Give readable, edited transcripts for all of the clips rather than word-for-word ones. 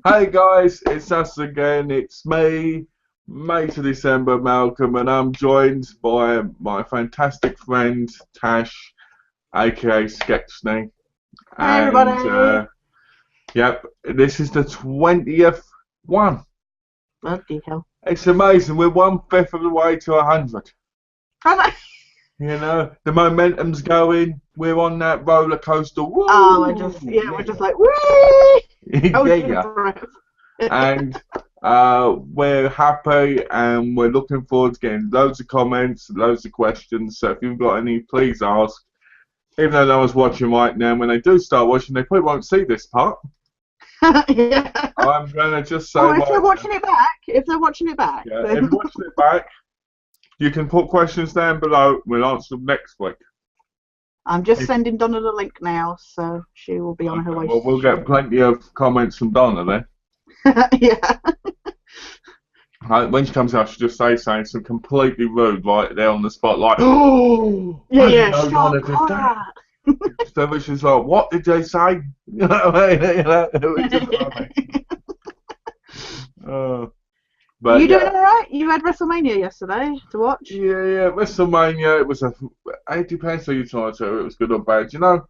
Hey guys, it's us again. It's me, May to December, Malcolm, and I'm joined by my fantastic friend Tash, aka Sketchney. Hi And everybody. yep, this is the 20th one. Bloody hell. It's amazing. We're 1/5 of the way to 100. Oh, no. You know, the momentum's going. We're on that roller coaster. We're Woo! just, yeah, we're Yeah, just like, whee! yeah, Holding your yeah. breath. And we're happy and we're looking forward to getting loads of comments, loads of questions. So if you've got any, please ask. Even though no one's watching right now, when they do start watching, they probably won't see this part. Yeah. I'm gonna just say Or if they're right now, watching it back, yeah, if then you're watching it back, you can put questions down below. We'll answer them next week. I'm just If, sending Donna the link now, so she will be on her okay, way well, we'll get shortly. plenty of comments from Donna then. Yeah. When she comes out, she'll just say something completely rude right there on the spot, like, "Oh, Yeah, I didn't yeah, know stop Donna did that." that. So she's like, "What did they say?" You know what I mean? You know, which is funny. Uh, but You doing yeah, alright? You had WrestleMania yesterday to watch? yeah. WrestleMania. It was a. It depends who you're talking to. It was good or bad. You know,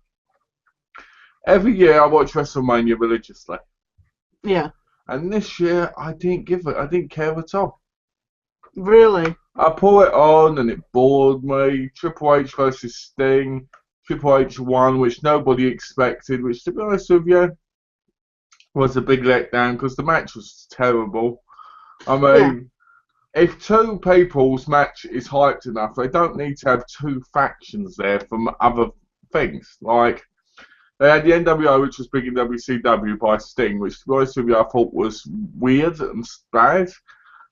every year I watch WrestleMania religiously, Yeah. and this year I didn't give it. I didn't care at all. Really? I put it on and it bored me. Triple H versus Sting. Triple H won, which nobody expected. Which, to be honest with you, was a big letdown because the match was terrible. I Yeah. mean, if two people's match is hyped enough, they don't need to have two factions there from other things. Like they had the NWO, which was big in WCW by Sting, which to be honest with you, I thought was weird and bad.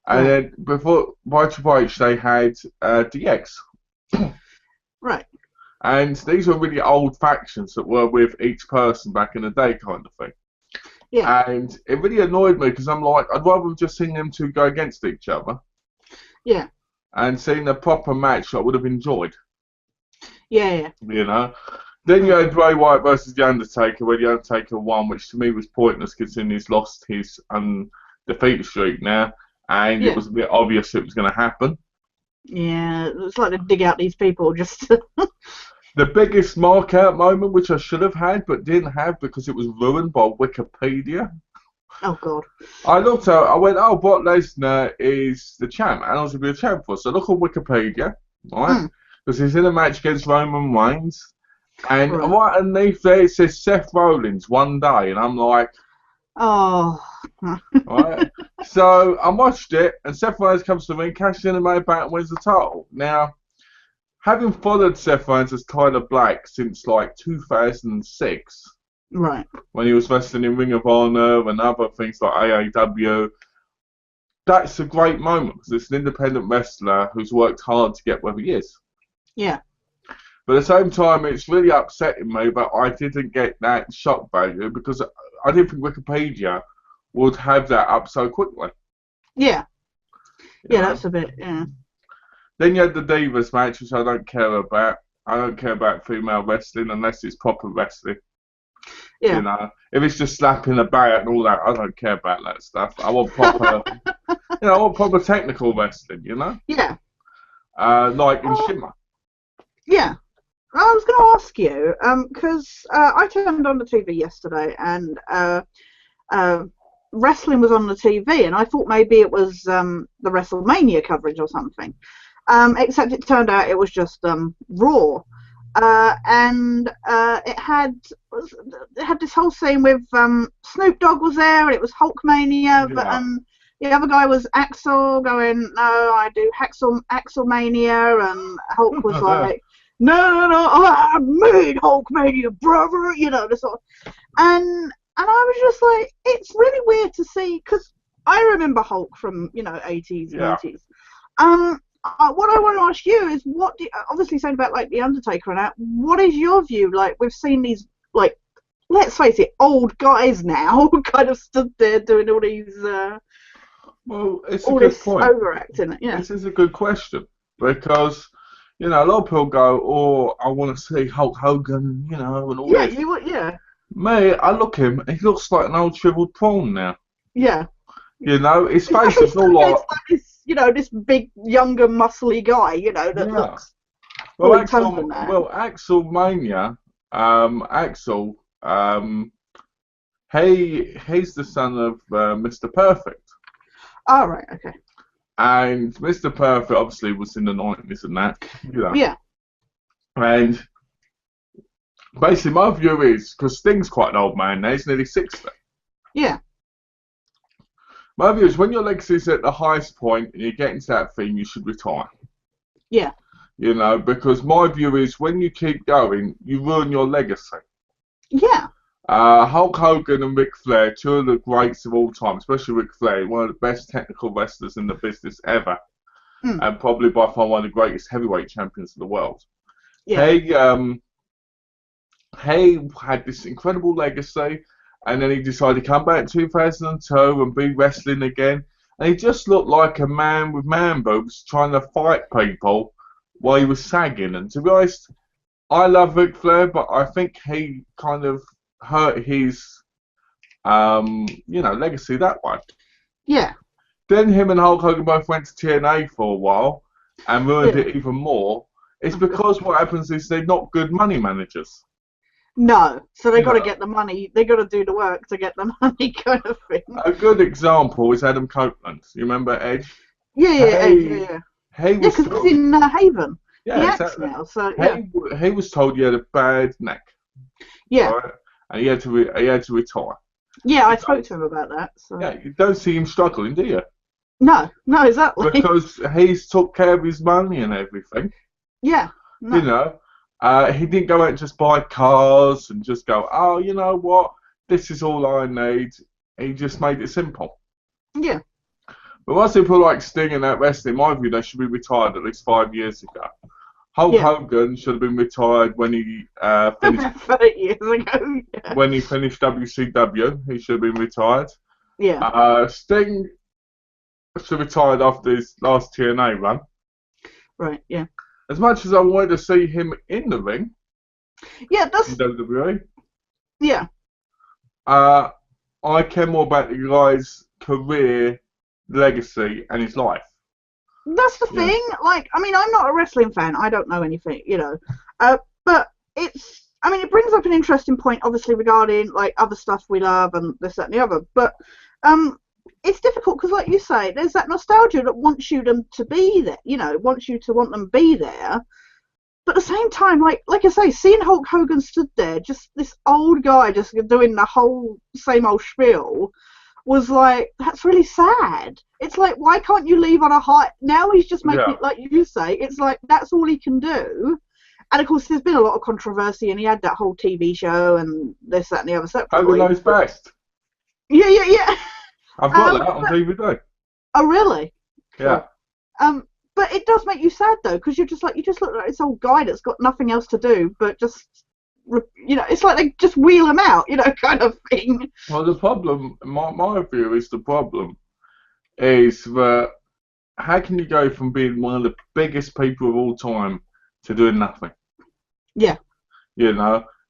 And Right. then before by Triple H, they had DX, Right. and these were really old factions that were with each person back in the day, kind of thing. Yeah. And it really annoyed me because I'm like, I'd rather have just seen them two go against each other Yeah. and seen a proper match I would have enjoyed. Yeah. Yeah. You know. Then you Mm. had Bray Wyatt versus The Undertaker, where The Undertaker won, which to me was pointless considering he's lost his undefeated streak now, and it Yeah. was a bit obvious it was going to happen. Yeah, it's like to dig out these people just. The biggest mark out moment, which I should have had but didn't have because it was ruined by Wikipedia. Oh God. I looked at I went, oh, Brock Lesnar is the champ, and I was going to be a champ for. So I look on Wikipedia, right? Mm, Because he's in a match against Roman Reigns. And right. right underneath there it says Seth Rollins one day, and I'm like, Oh. right. So I watched it, and Seth Rollins comes to me, cashes in the main event, and wins the title. Now, having followed Seth Rollins as Tyler Black since like 2006, Right. when he was wrestling in Ring of Honor and other things like AAW, that's a great moment because it's an independent wrestler who's worked hard to get where he is. Yeah. But at the same time, it's really upsetting me that I didn't get that shock value because I didn't think Wikipedia would have that up so quickly. Yeah. You Yeah. know. That's a bit. Yeah. Then you had the Divas match, which I don't care about. I don't care about female wrestling unless it's proper wrestling. You Yeah. know, if it's just slapping about and all that, I don't care about that stuff. I want proper, I want proper technical wrestling. You know, Yeah. like in Oh. Shimmer. Yeah. I was going to ask you, because I turned on the TV yesterday and uh, wrestling was on the TV, and I thought maybe it was the WrestleMania coverage or something. Except it turned out it was just Raw. And it had this whole scene with Snoop Dogg was there, and it was Hulkmania, but Yeah. the other guy was Axel going, no, I do Axelmania, and Hulk was like, no, no, no, I made Hulkmania, brother, this sort of, and I was just like, it's really weird to see, because I remember Hulk from 80s, Yeah. 90s. What I want to ask you is, obviously saying about like the Undertaker and that, what is your view? Like, we've seen these, like, let's face it, old guys now kind of stood there doing all these Well, it's a all good this point. overacting. Yeah. This is a good question because, a lot of people go, oh, I want to see Hulk Hogan, and all Yeah, this. yeah. Me, I look him, he looks like an old shriveled prawn now. Yeah. You know, his face Especially is all like, against like this, this big, younger, muscly guy, that yeah. looks fully toned Axel, and that. well, Axel Mania, Axel, he's the son of Mr. Perfect, Oh, right, okay. and Mr. Perfect obviously was in the 90s and that, Yeah, And basically, my view is because Sting's quite an old man now; he's nearly 60. yeah, My view is when your legacy is at the highest point and you're getting to that thing, you should retire. yeah, Because my view is when you keep going, you ruin your legacy. yeah, Hulk Hogan and Ric Flair, two of the greats of all time, especially Ric Flair, one of the best technical wrestlers in the business ever, mm, and probably by far one of the greatest heavyweight champions of the world. yeah, He had this incredible legacy, and then he decided to come back in 2002 and be wrestling again. And he just looked like a man with man boobs trying to fight people while he was sagging. And to be honest, I love Ric Flair, but I think he kind of hurt his, legacy that way. yeah, Then him and Hulk Hogan both went to TNA for a while and ruined yeah. it even more. It's because what happens is they're not good money managers. No, so they got to Yeah. get the money. They got to do the work to get the money, kind of thing. A good example is Adam Copeland. You remember Edge? Yeah, yeah, He, yeah. he Yeah, was because told, he's in Haven. He yeah, acts exactly. now, so yeah, He was told he had a bad neck, yeah, right? And he had to retire. yeah. I spoke to him about that. So Yeah, you don't see him struggling, do you? no, exactly. Because he's took care of his money and everything. Yeah, no, He didn't go out and just buy cars and just go, oh, you know what? This is all I need. He just made it simple. yeah, But once people like Sting and that wrestling, in my view, they should be retired at least 5 years ago. Hulk Yeah. Hogan should have been retired when he finished 30 years ago. Yeah, when he finished WCW. He should have been retired. yeah, Sting should have retired after his last TNA run. right, yeah, As much as I wanted to see him in the ring yeah. in That's WWE, yeah, I care more about the guy's career, legacy, and his life. that's the Yeah. thing. Like, I mean, I'm not a wrestling fan. I don't know anything, but it's. I mean, it brings up an interesting point, obviously, regarding like other stuff we love and this, that, and the other. But it's difficult because, like you say, there's that nostalgia that wants you them to be there. Wants you to want them to be there. But at the same time, like I say, seeing Hulk Hogan stood there, just this old guy just doing the whole same old spiel, was like, that's really sad. It's like, why can't you leave on a high? Now he's just making Yeah. it like you say. It's like that's all he can do. And of course, there's been a lot of controversy, and he had that whole TV show and this, that, and the other Hogan separately. knows best. Yeah, yeah, yeah. I've got that on DVD. Oh, really? Yeah. But it does make you sad though, because you just look like this old guy that's got nothing else to do but just, it's like they just wheel him out, kind of thing. Well, the problem, my view is the problem is that how can you go from being one of the biggest people of all time to doing nothing? Yeah.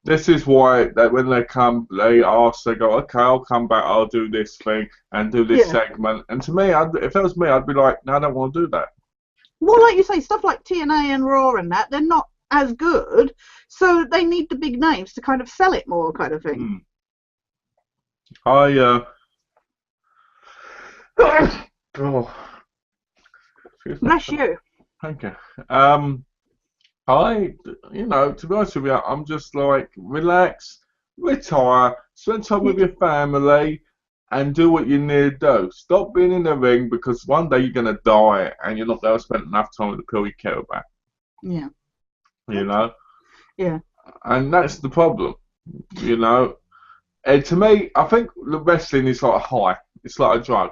This is why that when they come, they ask, they go, okay, I'll come back, I'll do this thing and do this Yeah. segment. And to me, if that was me, I'd be like, no, I don't want to do that. Well, like you say, stuff like TNA and Raw and that, they're not as good, so they need the big names to kind of sell it more, kind of thing. Oh, excuse me. Bless you. Thank you. To be honest with you, I'm just like, relax, retire, spend time with your family, and do what you need to do. Stop being in the ring because one day you're going to die and you're not going to spend enough time with the people you care about. Yeah. Yeah. And that's the problem, And to me, I think the wrestling is like a high. It's like a drug.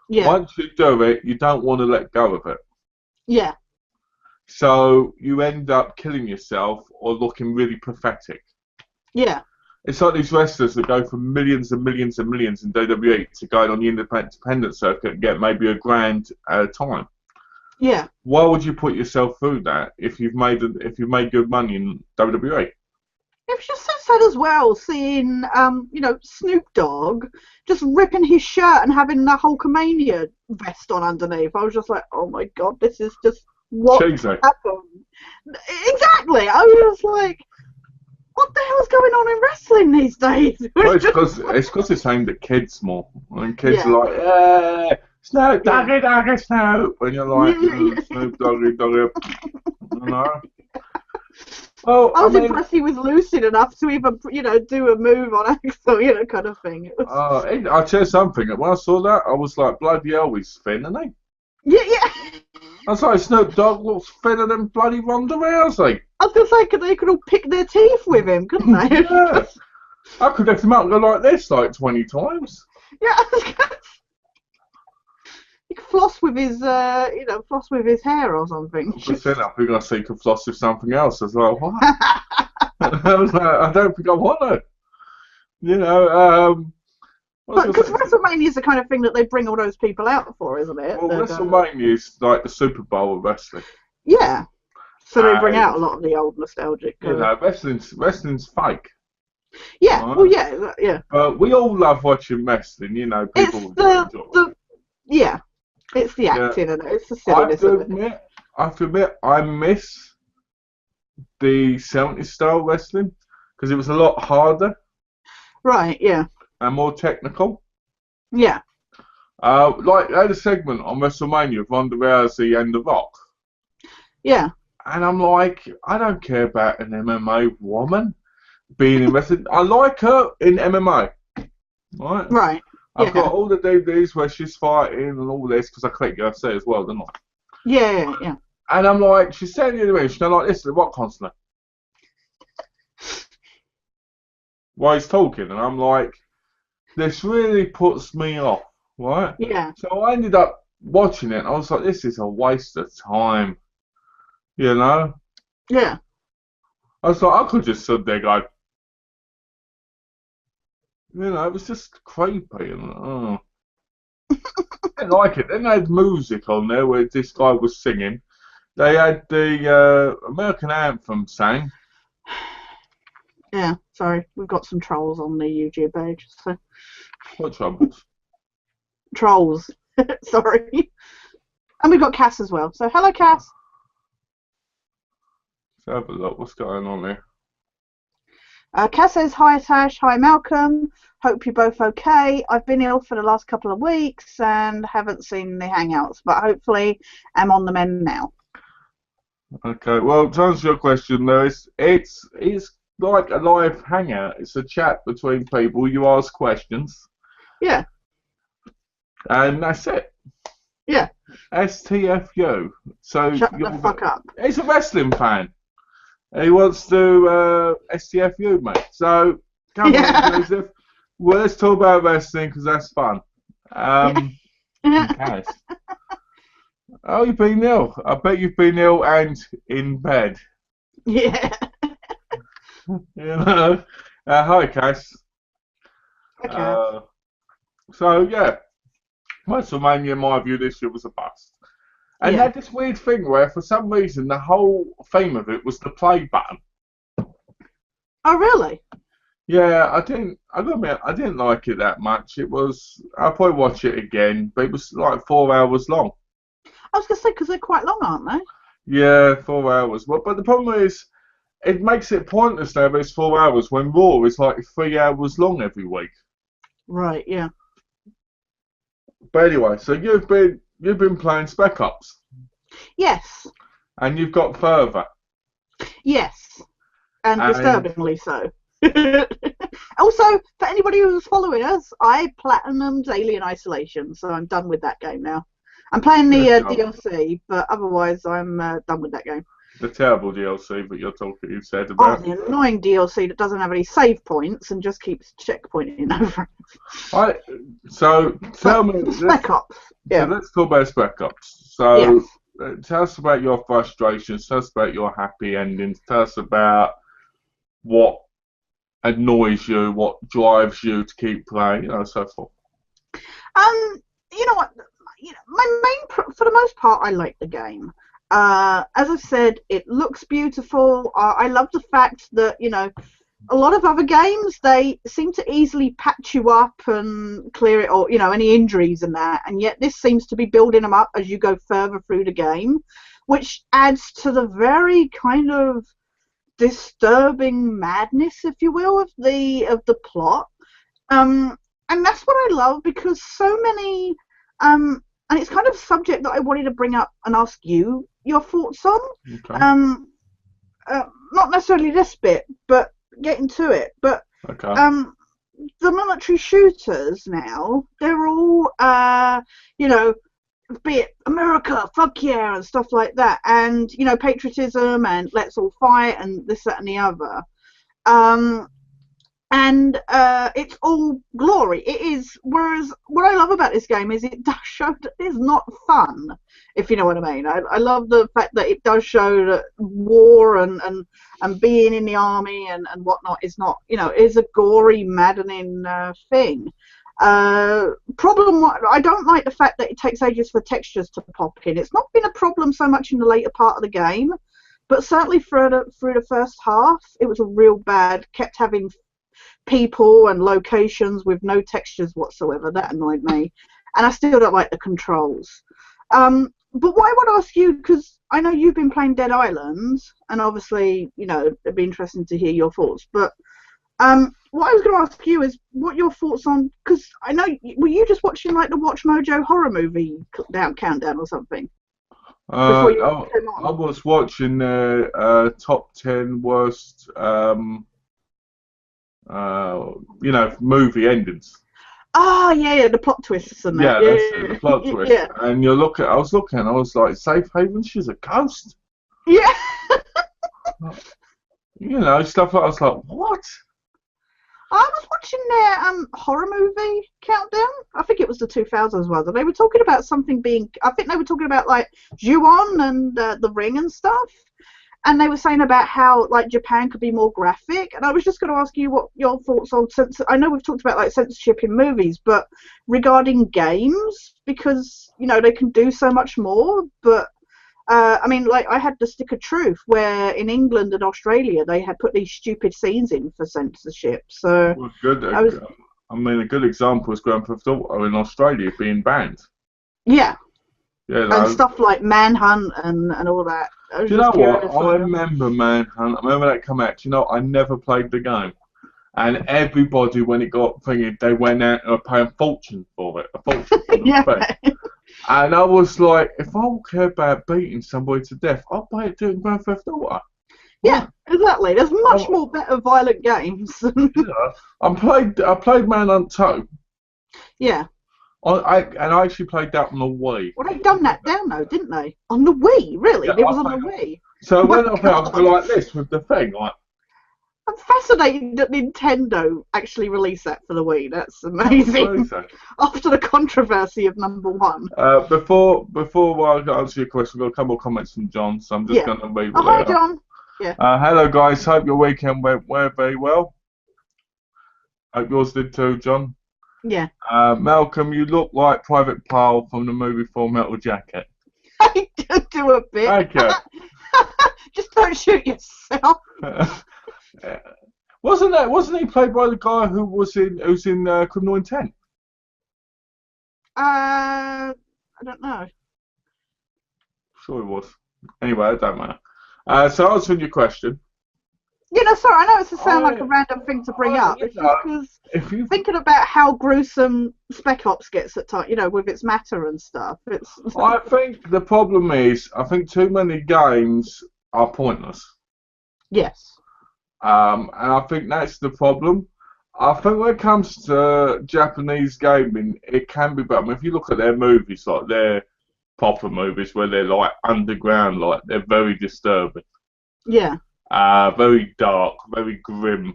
Yeah. Once you do it, you don't want to let go of it. Yeah. So you end up killing yourself or looking really pathetic. Yeah. It's like these wrestlers that go for millions and millions and millions in WWE to go on the independent circuit and get maybe $1,000 at a time. Yeah. Why would you put yourself through that if you've made good money in WWE? It was just so sad as well, seeing Snoop Dogg just ripping his shirt and having the Hulkamania vest on underneath. I was just like, oh my god, this is just what Cheesy. happened. Exactly. I was like, what the hell's going on in wrestling these days? Well, it's because it's aimed at kids more. And kids Yeah. are like, yeah, Snoop Doggy Doggy Snoop. And you're like, Snoop Doggy Doggy. You know? Well, I was impressed he was lucid enough to even, do a move on Axel, kind of thing. It was... I'll tell you something. When I saw that, I was like, bloody hell, he's thin, isn't he? Yeah. I was like, Snoop Dogg looks thinner than bloody Ronda Rousey. I was going to say, they could all pick their teeth with him, couldn't they? Yeah. I could lift him up and go like this like 20 times. Yeah. He could floss with his, floss with his hair or something. But then I think I see he could floss with something else. I was like, what? I was like, I don't think I want to. Because WrestleMania is the kind of thing that they bring all those people out for, isn't it? Well, WrestleMania is like the Super Bowl of wrestling. Yeah. So they bring out a lot of the old nostalgic. Wrestling's fake. Yeah. Right? Well, yeah. But we all love watching wrestling. People. Yeah. It's the acting and it's the silliness of it. I have to admit, I miss the 70s style wrestling because it was a lot harder. Right. Yeah. And more technical. Yeah. Like they had a segment on WrestleMania with Ronda Rousey and The Rock. Yeah. And I'm like, I don't care about an MMA woman being in wrestling. I like her in MMA. Right? Right. I've got all the DVDs where she's fighting and all this because I collect UFC as well, don't I? Yeah. And I'm like, she's standing in the ring, she's going like this to The Rock constantly. While he's talking, and I'm like, this really puts me off, right? Yeah. So I ended up watching it, and I was like, this is a waste of time. Yeah. I was like, I could just sit there going, it was just creepy. And, I didn't like it. Then they had music on there where this guy was singing. They had the American anthem sang. Yeah, sorry. We've got some trolls on the YouTube page. So. What troubles? Trolls. Sorry. And we've got Cass as well. So, hello, Cass. Let's have a look. What's going on here? Cass says, hi, Tash. Hi, Malcolm. Hope you're both okay. I've been ill for the last couple of weeks and haven't seen the Hangouts, but hopefully I'm on the mend now. Okay, well, to answer your question, though, it's like a live hangout. It's a chat between people. You ask questions. Yeah. And that's it. Yeah. STFU. So shut the fuck up. He's a wrestling fan. He wants to STFU, mate. So come on, Joseph. Well, let's talk about wrestling because that's fun. Okay. Oh, you've been ill. I bet you've been ill and in bed. Yeah. Hi, Cass. Okay. So, yeah. WrestleMania, in my view, this year was a bust. And they had this weird thing where, for some reason, the whole theme of it was the play button. Oh, really? Yeah, I gotta admit, I didn't like it that much. I'll probably watch it again, but it was like 4 hours long. I was going to say, because they're quite long, aren't they? Yeah, 4 hours. But the problem is, it makes it pointless now that it's 4 hours when Raw is like 3 hours long every week. Right, yeah. But anyway, so you've been playing Spec Ops. Yes. And you've got further. Yes. And disturbingly so. Also, for anybody who's following us, I platinumed Alien Isolation, so I'm done with that game now. I'm playing the DLC, but otherwise I'm done with that game. The terrible DLC that you said about. Oh, the annoying DLC that doesn't have any save points and just keeps checkpointing over. So tell me. Spec Ops. Yeah. So let's talk about Spec Ops. So tell us about your frustrations. Tell us about your happy endings. Tell us about what annoys you, what drives you to keep playing, so forth. You know what? For the most part, I like the game. As I've said, it looks beautiful. I love the fact that a lot of other games, they seem to easily patch you up and clear it, or any injuries and that, and yet this seems to be building them up as you go further through the game, which adds to the very kind of disturbing madness, if you will, of the plot. And that's what I love, because so many, and it's kind of a subject that I wanted to bring up and ask you your thoughts on. Okay. Not necessarily this bit, but getting to it. But Okay. the military shooters now, they're all, be it America, fuck yeah, and stuff like that, and patriotism and let's all fight and this, that, and the other. And it's all glory. It is. Whereas what I love about this game is it does show that it's not fun, if you know what I mean. I love the fact that it does show that war and being in the army and whatnot is not, is a gory, maddening thing. Problem, I don't like the fact that it takes ages for textures to pop in. It's not been a problem so much in the later part of the game, but certainly through the first half, it was a real bad. Kept having people and locations with no textures whatsoever. That annoyed me, and I still don't like the controls. But what I want to ask you, because I know you've been playing Dead Island, and obviously, it'd be interesting to hear your thoughts. But what I was going to ask you is what your thoughts on, because I know, were you just watching like the Watch Mojo horror movie countdown or something? I was watching the top 10 worst, movie endings. Oh yeah, the plot twists and that. Yeah, that's it, the plot twist. Yeah. And I was like, Safe Haven, she's a ghost. Yeah. Stuff like, I was like, what? I was watching their horror movie countdown. I think it was the 2000s one. They were talking about something being. I think they were talking about like Ju-on and the Ring and stuff. And they were saying about how like Japan could be more graphic. And I was just going to ask you what your thoughts on. I know we've talked about like censorship in movies, but regarding games, because they can do so much more. But I mean, like I had the Stick of Truth, where in England and Australia they had put these stupid scenes in for censorship. So well, good. A good example is Grand Theft Auto in Australia being banned. Yeah. Yeah. And stuff like Manhunt and all that. Do you know what? I remember Manhunt. I remember that come out. I never played the game. And everybody, when it got thingy, they went out and were paying fortune for it. A fortune for the yeah. And I was like, if I care about beating somebody to death, I'll play it doing Grand Theft Auto. Yeah, exactly. There's much more better violent games. I played Manhunt 2. Yeah. I actually played that on the Wii. Well, they done that down though, didn't they? On the Wii, really? Yeah, it was on the Wii. So when I go like this with the thing, like. I'm fascinated that Nintendo actually released that for the Wii. That's amazing. After the controversy of number 1. Before I answer your question, we've got a couple of comments from John, so I'm just going to read it. Oh, hi, John. Yeah. Hello, guys. Hope your weekend went very well. Hope yours did too, John. Yeah. Malcolm, you look like Private Pile from the movie Full Metal Jacket. I do a bit. Okay. Just don't shoot yourself. Wasn't he played by the guy who's in Criminal Intent? I don't know. Sure he was. Anyway, it don't matter. So answering your question. Sorry, I know it's to sound like a random thing to bring up. It's just because thinking about how gruesome Spec Ops gets at times, with its matter and stuff. I think the problem is, I think too many games are pointless. Yes. And I think that's the problem. I think when it comes to Japanese gaming, it can be better. I mean, if you look at their movies, like their proper movies, where they're like underground, like they're very disturbing. Yeah. Very dark, very grim.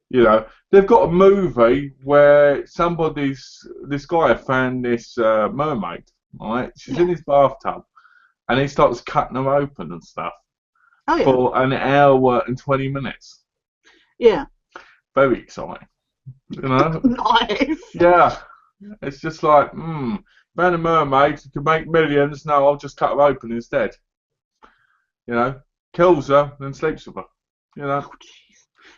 They've got a movie where this guy found this mermaid, right? She's in his bathtub, and he starts cutting her open and stuff. Oh, yeah. For an hour and 20 minutes. Yeah. Very exciting. Nice. Yeah. It's just like, found a mermaid, you can make millions, no, I'll just cut her open instead. Kills her, then sleeps with her. Oh,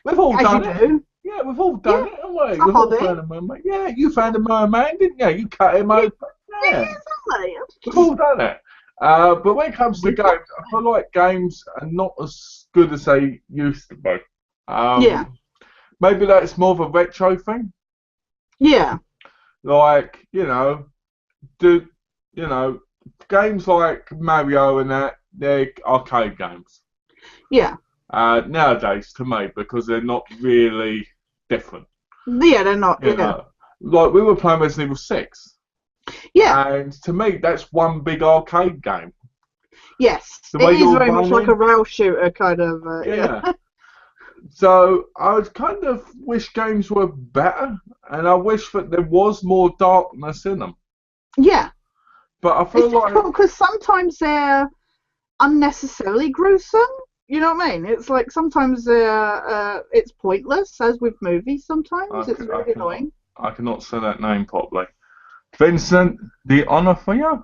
We've all As done you it. do. Yeah, we've all done Yeah, it, haven't we? it's a We've all hobby. found a merman. Yeah, you found a merman, didn't you? You cut him Yeah, open. yeah, Yeah, exactly. we've all done it. But when it comes to games, I feel like games are not as good as they used to be. Yeah, Maybe that's more of a retro thing. yeah, Like, do you know games like Mario and that, they're arcade games yeah. nowadays to me because they're not really different. Yeah, they're not. You Yeah, know, like we were playing Resident Evil 6, yeah, and to me that's one big arcade game. yes. The It way is you're very much like a running, rail shooter kind of. Yeah, yeah. So I would kind of wish games were better, and I wish that there was more darkness in them. yeah. But I It's feel like difficult because sometimes they're unnecessarily gruesome. You know what I mean? It's like sometimes it's pointless, as with movies. I, Sometimes it's c- I really cannot annoying. I cannot say that name properly. Vincent D'Onofrio.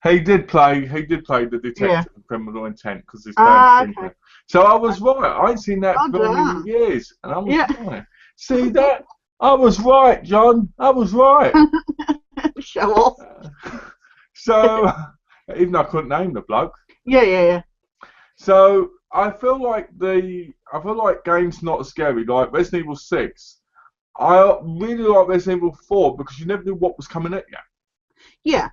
He did play the Yeah. detective in Criminal Intent because his name's Ah, Vincent. okay. So I was right. I ain't seen that Well film in done. years, and I was Yeah. right. See that? I was right, John. I was right. Show off. So even though I couldn't name the bloke. Yeah, yeah, yeah. So I feel like games not as scary. Like Resident Evil 6. I really like Resident Evil 4 because you never knew what was coming at you. Yeah,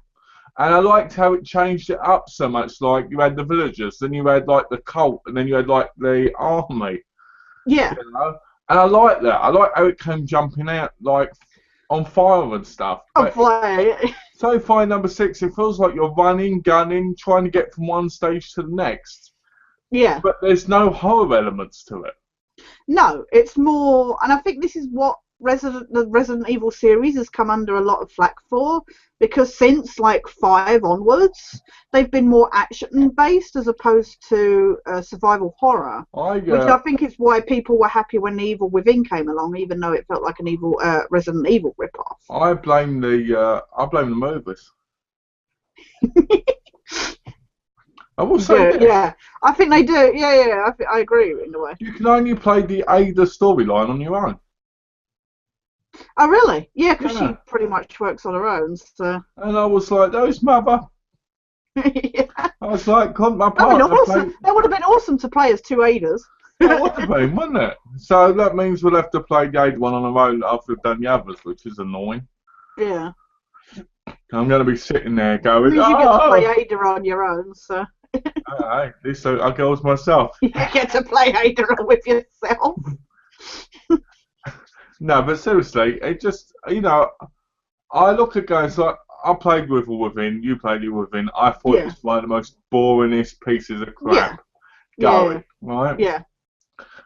And I liked how it changed it up so much. Like you had the villagers, then you had like the cult, and then you had like the army. yeah. You know, and I like that. I like how it came jumping out like on fire and stuff. I'm But flying. so far, number 6, it feels like you're running, gunning, trying to get from one stage to the next. Yeah. But there's no horror elements to it. No, it's more, and I think this is what the Resident Evil series has come under a lot of flack for, because since like 5 onwards, they've been more action based as opposed to survival horror, I which I think is why people were happy when The Evil Within came along, even though it felt like an evil Resident Evil ripoff. I blame the movies. I will say Yeah, this. yeah, I think they do. Yeah, yeah, I agree in a way. You can only play the Ada storyline on your own. Oh, really? Yeah, because Yeah. she pretty much works on her own. So And I was like, those mother. yeah. I was like, couldn't my That would have been partner awesome. That would have been awesome to play as two Adas. That would have been, wouldn't it? So that means we'll have to play the Ada one on our own after we've done the others, which is annoying. Yeah. I'm going to be sitting there At going, least you get to oh, play Ada on your own, so hey, at least I goes myself. you get to play Ada with yourself. No, but seriously, it just, I look at games like, I played with or Within, you played it Within. I thought it Yeah. was one of the most boringest pieces of crap Yeah. going, right? Yeah.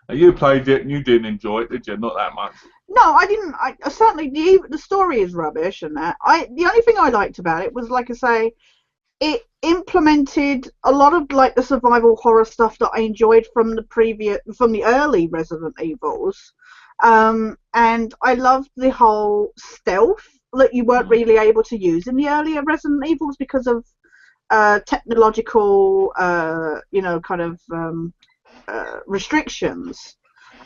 And you played it and you didn't enjoy it, did you? Not that much. No, I didn't. I certainly the story is rubbish, and that. The only thing I liked about it was, like I say, it implemented a lot of like the survival horror stuff that I enjoyed from the early Resident Evils, and I loved the whole stealth that you weren't really able to use in the earlier Resident Evils because of technological, kind of restrictions.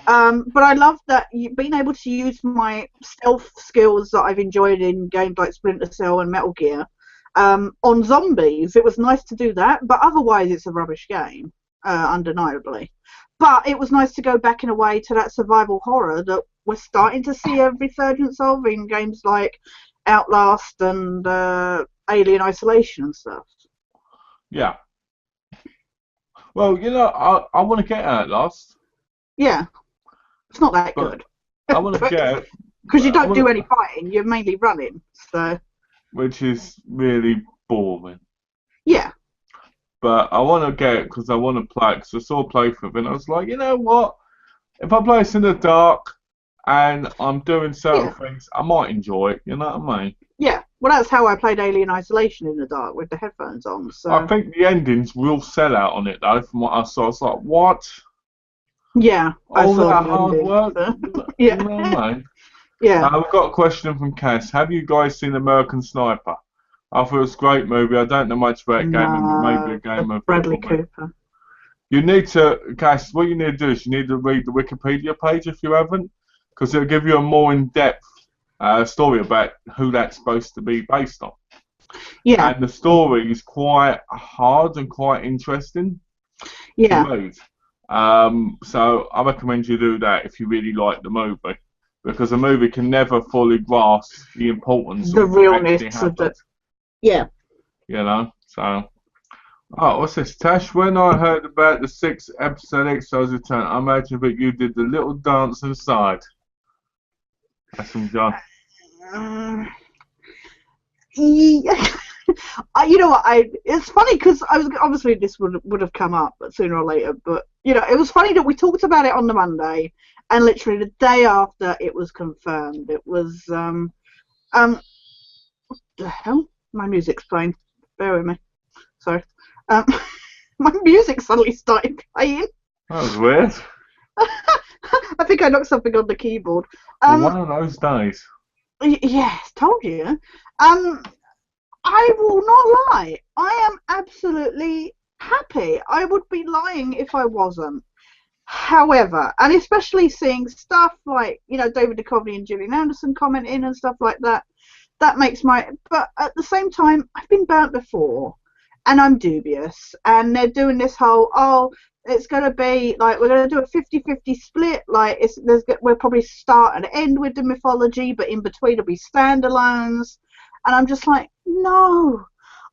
But I love that being able to use my stealth skills that I've enjoyed in games like Splinter Cell and Metal Gear on zombies. It was nice to do that, but otherwise it's a rubbish game, undeniably. But it was nice to go back in a way to that survival horror that we're starting to see a resurgence of in games like Outlast and Alien Isolation and stuff. Yeah. Well, I want to get Outlast. Yeah, it's not that But good. I want to get Because you I don't wanna- do any fighting, you're mainly running. So, which is really boring. yeah. But I want to get it because I want to play it because I saw a playthrough and I was like, you know what? If I play this in the dark and I'm doing certain things, I might enjoy it. You know what I mean? Yeah, well, that's how I played Alien Isolation in the dark with the headphones on. So I think the ending's real sellout on it though. From what I saw, I was like, what? yeah, I All saw that the hard ending, work? so- yeah, You know what I mean? yeah. We've got a question from Cass. Have you guys seen American Sniper? I thought it was a great movie. I don't know much about it. Maybe a game of Bradley football, Cooper. You need to, Cass, what you need to do is you need to read the Wikipedia page if you haven't, because it'll give you a more in-depth story about who that's supposed to be based on. Yeah. And the story is quite hard and quite interesting Yeah. to read. So I recommend you do that if you really like the movie, because the movie can never fully grasp the importance The of what actually realness of happened. it. Yeah. You know, so. Oh, what's this, Tash? When I heard about the 6-episode X-Files return, I imagine that you did the little dance inside. That's from John. Yeah. You know what? It's funny because I was obviously this would have come up sooner or later, but you know, it was funny that we talked about it on the Monday, and literally the day after it was confirmed. It was what the hell? My music's playing. Bear with me. Sorry. My music suddenly started playing. That was weird. I think I knocked something on the keyboard. One of those days. Yes, told you. I will not lie. I am absolutely happy. I would be lying if I wasn't. However, and especially seeing stuff like, you know, David Duchovny and Gillian Anderson commenting and stuff like that, that makes my... But at the same time, I've been burnt before, and I'm dubious. And they're doing this whole, oh, it's going to be, like, we're going to do a 50-50 split. Like, we'll probably start and end with the mythology, but in between it'll be standalones. And I'm just like, no,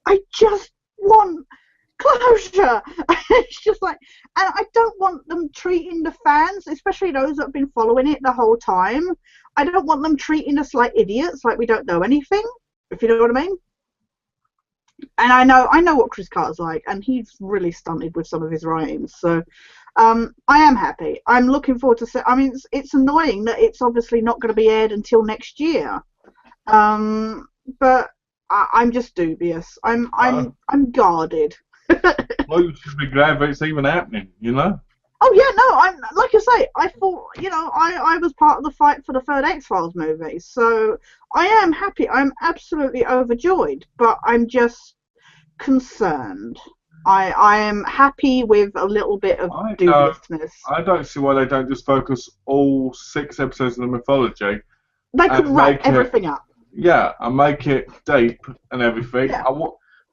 I just want closure. It's just like, and I don't want them treating the fans, especially those that have been following it the whole time, I don't want them treating us like idiots, like we don't know anything, if you know what I mean. And I know what Chris Carter's like, and he's really stunted with some of his writings. So I am happy. I'm looking forward to. I mean, it's annoying that it's obviously not going to be aired until next year. But I'm just dubious. I'm guarded. Well, you should be glad that it's even happening, you know? Oh yeah, no, I'm like I say, I thought, you know, I was part of the fight for the third X-Files movie, so I am happy. I'm absolutely overjoyed, but I'm just concerned. I am happy with a little bit of dubiousness. I don't see why they don't just focus all 6 episodes of the mythology. They could wrap everything up. Yeah, and make it deep and everything. Yeah.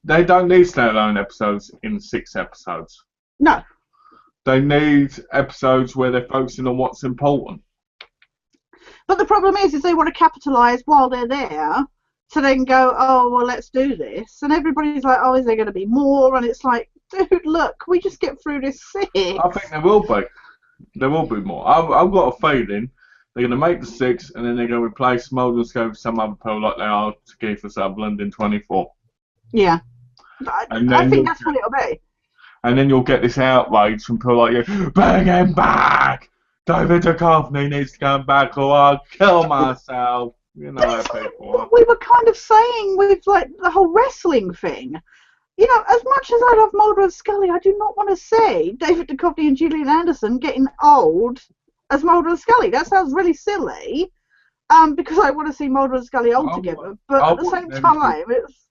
They don't need standalone episodes in 6 episodes. No. They need episodes where they're focusing on what's important. But the problem is they want to capitalise while they're there, so they can go, oh, well, let's do this. And everybody's like, oh, is there going to be more? And it's like, dude, look, we just get through this 6. I think there will be. There will be more. I've got a feeling they're going to make the 6, and then they're going to replace Mulder and Scully with some other people like they are to Kiefer Sutherland in 24. Yeah. I think that's what it'll be. And then you'll get this outrage from people like you, bring him back! David Duchovny needs to come back or I'll kill myself. You know how people are. We were kind of saying with like the whole wrestling thing. You know, as much as I love Mulder and Scully, I do not want to see David Duchovny and Gillian Anderson getting old as Mulder and Scully. That sounds really silly, because I want to see Mulder and Scully old together. But at the same time, it's...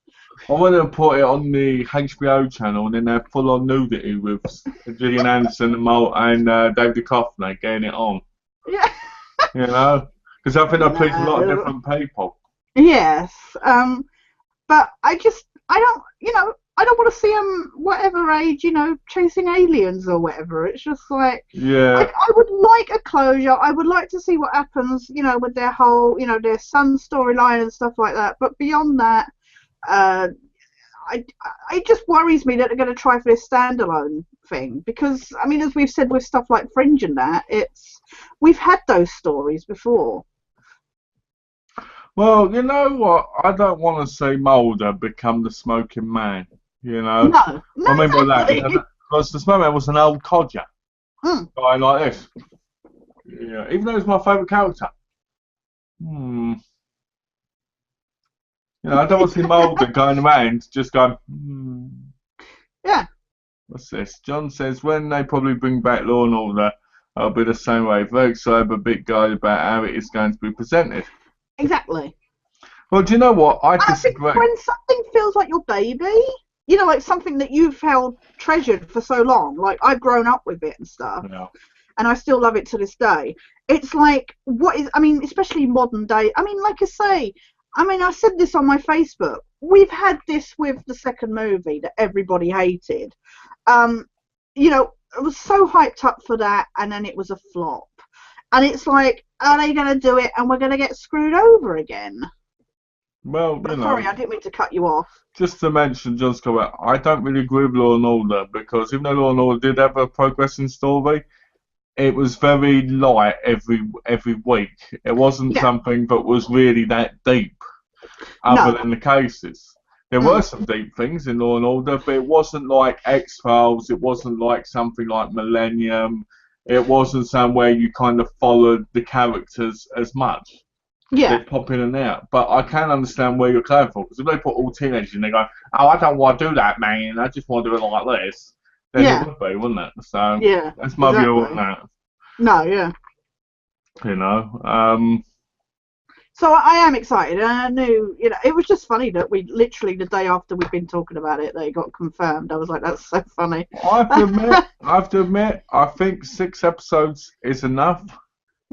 I want to put it on the HBO channel and then have full-on nudity with Gillian Anderson and David Duchovny getting it on. Yeah. You know? Because I think that please a lot of different people. Yes. But I don't want to see them, whatever age, you know, chasing aliens or whatever. It's just like, yeah. I would like a closure. I would like to see what happens, you know, with their whole, you know, their son storyline and stuff like that. But beyond that, it just worries me that they're going to try for this standalone thing. Because, I mean, as we've said with stuff like Fringe and that, we've had those stories before. Well, you know what? I don't want to see Mulder become the smoking man. You know? No, I mean by exactly. that. Because the smoking man was an old codger. Mm. Guy like this. Yeah, even though he's my favourite character. You know, I don't want to see Mulder going around just going, Yeah. What's this? John says, when they probably bring back Law and Order, I'll be the same way. Very excited, but a bit guided about how it is going to be presented. Exactly. Well, do you know what? I think disagree. when something feels like your baby, you know, like something that you've held treasured for so long. Like I've grown up with it and stuff, Yeah. and I still love it to this day. It's like, what is? I mean, especially modern day. I mean, like I say, I mean, I said this on my Facebook. We've had this with the second movie that everybody hated. You know, it was so hyped up for that, and then it was a flop. And it's like, are they going to do it, and we're going to get screwed over again? Well, But you know, sorry, I didn't mean to cut you off. just to mention John's comment, I don't really agree with Law and Order because even though Law and Order did have a progressing story, it was very light every week. It wasn't Yeah. something that was really that deep, other No. than the cases. There were some deep things in Law and Order, but it wasn't like X-Files. It wasn't like something like Millennium. It wasn't somewhere you kind of followed the characters as much. Yeah. They pop in and out. But I can understand where you're coming from, because if they put all teenagers and they go, oh, I don't want to do that, man, I just want to do it like this, then Yeah. it would be, wouldn't it? So Yeah. that's my view on Exactly. that, No, yeah. you know. So I am excited, and I knew, you know, it was just funny that we literally the day after we'd been talking about it, they got confirmed. I was like, that's so funny. I have to admit, I think 6 episodes is enough.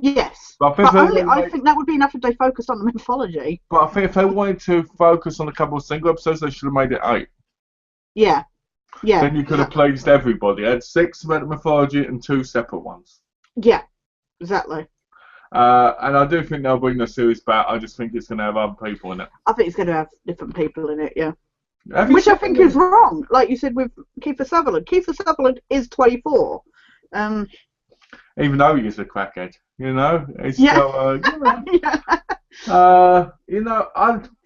Yes, But I think, I think that would be enough if they focused on the mythology. but I think if they wanted to focus on a couple of single episodes, they should have made it 8. Yeah, yeah. Then you could have pleased everybody. Had 6 about the mythology and 2 separate ones. Yeah, exactly. And I do think they'll bring the series back. I just think it's going to have other people in it. I think it's going to have different people in it, yeah. Have you Which I seen think is wrong, like you said with Kiefer Sutherland. Kiefer Sutherland is 24. Even though he is a crackhead, you know, it's Yeah. still, Yeah. you know,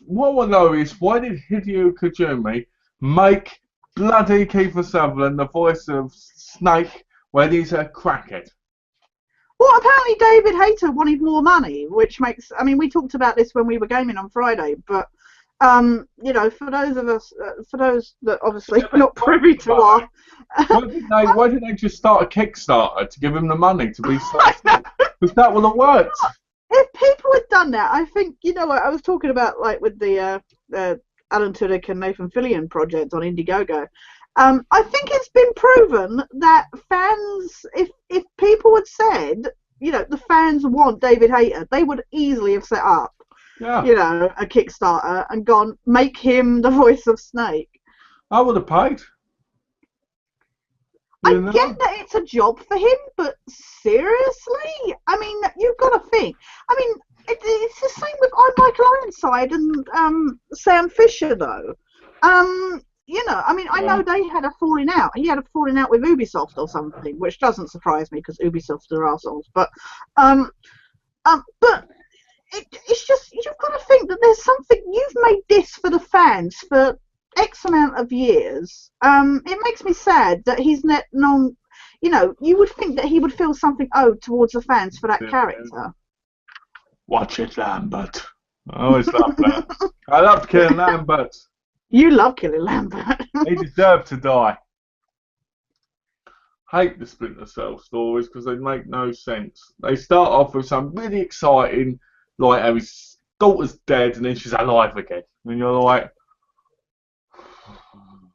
what I want to know is why did Hideo Kojima make bloody Kiefer Sutherland the voice of Snake when he's a crackhead? Well, apparently David Hayter wanted more money, which makes, I mean, we talked about this when we were gaming on Friday, but, you know, for those of us, for those that obviously are not privy to our... Why didn't they just start a Kickstarter to give him the money to be so? Because that would have worked. If people had done that, I think, you know, like I was talking about, like, with the Alan Tudyk and Nathan Fillion project on Indiegogo, I think it's been proven that fans, if people had said, you know, the fans want David Hayter, they would easily have set up, Yeah, you know, a Kickstarter and gone, make him the voice of Snake. I would have paid. I You know? get that it's a job for him, but seriously? I mean, you've got to think. I mean, it's the same with Michael Ironside and Sam Fisher, though. You know, I mean, I know they had a falling out. He had a falling out with Ubisoft or something, which doesn't surprise me because Ubisoft are arseholes. But it's just, you've got to think that there's something, you've made this for the fans for X amount of years. It makes me sad that he's not known, you know, you would think that he would feel something owed towards the fans for that character. Watch it, Lambert. I always love that. I loved killing Lambert. You love killing Lambert. He deserved to die. Hate the Splinter Cell stories because they make no sense. They start off with some really exciting, like how his daughter's dead and then she's alive again. And you're like,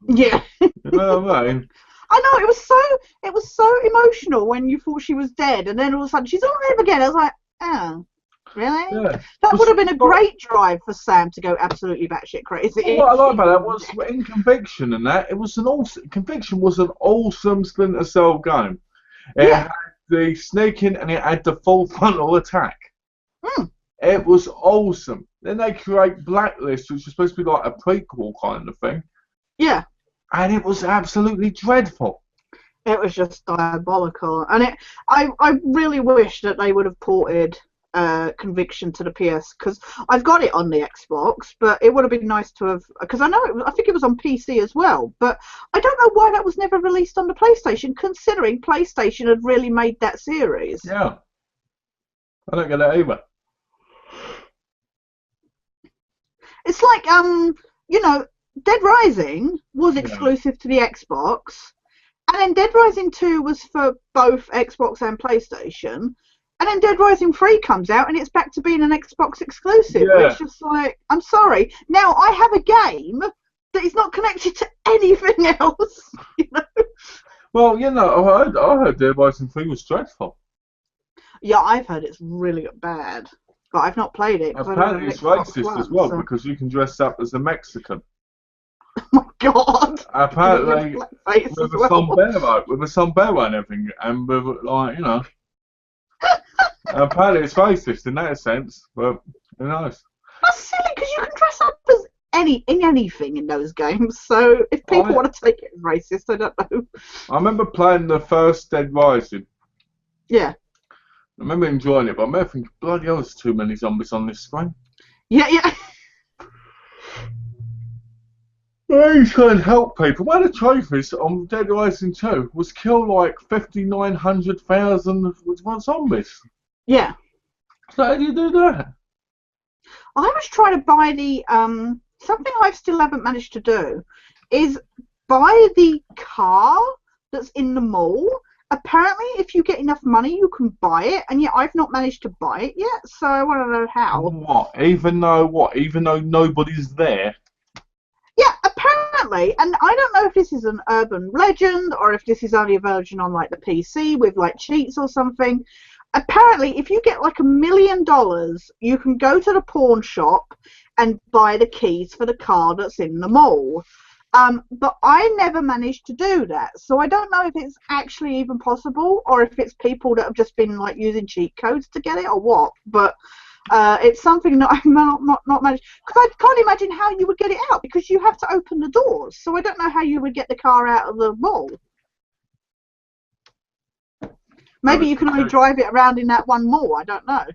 Yeah. you know what I mean? I know, it was so emotional when you thought she was dead and then all of a sudden she's alive again. I was like, oh, really? Yeah. That would have been a great drive for Sam to go absolutely batshit crazy. What I like about that was in Conviction and that, it was an awesome, Conviction was an awesome Splinter Cell game. It had the sneaking and it had the full frontal attack. It was awesome. Then they create Blacklist, which was supposed to be like a prequel kind of thing. Yeah. And it was absolutely dreadful. It was just diabolical. And I really wish that they would have ported Conviction to the PS, because I've got it on the Xbox, but it would have been nice to have, because I think it was on PC as well, but I don't know why that was never released on the PlayStation, considering PlayStation had really made that series. Yeah. I don't get that either. It's like, you know, Dead Rising was exclusive to the Xbox, and then Dead Rising 2 was for both Xbox and PlayStation, and then Dead Rising 3 comes out and it's back to being an Xbox exclusive. Yeah. It's just like, I'm sorry. Now I have a game that is not connected to anything else. You know? Well, you know, I heard Dead Rising 3 was dreadful. Yeah, I've heard it's really bad, but I've not played it. Apparently it's racist as well, because you can dress up as a Mexican. Oh my God! Apparently, with a sombrero and everything, and with, like, you know. Apparently it's racist in that sense, but who knows? That's silly, because you can dress up as anything in those games. So if people want to take it as racist, I don't know. I remember playing the first Dead Rising. Yeah. I remember enjoying it, but I remember thinking, bloody hell, there's too many zombies on this screen. Yeah. I try and help people. One of the trophies on Dead Rising 2 was kill like 5,900,000 zombies. Yeah. So how do you do that? I was trying to buy the something I still haven't managed to do is buy the car that's in the mall. Apparently, if you get enough money, you can buy it, and yet I've not managed to buy it yet. So I want to know how. What? Even though nobody's there. Yeah, apparently, and I don't know if this is an urban legend or if this is only a version on like the PC with like cheats or something. Apparently, if you get like $1 million, you can go to the pawn shop and buy the keys for the car that's in the mall. But I never managed to do that, so I don't know if it's actually even possible or if it's people that have just been like using cheat codes to get it or what. But it's something that I've not managed, because I can't imagine how you would get it out, because you have to open the doors. So I don't know how you would get the car out of the mall. Maybe you can only drive it around in that one mall. I don't know.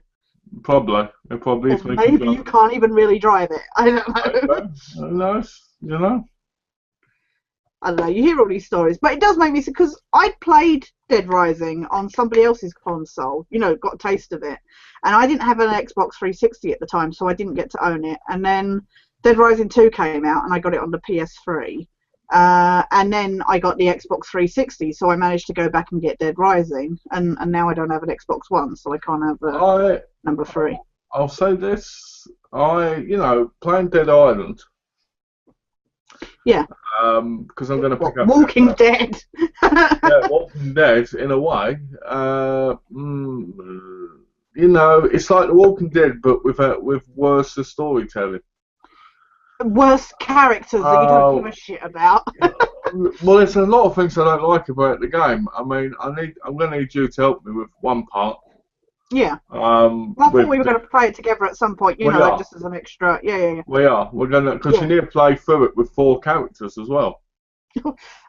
Probably. Or maybe you can't even really drive it. I don't know. Who knows? You know. I don't know, you hear all these stories, but it does make me sick, because I played Dead Rising on somebody else's console, you know, got a taste of it, and I didn't have an Xbox 360 at the time, so I didn't get to own it, and then Dead Rising 2 came out, and I got it on the PS3, and then I got the Xbox 360, so I managed to go back and get Dead Rising, and now I don't have an Xbox One, so I can't have number 3. I'll say this, playing Dead Island. Yeah. Because I'm going to pick up Walking Dead. Yeah, Walking Dead in a way. It's like The Walking Dead, but with worse storytelling. Worse characters that you don't give a shit about. Well, there's a lot of things I don't like about the game. I mean, I'm going to need you to help me with one part. Yeah. I thought we were going to play it together at some point, like just as an extra. Yeah. We are. We're going to, because you need to play through it with 4 characters as well.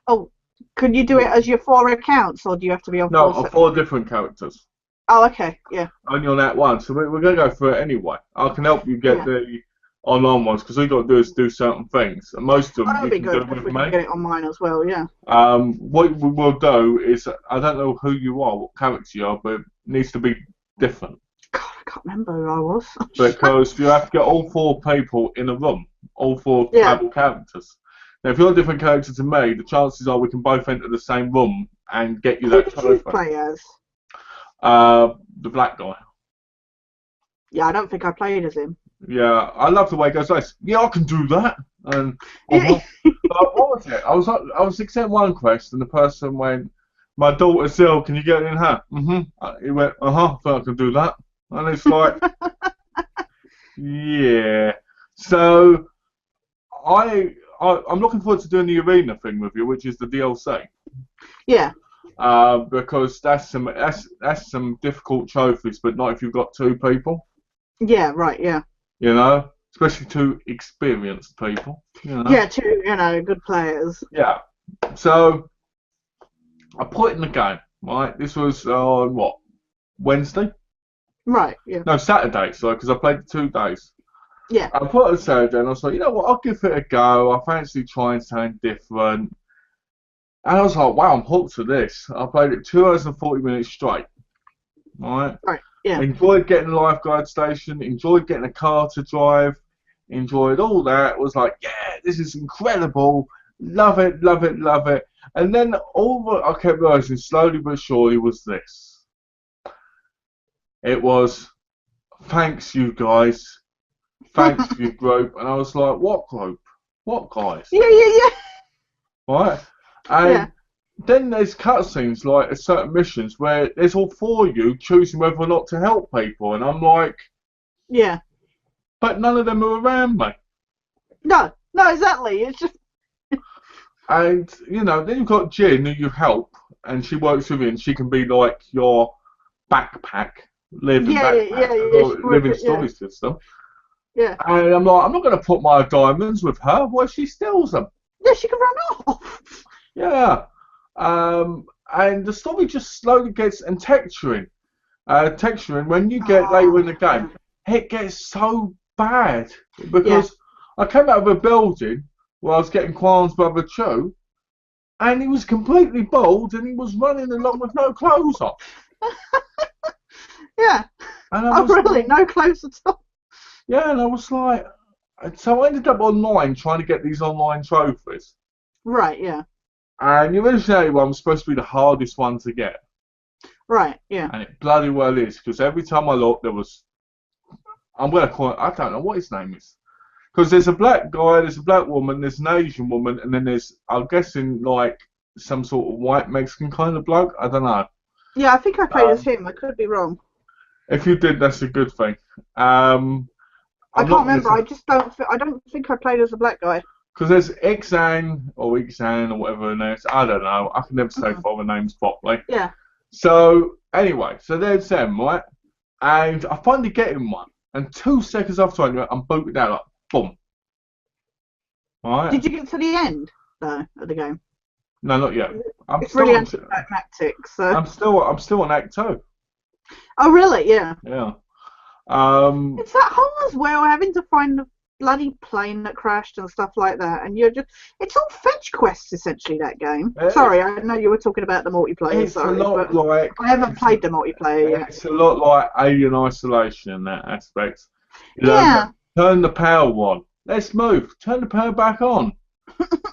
Oh, could you do it as your 4 accounts, or do you have to be on 4? No, on 4 different characters. Oh, okay, yeah. Only on that one, so we're going to go through it anyway. I can help you get the online ones, because all you got to do is do certain things, and most of them that'd be good if we can get it on mine as well, yeah. What we will do is, I don't know who you are, what character you are, but it needs to be different. God, I can't remember who I was. Because you have to get all 4 people in a room, all 4 playable characters. Now, if you're a different character to me, the chances are we can both enter the same room and get you that trophy. Who did you play as? The black guy. Yeah, I don't think I played as him. Yeah, I love the way he goes like, yeah, I can do that. And what was it? I was accepting one quest, and the person went, my daughter's ill, can you get in her? He went, I think I can do that. And it's like, yeah. So, I'm looking forward to doing the arena thing with you, which is the DLC. Yeah. Because that's some difficult trophies, but not if you've got 2 people. Yeah, right, yeah. Especially 2 experienced people. Yeah, 2, good players. Yeah. So, I put it in the game, right? This was on, Wednesday? Right, yeah. No, Saturday, sorry, because I played 2 days. Yeah. I put it on Saturday, and I was like, you know what, I'll give it a go. I fancy trying something different. And I was like, wow, I'm hooked to this. I played it 2 hours and 40 minutes straight. Right, yeah. Enjoyed getting the lifeguard station, enjoyed getting a car to drive, enjoyed all that. Was like, yeah, this is incredible. Love it, love it, love it. And then all that I kept realizing slowly but surely was this. It was, thanks you guys. Thanks you group. And I was like, what group? What guys? Yeah. Right? And Yeah. then there's cutscenes like at certain missions where there's all four of you choosing whether or not to help people, and I'm like, Yeah. but none of them are around me. No, exactly. It's just. And you know, then you've got Jin who you help, and she works with you, and she can be like your backpack, living living storage system. Yeah. And I'm like, I'm not going to put my diamonds with her. Why she steals them? Yeah, she can run off. Yeah. And the story just slowly gets and texturing. When you get later in the game, it gets so bad because I came out of a building where I was getting Kwan's brother Cho, and he was completely bald and he was running along with no clothes on. Yeah. And I was really? No clothes at all? Yeah, and I was like, so I ended up online trying to get these online trophies. Right, yeah. And the original one was supposed to be the hardest one to get. Right, yeah. And it bloody well is, because every time I look, there was, I'm going to call it, I don't know what his name is. Because there's a black guy, there's a black woman, there's an Asian woman, and then there's, I'm guessing, like, some sort of white Mexican kind of bloke. I don't know. Yeah, I think I played as him. I could be wrong. If you did, that's a good thing. I can't remember. I don't think I played as a black guy. Because there's Ixan or whatever it is. I don't know. I can never say foreign names properly. Yeah. So, anyway, so there's them, right? And I finally get in one. And 2 seconds after I'm booted out, like, boom. Right? Did you get to the end, though, of the game? No, not yet. It's really anticlimactic, so... I'm still on Act 2. Oh, really? Yeah. Yeah. It's that whole as well, having to find the bloody plane that crashed and stuff like that, and it's all fetch quests essentially, that game. Sorry, I know you were talking about the multiplayer. It's a lot like, I haven't played the multiplayer yet. It's a lot like Alien Isolation in that aspect. You know, turn the power on. Let's move. Turn the power back on.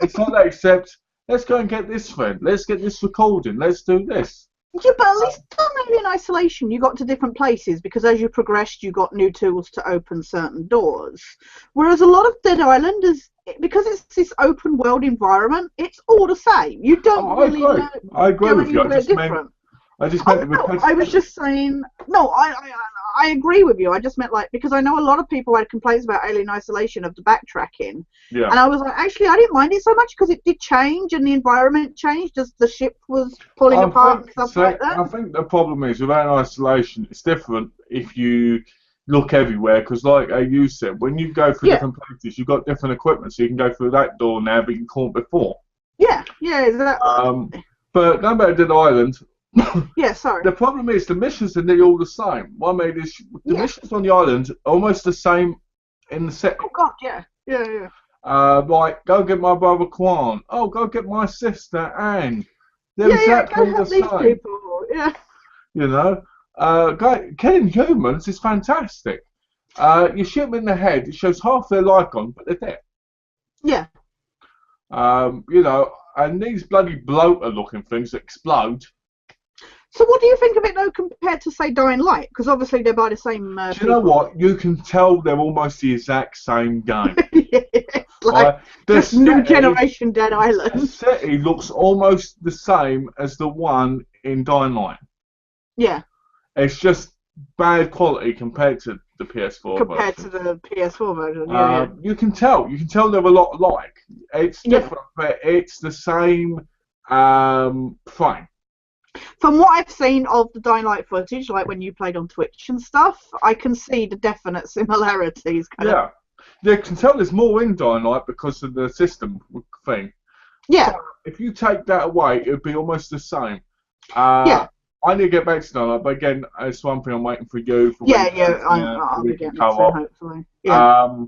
It's not that, except let's go and get this thing. Let's get this recording. Let's do this. Yeah, but at least maybe in Isolation you got to different places because as you progressed you got new tools to open certain doors. Whereas a lot of Dead Island is, because it's this open world environment, it's all the same. You don't really know. I agree with you. I was just saying, no, I agree with you. I just meant like, because I know a lot of people had complaints about Alien Isolation of the backtracking. Yeah. And I was like, actually, I didn't mind it so much because it did change and the environment changed as the ship was pulling apart and stuff like that. I think the problem is with Alien Isolation, it's different if you look everywhere because, like you said, when you go through different places, you've got different equipment, so you can go through that door now, but you can't before. Yeah, exactly. But going back to Dead Island. Yeah, sorry. The problem is the missions are nearly all the same. One made is the missions on the island are almost the same in the set. Oh God, yeah. Like go get my brother Kwan. Oh, go get my sister Anne. They're exactly the same. People. Yeah. You know, killing humans is fantastic. You shoot them in the head, it shows half their life gone, but they're dead. Yeah. You know, and these bloody bloater-looking things that explode. So what do you think of it, though, compared to, say, Dying Light? Because obviously they're by the same Do you know what? You can tell they're almost the exact same game. It's like this new generation Dead Island. The city looks almost the same as the one in Dying Light. Yeah. It's just bad quality compared to the PS4 compared version. to the PS4 version, yeah. You can tell they're a lot alike. It's different, but it's the same frame. From what I've seen of the Dying Light footage, like when you played on Twitch and stuff, I can see the definite similarities. Yeah, you can tell there's more in Dying Light because of the system thing. Yeah. So if you take that away, it would be almost the same. I need to get back to Dying Light, but again, it's one thing I'm waiting for you. For I'll be getting it soon, hopefully. Yeah.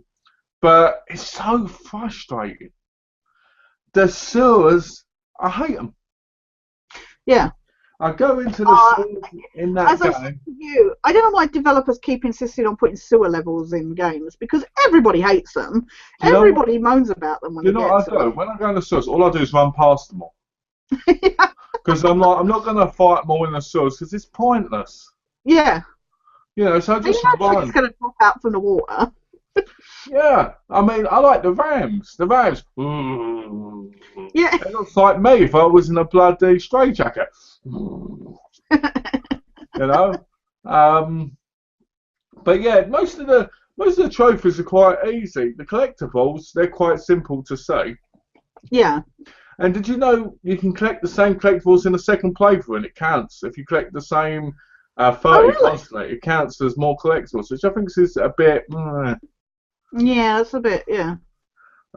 But it's so frustrating. The sewers, I hate them. Yeah. I go into the sewers in that as game. I said to you, I don't know why developers keep insisting on putting sewer levels in games because everybody hates them. Everybody moans about them when they get to them. You know what I do? When I go in the sewers, all I do is run past them all. Because I'm like, I'm not going to fight more in the sewers because it's pointless. Yeah. You know, so I just run. It's going to drop out from the water. Yeah, I mean, I like the Rams. The Rams. Mm. Yeah. It looks like me if I was in a bloody straitjacket. You know. Um, but yeah, most of the trophies are quite easy. The collectibles, they're quite simple to see. Yeah. And did you know you can collect the same collectibles in a second playthrough and it counts? If you collect the same Oh, 30 really? constantly, it counts as more collectibles, which I think is a bit. Yeah, that's a bit. Yeah.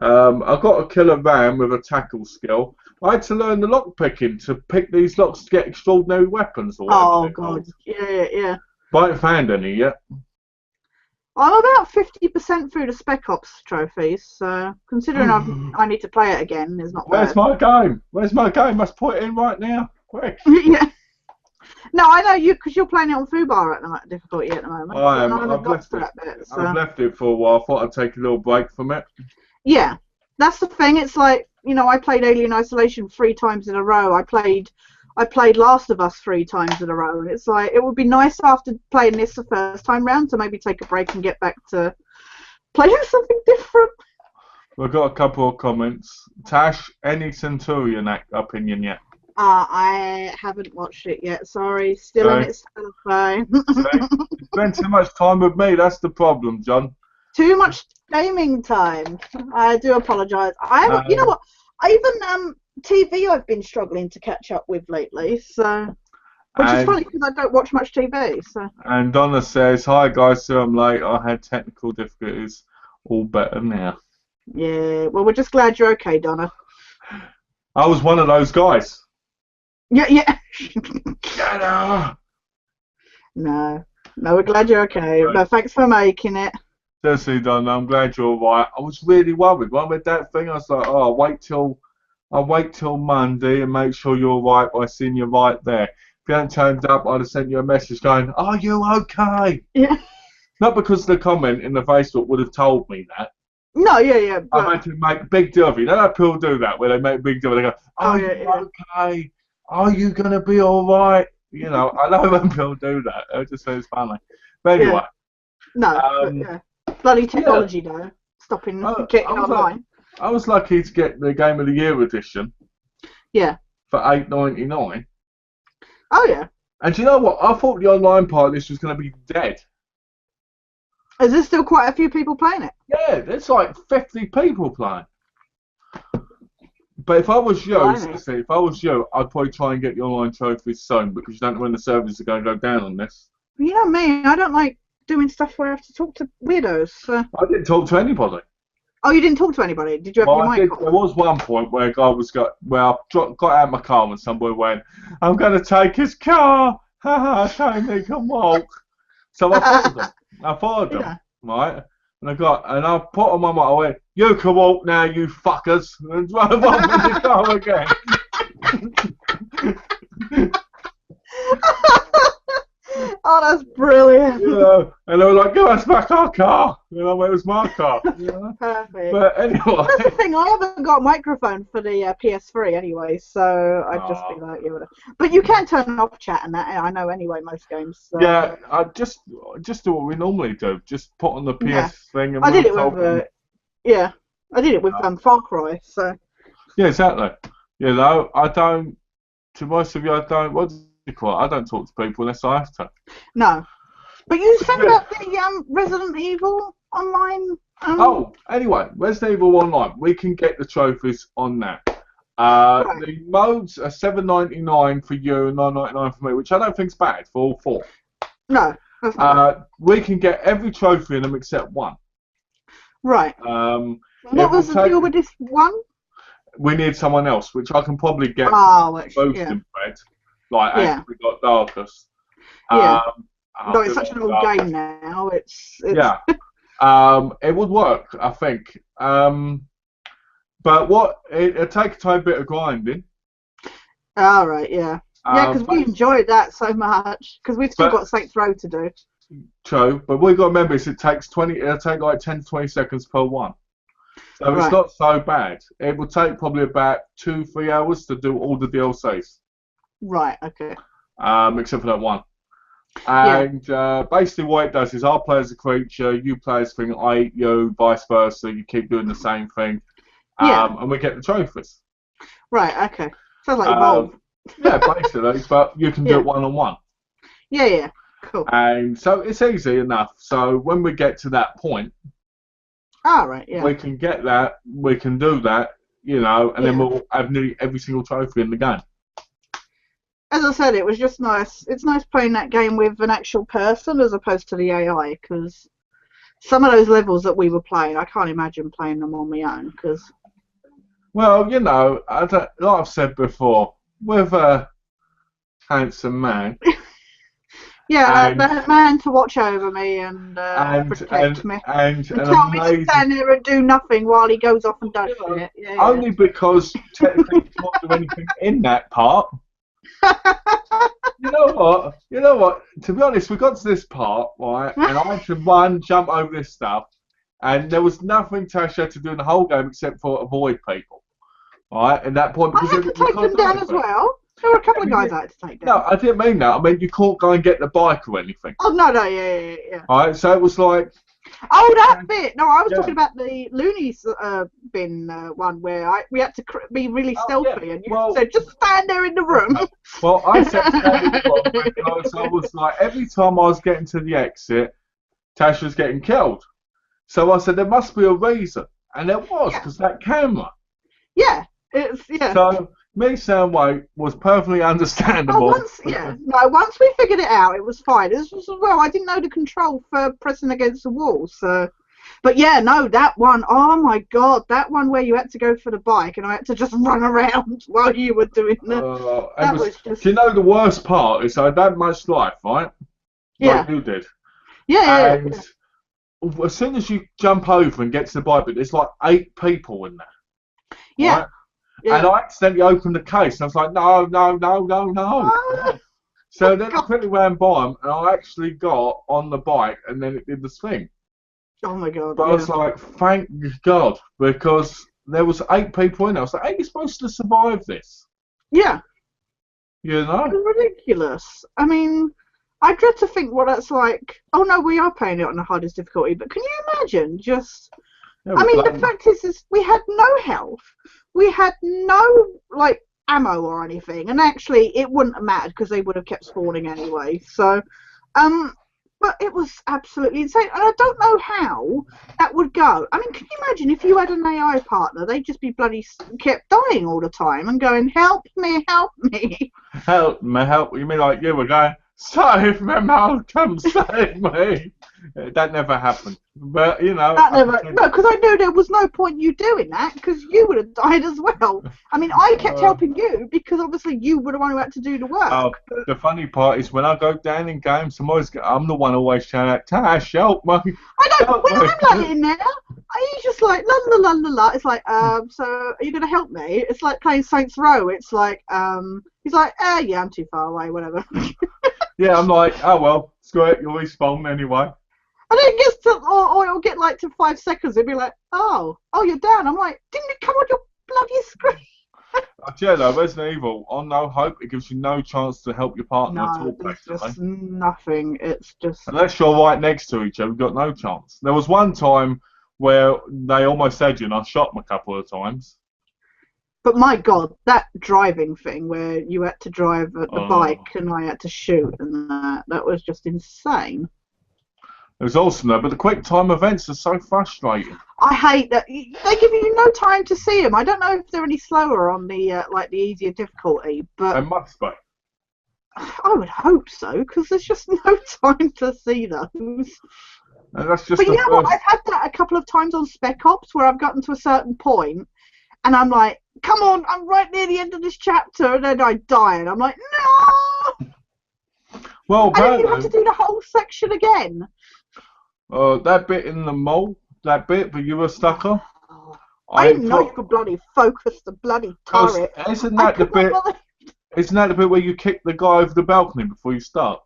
I got a killer ram with a tackle skill. I had to learn the lock picking to pick these locks to get extraordinary weapons or whatever Oh they're God. called. Yeah, yeah, yeah. But I haven't found any yet. I'm about 50% through the Spec Ops trophies, so considering I need to play it again is not Where's bad. my game? Where's my game? Must put it in right now. Quick. Yeah. No, I know you because you're playing it on Fubar at the difficulty at the moment, I and am. I haven't I've got left to it. that bit. I've So left it for a while. I thought I'd take a little break from it. yeah, that's the thing. It's like I played Alien Isolation 3 times in a row. I played Last of Us 3 times in a row, and it's like it would be nice after playing this the first time round to maybe take a break and get back to playing something different. We've got a couple of comments. Tash, any Centurion opinion yet? I haven't watched it yet. Sorry, still in No. its cellophane. See, you spend too much time with me. That's the problem, John. Too much gaming time. I do apologise. I haven't. You know Um, what? I even TV I've been struggling to catch up with lately. So, which is and funny because I don't watch much TV. So, and Donna says, "Hi guys, so I'm late. I had technical difficulties. All better now." yeah. Well, we're just glad you're okay, Donna. I was one of those guys. Yeah, yeah. Get her! No, no, we're glad you're okay. Right. No, thanks for making it. Seriously, Donna, I'm glad you're alright. I was really worried. When I read that thing, I was like, "Oh, I'll wait till Monday and make sure you're alright by seeing you right there." If you hadn't turned up, I'd have sent you a message going, "Are you okay?" Yeah. Not because the comment in the Facebook would have told me that. No, yeah, yeah. I've But had to make a big deal of it. You know how people do that, where they make a big deal. They go, oh, "Are yeah, you yeah. okay? Are you gonna be all right?" You know, I know when people do that. I just say it's funny. But Yeah. anyway, No, but um, yeah. Bloody yeah, technology though, stopping I, getting I was like, online. I was lucky to get the Game of the Year edition Yeah. for $8.99. Oh yeah. And do you know what? I thought the online part of this was going to be dead. Is there still quite a few people playing it? Yeah, there's like 50 people playing. But if I was you, Blimey. seriously, if I was you, I'd probably try and get the online trophies soon because you don't know when the servers are going to go down on this. You know me, I don't like doing stuff where I have to talk to weirdos. So. I didn't talk to anybody. Oh, you didn't talk to anybody? Did you have Well, your I mic did. off? There was one point where a guy where I got out of my car and somebody went, "I'm going to take his car. Ha ha, shame he can walk." So I followed them, Yeah. right? And I put on my mic. I went, "You can walk now, you fuckers," and drove off in the car again. Oh, that's brilliant. You know, and they were like, "Give us back our car." You know, it was my car. You know? Perfect. But anyway. That's the thing. I haven't got a microphone for the PS3 anyway, so I'd just be like, yeah, whatever. But you can turn off chat and that. I know anyway. Most games. So. Yeah, I just do what we normally do. Just put on the PS Yeah. thing and I did it we'll with. talk. Yeah, I did it with Far Cry. So. Yeah, exactly. You know, I don't. To most of you, I don't. What do you call it? I don't talk to people unless I have to. No. But you said Yeah. about the Resident Evil online. Oh, anyway, Resident Evil Online. We can get the trophies on that. Right. The modes are $7.99 for you and $9.99 for me, which I don't think's bad for all four. No, that's not We can get every trophy in them except one. right. What was the deal with this one? We need someone else, which I can probably get Oh, actually, boosting bread. Like Yeah. actually got Darkus. Yeah. No, After it's such an old Darkus. game now. It's Yeah. It would work, I think. But it'll take a tiny bit of grinding. All right, yeah. Yeah, because we But- enjoyed that so much. Because we've still but- got Saints Row to do. True, but we've got to remember it'll take like 10 to 20 seconds per one. So Right. it's not so bad. It will take probably about 2-3 hours to do all the DLCs. Right, okay. Except for that one. And basically what it does is I play as a creature, you play as a thing, I eat you, vice versa. You keep doing the same thing. And we get the trophies. Right, okay. Sounds like Um, Evolve. yeah, basically, but you can do it one-on-one. Yeah. Cool. And so it's easy enough. So when we get to that point, Right, yeah. we can get that, we can do that, and then we'll have nearly every single trophy in the game. As I said, it was just nice. It's nice playing that game with an actual person as opposed to the AI, because some of those levels that we were playing, I can't imagine playing them on my own. Well, like I've said before, with a handsome man. That man to watch over me and protect me. And tell me to stand there and do nothing while he goes off and does it. Only because technically you can't do anything in that part. You know what? To be honest, we got to this part, right, and I had to jump over this stuff, and there was nothing Tash had to do in the whole game except for avoid people. Right, at that point, because I had to take them down as well. There were a couple of guys I had to take down. No, I didn't mean that. I mean, you can't go and get the bike or anything. Oh, no, yeah. Alright, so it was like... Oh, that bit! No, I was talking about the Loonies bin one where we had to be really stealthy and you said, just stand there in the room. Well, I said stand in the room because I was like, every time I was getting to the exit, Tash was getting killed. So I said, there must be a reason. And there was, because that camera. Yeah. So... Me saying wait was perfectly understandable. Once we figured it out, it was fine. This was I didn't know the control for pressing against the wall, so. But that one, oh my god, that one where you had to go for the bike and I had to just run around while you were doing that. Do you know the worst part is I had that much life, right? Yeah. Like you did. And as soon as you jump over and get to the bike, there's like 8 people in there. Yeah. Right? Yeah. And I accidentally opened the case, and I was like, no. So then I quickly ran by him, and I actually got on the bike, and then it did the thing. Oh my god. But I was like, thank God, because there was 8 people in there. I was like, are you supposed to survive this? Yeah. You know? It's ridiculous. I mean, I dread to think what that's like. Oh no, we are playing it on the hardest difficulty, but can you imagine just... the fact is we had no health. We had no, ammo or anything. And actually, it wouldn't have mattered because they would have kept spawning anyway. So, but it was absolutely insane. And I don't know how that would go. I mean, can you imagine if you had an AI partner? They'd just be bloody kept dying all the time and going, help me. Help me. You mean like you were going, save me, Malcolm, save me. That never happened. But, That never... No, because I knew there was no point you doing that, because you would have died as well. I mean, I kept helping you, because obviously you were the one who had to do the work. The funny part is when I go down in games, I'm the one always shouting out, Tash, help me. I know, when I'm in there, he's just like, la. It's like, so are you going to help me? It's like playing Saints Row. It's like, he's like, yeah, I'm too far away, whatever. Yeah, I'm like, oh well, screw it, you'll respawn anyway. And then it gets to, or it'll get to 5 seconds, it'll be like, oh, you're down. I'm like, didn't it come on your bloody screen? I tell you though, Resident Evil, on No Hope, it gives you no chance to help your partner at all. No, it's just nothing. It's just... Unless you're right next to each other, you've got no chance. There was one time where they almost had you, and I shot them a couple of times. But my god, that driving thing where you had to drive the bike and I had to shoot, and that was just insane. It was awesome though, but the quick time events are so frustrating. I hate that. They give you no time to see them. I don't know if they're any slower on the the easier difficulty, but... They must be. I would hope so, because there's just no time to see those. And that's just but you know what? I've had that a couple of times on Spec Ops where I've gotten to a certain point, and I'm like, come on, I'm right near the end of this chapter, and then I die, and I'm like, no! Well, and then you have to do the whole section again. That bit in the mall, that bit that you were stuck on. I didn't know you could bloody focus the bloody turret. Isn't that the bit where you kick the guy over the balcony before you start?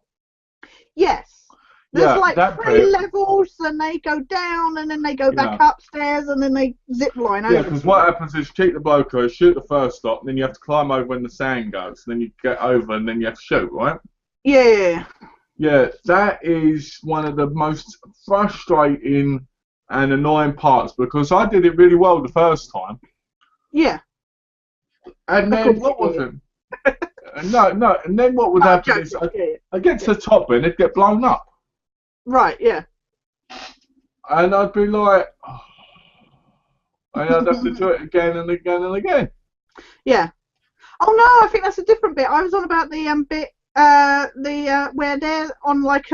Yes. There's 3 levels, and they go down, and then they go back upstairs, and then they zip line over. Yeah, because what happens is you kick the bloke over, shoot the first stop, and then you have to climb over when the sand goes, and then you get over, and then you have to shoot, right? Yeah. Yeah, that is one of the most frustrating and annoying parts because I did it really well the first time. Yeah. And then what was it? No. And then what would happen is I get to the top and it'd get blown up. Right. Yeah. And I'd be like, oh, and I'd have to do it again and again and again. Yeah. Oh no, I think that's a different bit. I was on about the bit where they're on like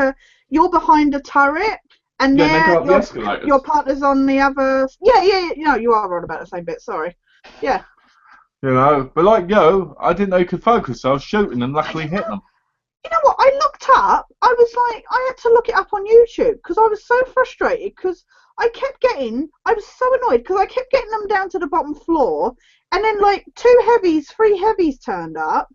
you're behind a turret and your partner's on the other. Yeah. No, you are on about the same bit. Sorry. Yeah. You know, but like I didn't know you could focus. So I was shooting and luckily hit them. You know what? I looked up. I was like, I had to look it up on YouTube because I was so frustrated because I was so annoyed because I kept getting them down to the bottom floor, and then like 3 heavies turned up,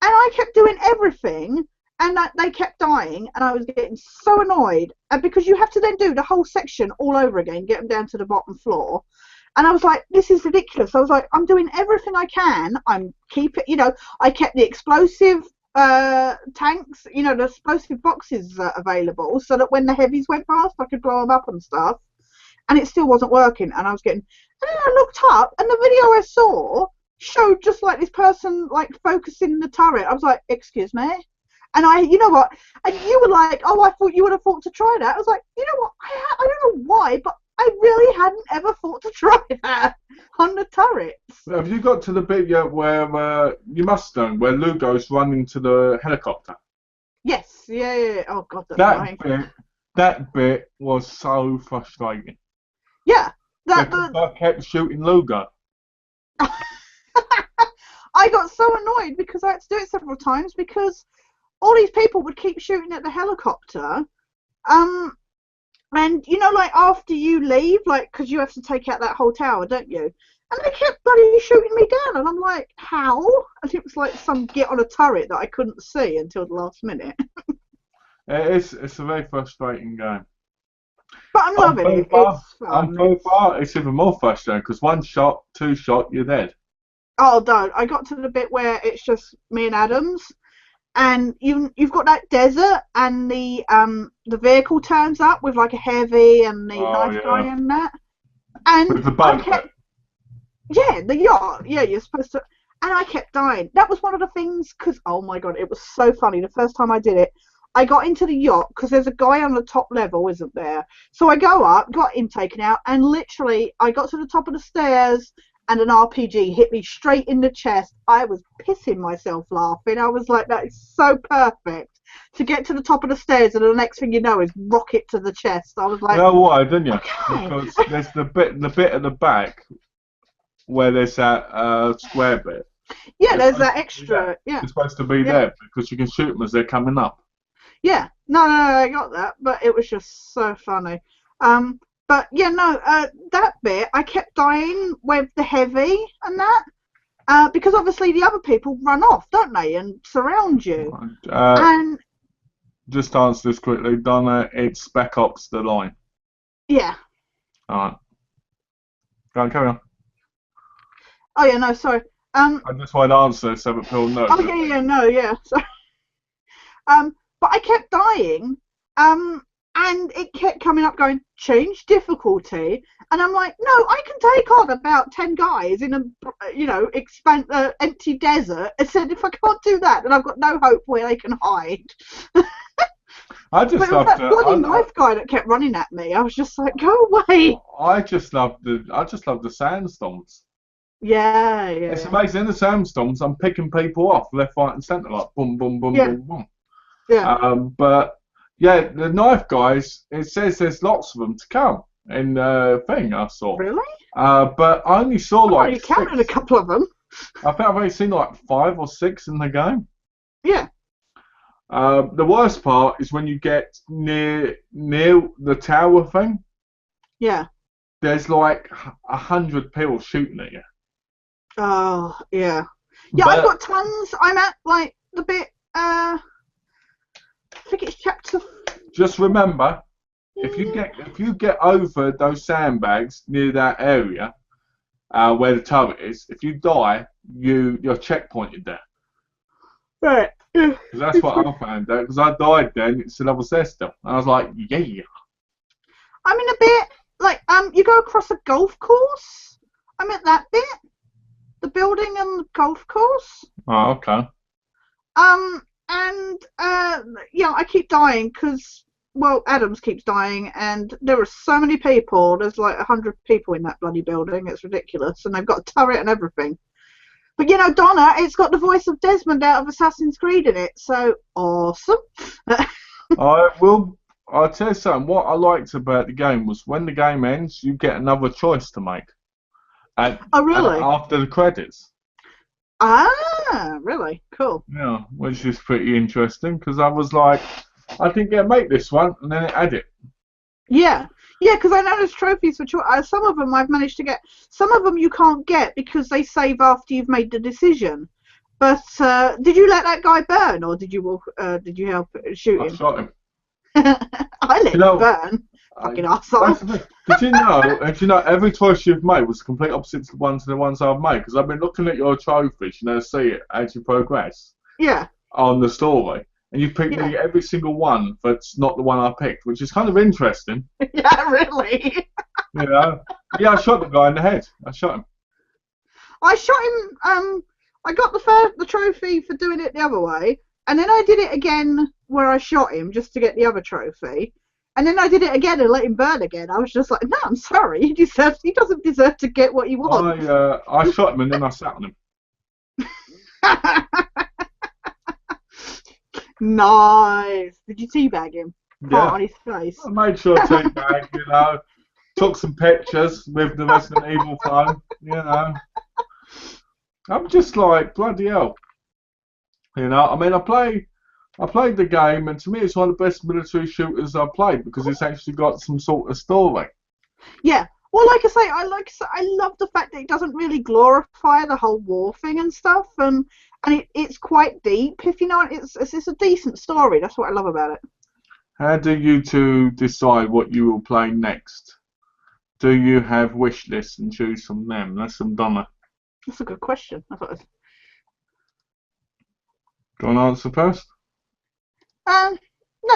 and I kept doing everything, and they kept dying, and I was getting so annoyed, and because you have to then do the whole section all over again, get them down to the bottom floor. And I was like, this is ridiculous. I was like, I'm doing everything I can. I kept the explosive tanks, the explosive boxes available so that when the heavies went past, I could blow them up and stuff. And it still wasn't working. And and then I looked up and the video I saw showed just like this person like focusing the turret. I was like, excuse me? And you know what? And you were like, oh, I thought you would have thought to try that. I was like, you know what? I don't know why, but I really hadn't ever thought to try that on the turrets. Have you got to the bit yet where you must know where Lugo's running to the helicopter? Yes, yeah. Oh God, that bit was so frustrating. Yeah, I kept shooting Lugo. I got so annoyed because I had to do it several times because all these people would keep shooting at the helicopter. And like after you leave, like, because you have to take out that whole tower, don't you? And they kept bloody shooting me down, and I'm like, how? And it was like some git on a turret that I couldn't see until the last minute. It's a very frustrating game. But I'm loving it. It's fun. So far, it's even more frustrating because 1 shot, 2 shot, you're dead. Oh, don't! I got to the bit where it's just me and Adams. And you've got that desert, and the vehicle turns up with like a heavy and the knife guy and that. And with the boat. The yacht. Yeah, you're supposed to. And I kept dying. That was one of the things because oh my God, it was so funny. The first time I did it, I got into the yacht because there's a guy on the top level, isn't there? So I go up, got him taken out, and literally I got to the top of the stairs. And an RPG hit me straight in the chest. I was pissing myself laughing. I was like, that is so perfect. To get to the top of the stairs and the next thing you know is rocket to the chest. I was like, you know why, didn't you? Okay. Because there's the bit at the back where there's that square bit. Yeah, there's that extra. Yeah. It's supposed to be there because you can shoot them as they're coming up. Yeah. No, I got that. But it was just so funny. But yeah, no, that bit I kept dying with the heavy and that because obviously the other people run off, don't they, and surround you. And just to answer this quickly, Donna, it's Spec Ops: The Line. Yeah. All right. Go on, carry on. Oh yeah, no, sorry. I just want to answer so that people know. Oh yeah. Sorry. But I kept dying. And it kept coming up going, change difficulty. And I'm like, no, I can take on about 10 guys in a, empty desert. I said, if I can't do that, then I've got no hope where they can hide. I just loved that bloody knife guy that kept running at me. I was just like, go away. I just love the sandstorms. Yeah. It's amazing. In the sandstorms, I'm picking people off left, right, and centre, like boom, boom, boom, boom, boom. Yeah. But yeah, the knife guys, it says there's lots of them to come in the thing I saw. Really? But I only saw like you counted a couple of them. I think I've only seen like 5 or 6 in the game. Yeah. The worst part is when you get near the tower thing. Yeah. There's like 100 people shooting at you. Oh, yeah. Yeah, I've got tons. I'm at like the bit I think it's chapter. Just remember, if you get over those sandbags near that area where the turret is, if you die, you're checkpointed there. Right. Because that's what I found out. Because I died then, it said I was there still. And I was like, yeah. I'm in a bit like you go across a golf course. I'm at that bit, the building and the golf course. Oh, okay. And yeah, I keep dying because Adams keeps dying, and there are so many people. There's like 100 people in that bloody building. It's ridiculous, and they've got a turret and everything. But you know, Donna, it's got the voice of Desmond out of Assassin's Creed in it, so awesome. I'll tell you something. What I liked about the game was when the game ends, you get another choice to make. Oh, really? After the credits. Ah, really? Cool. Yeah, which is pretty interesting because I was like, I didn't get to make this one, and then it had it. Yeah, because I know there's trophies for some of them I've managed to get. Some of them you can't get because they save after you've made the decision. But did you let that guy burn, or did you help shoot him? I shot him. I let him burn. Fucking arsehole. Did you know every choice you've made was the complete opposite to the ones I've made? Because I've been looking at your trophies, see it as you progress. Yeah. On the story. And you picked every single one that's not the one I picked, which is kind of interesting. Yeah, really. Yeah, I shot the guy in the head. I shot him. I shot him. I got the trophy for doing it the other way, and then I did it again where I shot him just to get the other trophy, and then I did it again and let him burn again. I was just like, no, I'm sorry. He doesn't deserve to get what he wants. I shot him and then I sat on him. Nice. Did you teabag him? Yeah. On his face. I made sure to teabag, took some pictures with the Resident Evil phone, I'm just like, bloody hell. I mean, I played the game, and to me it's one of the best military shooters I've played because it's actually got some sort of story. Yeah. Well, like I say, I love the fact that it doesn't really glorify the whole war thing and stuff, and it's quite deep. If you know, it's a decent story. That's what I love about it. How do you two decide what you will play next? Do you have wish lists and choose from them? That's from Donna. That's a good question. I thought. Do you want to answer first? No,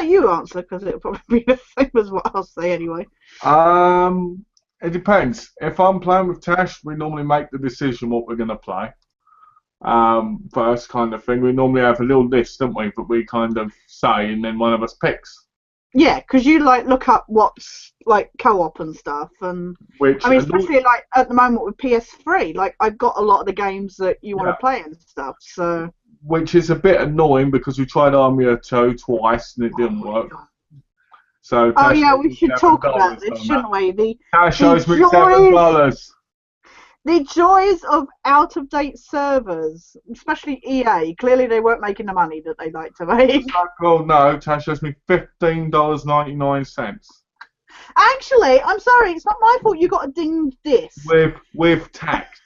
you answer because it'll probably be the same as what I'll say anyway. It depends. If I'm playing with Tash, we normally make the decision what we're going to play. First kind of thing. We normally have a little list, don't we? But we kind of say, and then one of us picks. Yeah, because you look up what's co-op and stuff, and especially at the moment with PS3, I've got a lot of the games that you want to play and stuff. So. Which is a bit annoying because we tried Army of Two twice and it didn't work. So we should talk about this, shouldn't we? That shows me $7. The joys of out-of-date servers, especially EA. Clearly, they weren't making the money that they'd like to make. Oh no, Tash shows me $15.99. Actually, I'm sorry, it's not my fault. You got a dinged disc with tax.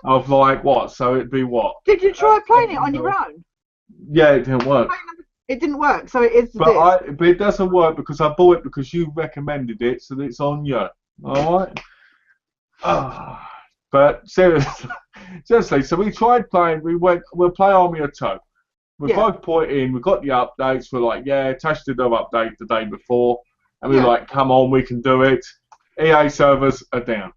Of what? So it'd be what? Did you try playing it on your own? Yeah, it didn't work. It didn't work, so it is. But it doesn't work because I bought it because you recommended it, so that it's on you. All right. But seriously, so we tried playing. We'll play Army of Two. We both put it in. We got the updates. We're like, Tash did an update the day before, and we're like, come on, we can do it. EA servers are down.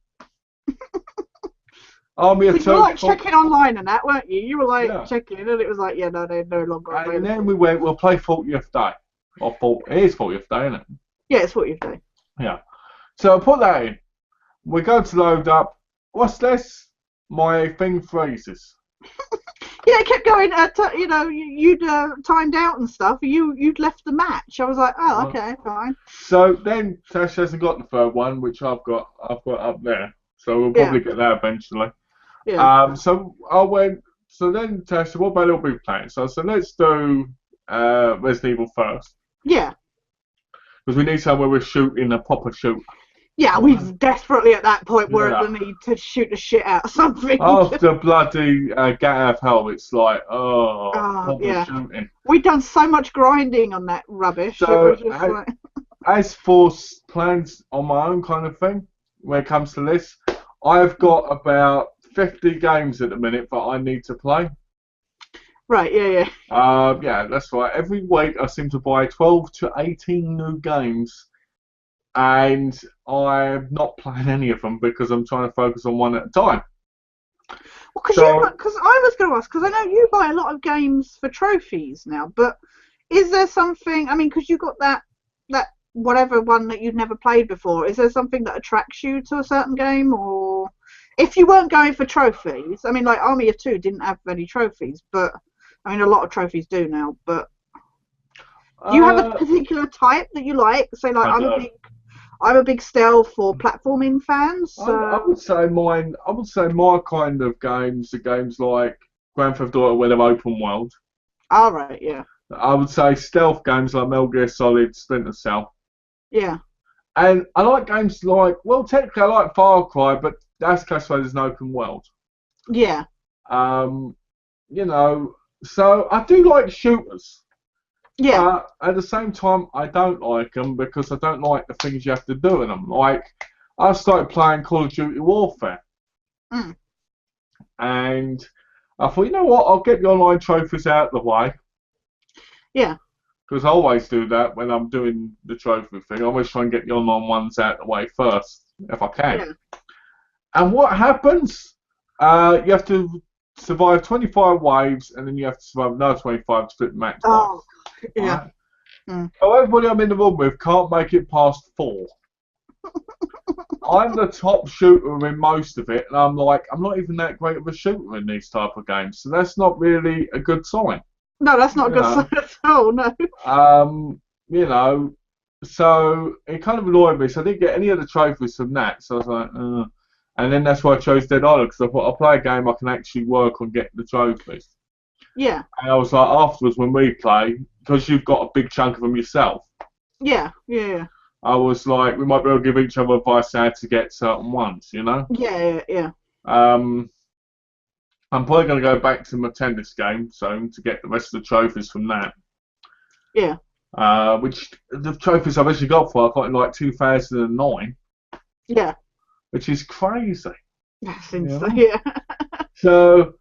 Army of Two. You were checking online and that, weren't you? You were checking, and it was like, no, they're no longer available. And then we went, we'll play 40th Day. It is 40th Day, isn't it? Yeah, it's 40th Day. Yeah. So I put that in. We go to load up. What's this? My thing freezes. Yeah, it kept going. You'd timed out and stuff. You'd left the match. I was like, oh, okay, fine. So then Tash hasn't got the third one, which I've got up there. So we'll probably get that eventually. Yeah. So I went. So then Tash said, "What about little big plans?" So I said, "Let's do Resident Evil first." Yeah. Because we need somewhere we're shooting a proper shoot. Yeah, we're desperately at that point where the need to shoot the shit out of something. After bloody Get Out of Hell, it's like, proper shooting. We've done so much grinding on that rubbish. So as for plans on my own kind of thing, when it comes to this, I've got about 50 games at the minute that I need to play. Right, yeah, yeah. Yeah, that's right. Every week I seem to buy 12 to 18 new games, and I'm not playing any of them because I'm trying to focus on one at a time. Well, because So, I was going to ask, because I know you buy a lot of games for trophies now, but is there something, I mean, because you got that whatever one that you'd never played before, is there something that attracts you to a certain game, or if you weren't going for trophies, I mean, like Army of Two didn't have any trophies, but I mean, a lot of trophies do now, but do you have a uh, particular type that you like? Say, like, I don't. I'm a big stealth or platforming fan, I so, would say mine. I would say my kind of games are games like Grand Theft Auto, where they're open world. alright, yeah, I would say stealth games like Metal Gear Solid, Splinter Cell, yeah, and I like games like, well, technically I like Far Cry, but that's classified as an open world. yeah, Um, you know, so I do like shooters, yeah, but at the same time I don't like them because I don't like the things you have to do in them. Like I started playing Call of Duty Warfare, mm, and I thought, you know what, I'll get the online trophies out of the way. yeah, Because I always do that when I'm doing the trophy thing. I always try and get the online ones out of the way first, if I can. yeah. And what happens? You have to survive 25 waves, and then you have to survive another 25 to flip the max life. Oh, yeah. Right? Mm. So everybody I'm in the room with can't make it past 4. I'm the top shooter in most of it, and I'm like, I'm not even that great of a shooter in these type of games, so that's not really a good sign. No, that's not a You good know, sign at all. No. you know, so it kind of annoyed me. So I didn't get any of the trophies from that. So I was like, and then that's why I chose Dead Island because I thought I'll play a game I can actually work on getting the trophies. Yeah, And I was like, afterwards when we play, because you've got a big chunk of them yourself, yeah, yeah, I was like, we might be able to give each other advice how to get certain ones, you know. yeah, yeah, yeah, Um, I'm probably going to go back to my tennis game soon to get the rest of the trophies from that. yeah. Which the trophies I've actually got for I got in like 2009, Yeah. which is crazy. That's You know? insane. Yeah. So,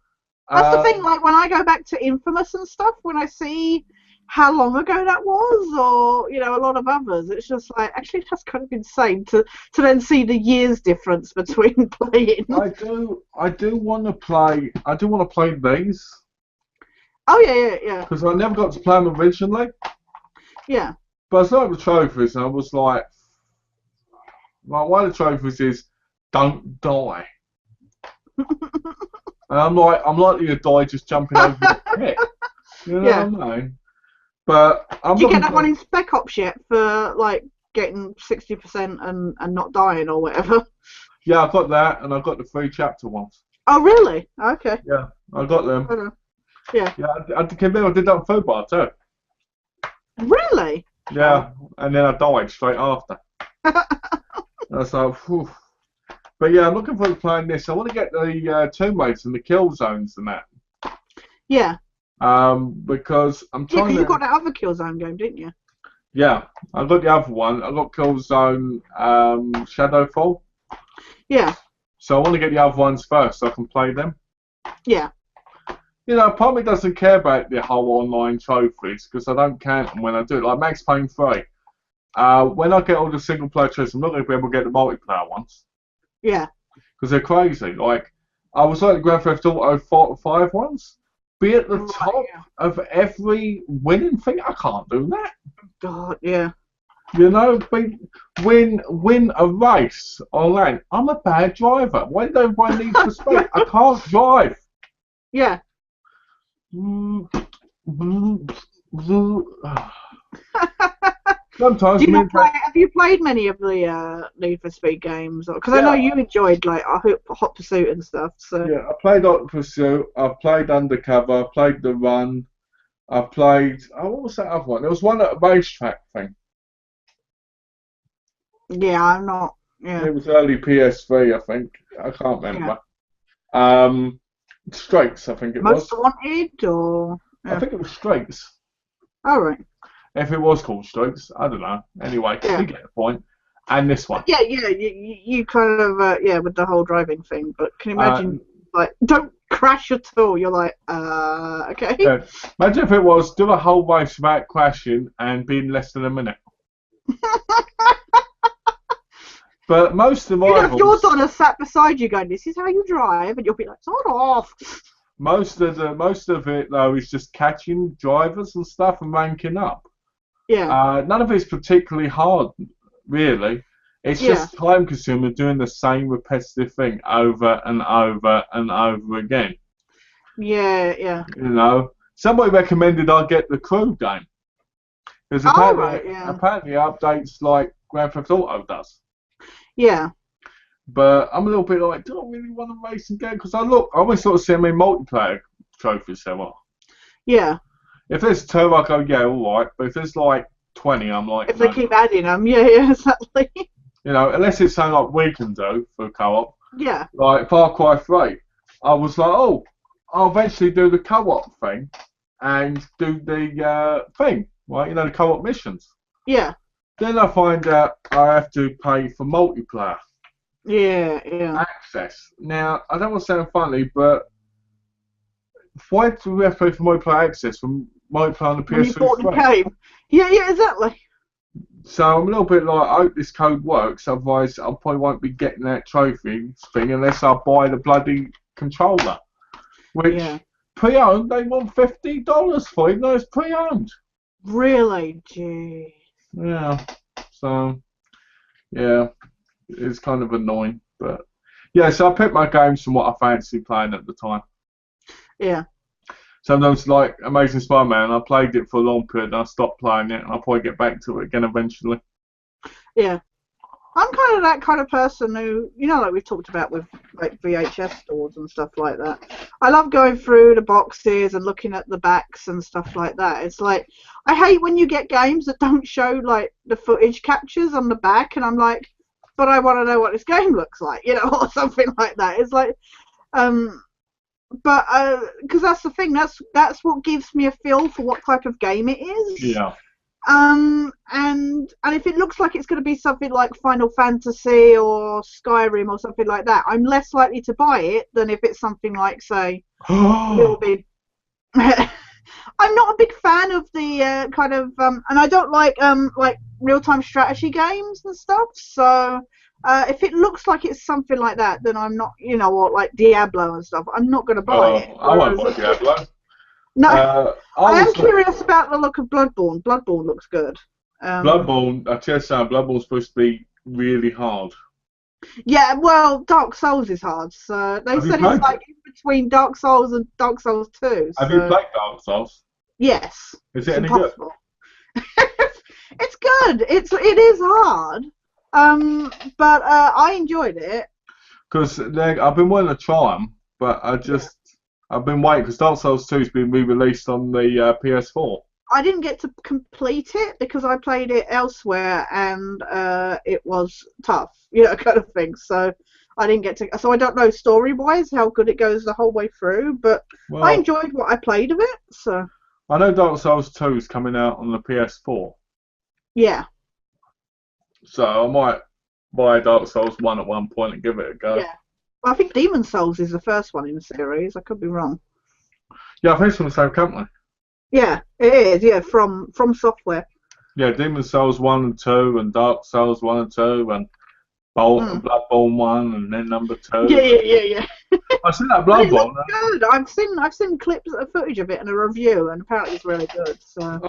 That's the thing. uh, Like when I go back to Infamous and stuff, when I see how long ago that was, or a lot of others, it's just like actually that's kind of insane to then see the years difference between playing. I do want to play. I do want to play these Oh yeah, yeah, yeah, because I never got to play them originally. yeah, But I saw the trophies and I was like, one of the trophies is don't die, and I'm like, I'm likely to die just jumping over the pit. You know yeah. what I mean? But I'm Do you get looking that one for. in Spec Ops yet for like getting 60% and not dying or whatever? Yeah, I got that, and I got the 3 chapter ones. Oh really? Okay. Yeah, I got them. I don't know. Yeah. Yeah, I did that on football too. Really? Yeah, and then I died straight after. I was like, whew. But yeah, I'm looking forward to playing this. I want to get the Tomb Raiders and the kill zones and that. Yeah. Because I'm Yeah, trying because you to. got that other Killzone game, didn't you? Yeah, I got the other one. I got Killzone Shadowfall. Yeah. So I want to get the other ones first so I can play them. Yeah. Part of me doesn't care about the whole online trophies because I don't count them when I do it. Like Max Payne 3. When I get all the single player trophies, I'm not going to be able to get the multiplayer ones Yeah. because they're crazy. Like, I was like the Grand Theft Auto 5 ones. Be at the Right, top yeah. of every winning thing. I can't do that. God, yeah. Win a race on land. I'm a bad driver. Why do I need for speed? I can't drive. Yeah. Sometimes Do you me not and play? Have you played many of the Need for Speed games? Because I know yeah, you enjoyed like Hot Pursuit and stuff. So yeah. I played Hot Pursuit. I've played Undercover. I played The Run. I played. Oh, what was that other one? There was one at a racetrack thing. yeah, I'm not. Yeah. It was early PS3, I think. I can't Yeah. remember. Um, Straights, I think it was. Most Wanted or I yeah. think it was Straights. All right. If it was called Straights, I don't know. Anyway, Yeah. you get the point. And this one. Yeah, yeah. You kind of yeah with the whole driving thing, but can you Uh, imagine? like, don't crash at all. You're like, okay. Yeah. Imagine if it was do a whole race without crashing and being less than a minute. But most of the You know, if your rivals, daughter sat beside you going, this is how you drive, and you'll be like, sort off. most of it though is just catching drivers and stuff and ranking up. Yeah. None of it's particularly hard, really. It's just time consuming doing the same repetitive thing over and over and over again. Yeah. You know, somebody recommended I get the Crew game because apparently it updates like Grand Theft Auto does. Yeah. But I'm a little bit like, do I really want to race and game? Because I always sort of see how many multiplayer trophies there are. Yeah. If there's 2, I go, yeah, all right. But if there's like 20, I'm like, if they keep adding them, yeah, exactly. You know, unless it's something like we can do for co-op. Yeah. Like Far Cry 3, I was like, oh, I'll eventually do the co-op thing and do the thing, right? You know, the co-op missions. Yeah. Then I find out I have to pay for multiplayer. Yeah. Access. Now, I don't want to sound funny, but why do we have to pay for multiplayer access from multiplayer on the PS3? When you bought the game. Yeah, exactly. So I'm a little bit like, I hope this code works, otherwise I probably won't be getting that trophy thing unless I buy the bloody controller. Which, pre-owned, they want $50 for, even though it's pre-owned. Really? Gee. Yeah. So, yeah, it's kind of annoying. But, yeah, so I pick my games from what I fancy playing at the time. Yeah. Sometimes, like Amazing Spider-Man, I played it for a long period and I stopped playing it and I'll probably get back to it again eventually. Yeah. I'm kind of that kind of person who, you know, like we've talked about with like VHS stores and stuff like that. I love going through the boxes and looking at the backs and stuff like that. It's like, I hate when you get games that don't show like the footage captures on the back, and I'm like, but I want to know what this game looks like, you know, or something like that. It's like, but because that's the thing, that's what gives me a feel for what type of game it is. Yeah. And if it looks like it's going to be something like Final Fantasy or Skyrim or something like that, I'm less likely to buy it than if it's something like, say, Little Big. I'm not a big fan of the kind of and I don't like real-time strategy games and stuff. So if it looks like it's something like that, then I'm not, you know, or like Diablo and stuff. I'm not going to buy it. I won't buy Diablo. No, I am curious about the look of Bloodborne. Bloodborne looks good. Bloodborne, I tell you something, Bloodborne's supposed to be really hard. Yeah, well, Dark Souls is hard, so they said it's like in between Dark Souls and Dark Souls 2. Have you played Dark Souls? Yes. Is it any good? It's good. It is hard, but I enjoyed it. Because I've been wanting to try them, but I've been waiting because Dark Souls 2 has been re-released on the PS4. I didn't get to complete it because I played it elsewhere and it was tough, you know, kind of thing. So I didn't get to. So I don't know story-wise how good it goes the whole way through, but I enjoyed what I played of it. So I know Dark Souls 2 is coming out on the PS4. Yeah. So I might buy Dark Souls 1 at one point and give it a go. Yeah. Well, I think Demon's Souls is the first one in the series. I could be wrong. Yeah, I think it's from the same company. Yeah, it is. Yeah, from Software. Yeah, Demon's Souls 1 and 2, and Dark Souls 1 and 2, and Bloodborne 1, and then number 2. Yeah. I've seen that Bloodborne. Good. I've seen clips of footage of it and a review, and apparently it's really good. So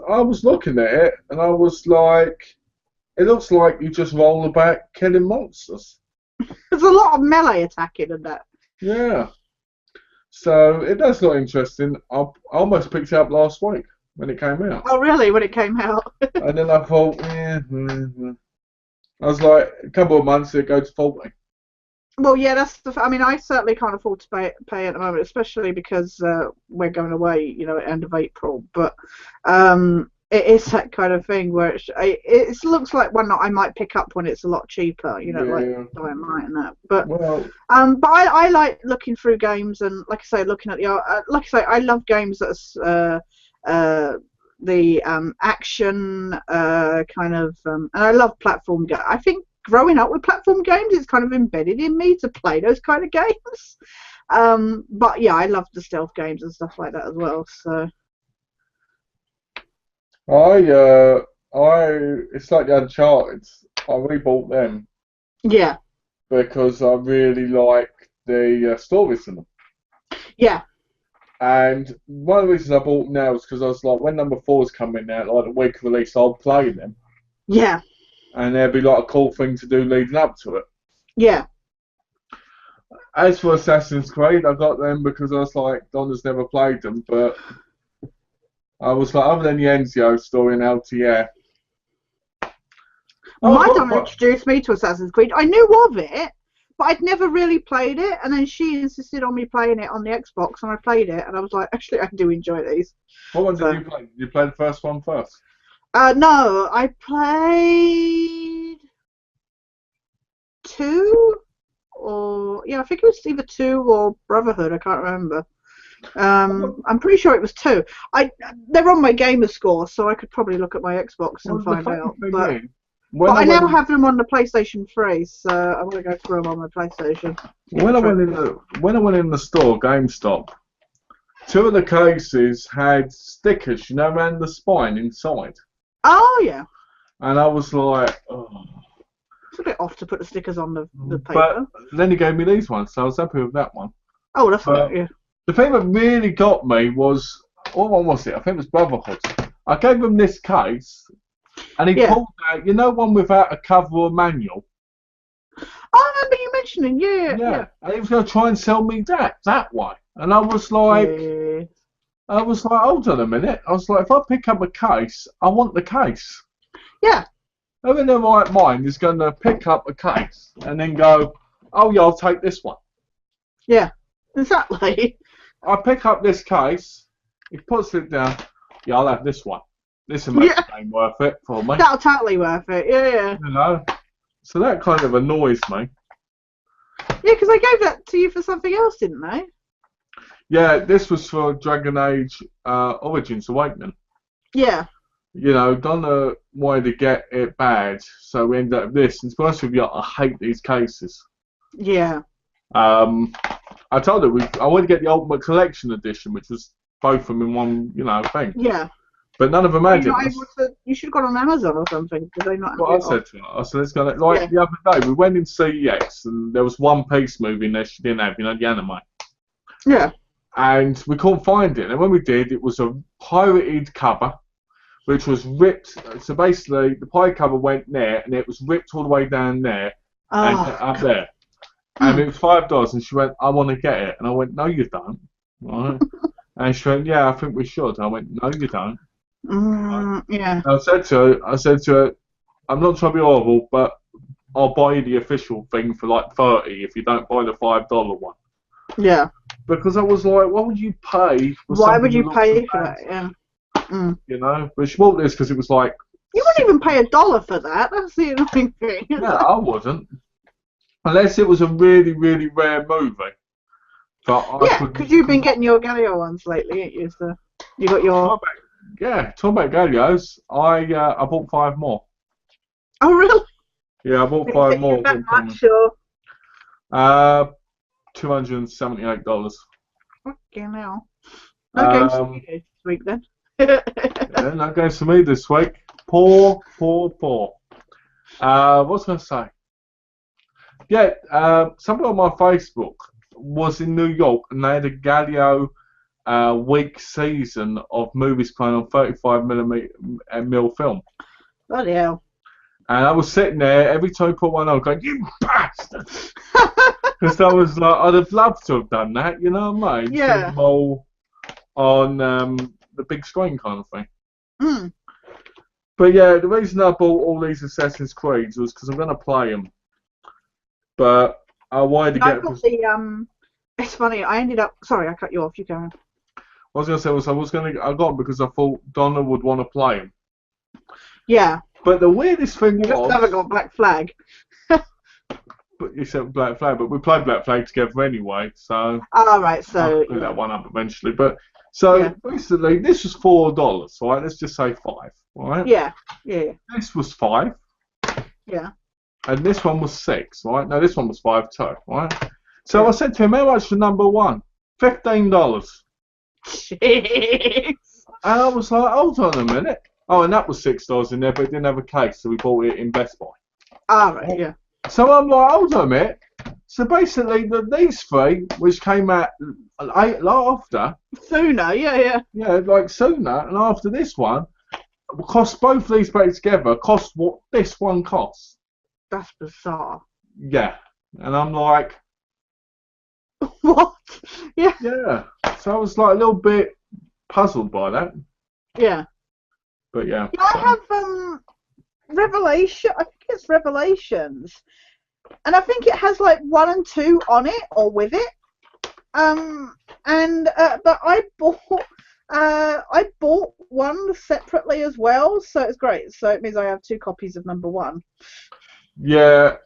I was looking at it, and I was like, it looks like you just roll about killing monsters. There's a lot of melee attacking in that. Yeah. So it does look interesting. I almost picked it up last week when it came out. Oh, really? When it came out? And then I thought, I was like, a couple of months it goes to 40. Well, yeah, that's I mean, I certainly can't afford to pay at the moment, especially because we're going away, you know, at the end of April. But it is that kind of thing where it looks like one that I might pick up when it's a lot cheaper, you know, like Dynamite and that. But I like looking through games and, like I say, looking at the art. Like I say, I love games that's the action kind of, and I love platform games. I think growing up with platform games, it's kind of embedded in me to play those kind of games. But yeah, I love the stealth games and stuff like that as well. So It's like the Uncharted. I rebought them yeah, because I really like the stories in them. yeah, And one of the reasons I bought them now is because I was like, when number 4's coming out, like the week of release, I'll play them. yeah, And there'd be like a cool thing to do leading up to it. yeah. As for Assassin's Creed, I got them because I was like, Donna's never played them, but I was like, other than the Ezio story in LTF. My Donna introduced me to Assassin's Creed. I knew of it, but I'd never really played it. And then she insisted on me playing it on the Xbox, and I played it, and I was like, actually, I do enjoy these. What one did you play? Did you play the first one first? No, I played 2, or yeah, I think it was either 2 or Brotherhood. I can't remember. I'm pretty sure it was 2. They're on my gamer score, so I could probably look at my Xbox and find out. But I now have them on the PlayStation 3, so I'm gonna go through them on my PlayStation. When I went in the store, GameStop, 2 of the cases had stickers, around the spine inside. Oh yeah. And I was like, oh. It's a bit off to put the stickers on the paper. But then he gave me these ones, so I was happy with that one. Oh, that's right, yeah. The thing that really got me was, what one was it? I think it was Brotherhood. I gave him this case, and he pulled out, one without a cover or manual. I remember you mentioning, yeah. And he was going to try and sell me that way. And I was like, hold on a minute. I was like, if I pick up a case, I want the case. Yeah. Who in their right mind is going to pick up a case and then go, oh yeah, I'll take this one. Yeah, exactly. I pick up this case, he puts it down, yeah, I'll have this one. This will make the game worth it for me. That'll totally worth it, yeah. So that kind of annoys me. Yeah, because they gave that to you for something else, didn't they? Yeah, this was for Dragon Age Origins Awakening. Yeah. Donna wanted to get it bad, so we ended up with this. And to be honest with you, I hate these cases. Yeah. I told her I wanted to get the Ultimate Collection edition, which was both of them in one, thing. Yeah. But none of them had it. You should have gone on Amazon or something. Did they not? Well, I said to her, let's go. The other day, we went in CEX, and there was One Piece movie in there she didn't have, the anime. Yeah. And we couldn't find it. And when we did, it was a pirated cover, which was ripped. So basically, the pirate cover went there, and it was ripped all the way down there and up there. And it was $5. And she went, I want to get it. And I went, no, you don't. Right? And she went, yeah, I think we should. I went, no, you don't. Yeah. I said to her, I'm not trying to be horrible, but I'll buy you the official thing for like $30 if you don't buy the $5 one. Yeah. Because I was like, what would you pay? Why would you pay for that? Yeah. But she bought this because it was like. You wouldn't even pay $1 for that. That's the annoying thing. Yeah, I wouldn't. Unless it was a really, really rare movie. Yeah, because you've been getting your Galileo ones lately, ain't you? So you got your. Talking about Galeos, I bought 5 more. Oh really? Yeah, I bought 5 more. That much, sure. $278. Fucking hell. No games for me this week then. Yeah, no games for me this week. Poor. What was I going to say? Yeah, somebody on my Facebook was in New York and they had a Galileo week season of movies playing on 35mm film. Bloody hell. And I was sitting there every time I put one on going, you bastard! Because I was like, I'd have loved to have done that, you know what I mean? Yeah. On the big screen kind of thing. But yeah, the reason I bought all these Assassin's Creeds was because I'm going to play them. But I wanted to get... It's funny, I ended up... Sorry, I cut you off, you go on. What I was going to say was I got them because I thought Donna would want to play them. Yeah. But the weirdest thing was... You just never got Black Flag. But you said Black Flag, but we played Black Flag together anyway, so... Oh, right, so... I'll pick that one up eventually, but... So, basically, this was $4, right? Let's just say 5, right? Yeah. This was 5. Yeah. And this one was 6, right? No, this one was 5 too, right? So I said to him, how much for number one? $15. Jeez. And I was like, hold on a minute. Oh, and that was $6 in there, but it didn't have a case, so we bought it in Best Buy. Ah, right, yeah. So I'm like, hold on a minute. So basically, these three, which came out after, Sooner, yeah. yeah, like sooner, and after this one, cost both these bags together, cost what this one costs. That's bizarre. Yeah. And I'm like, What? Yeah. yeah. So I was like a little bit puzzled by that. Yeah. But yeah. Yeah, I have Revelation. I think it's Revelations, and I think it has like 1 and 2 on it or with it. But I bought one separately as well, so it's great. So it means I have 2 copies of number 1. Yeah,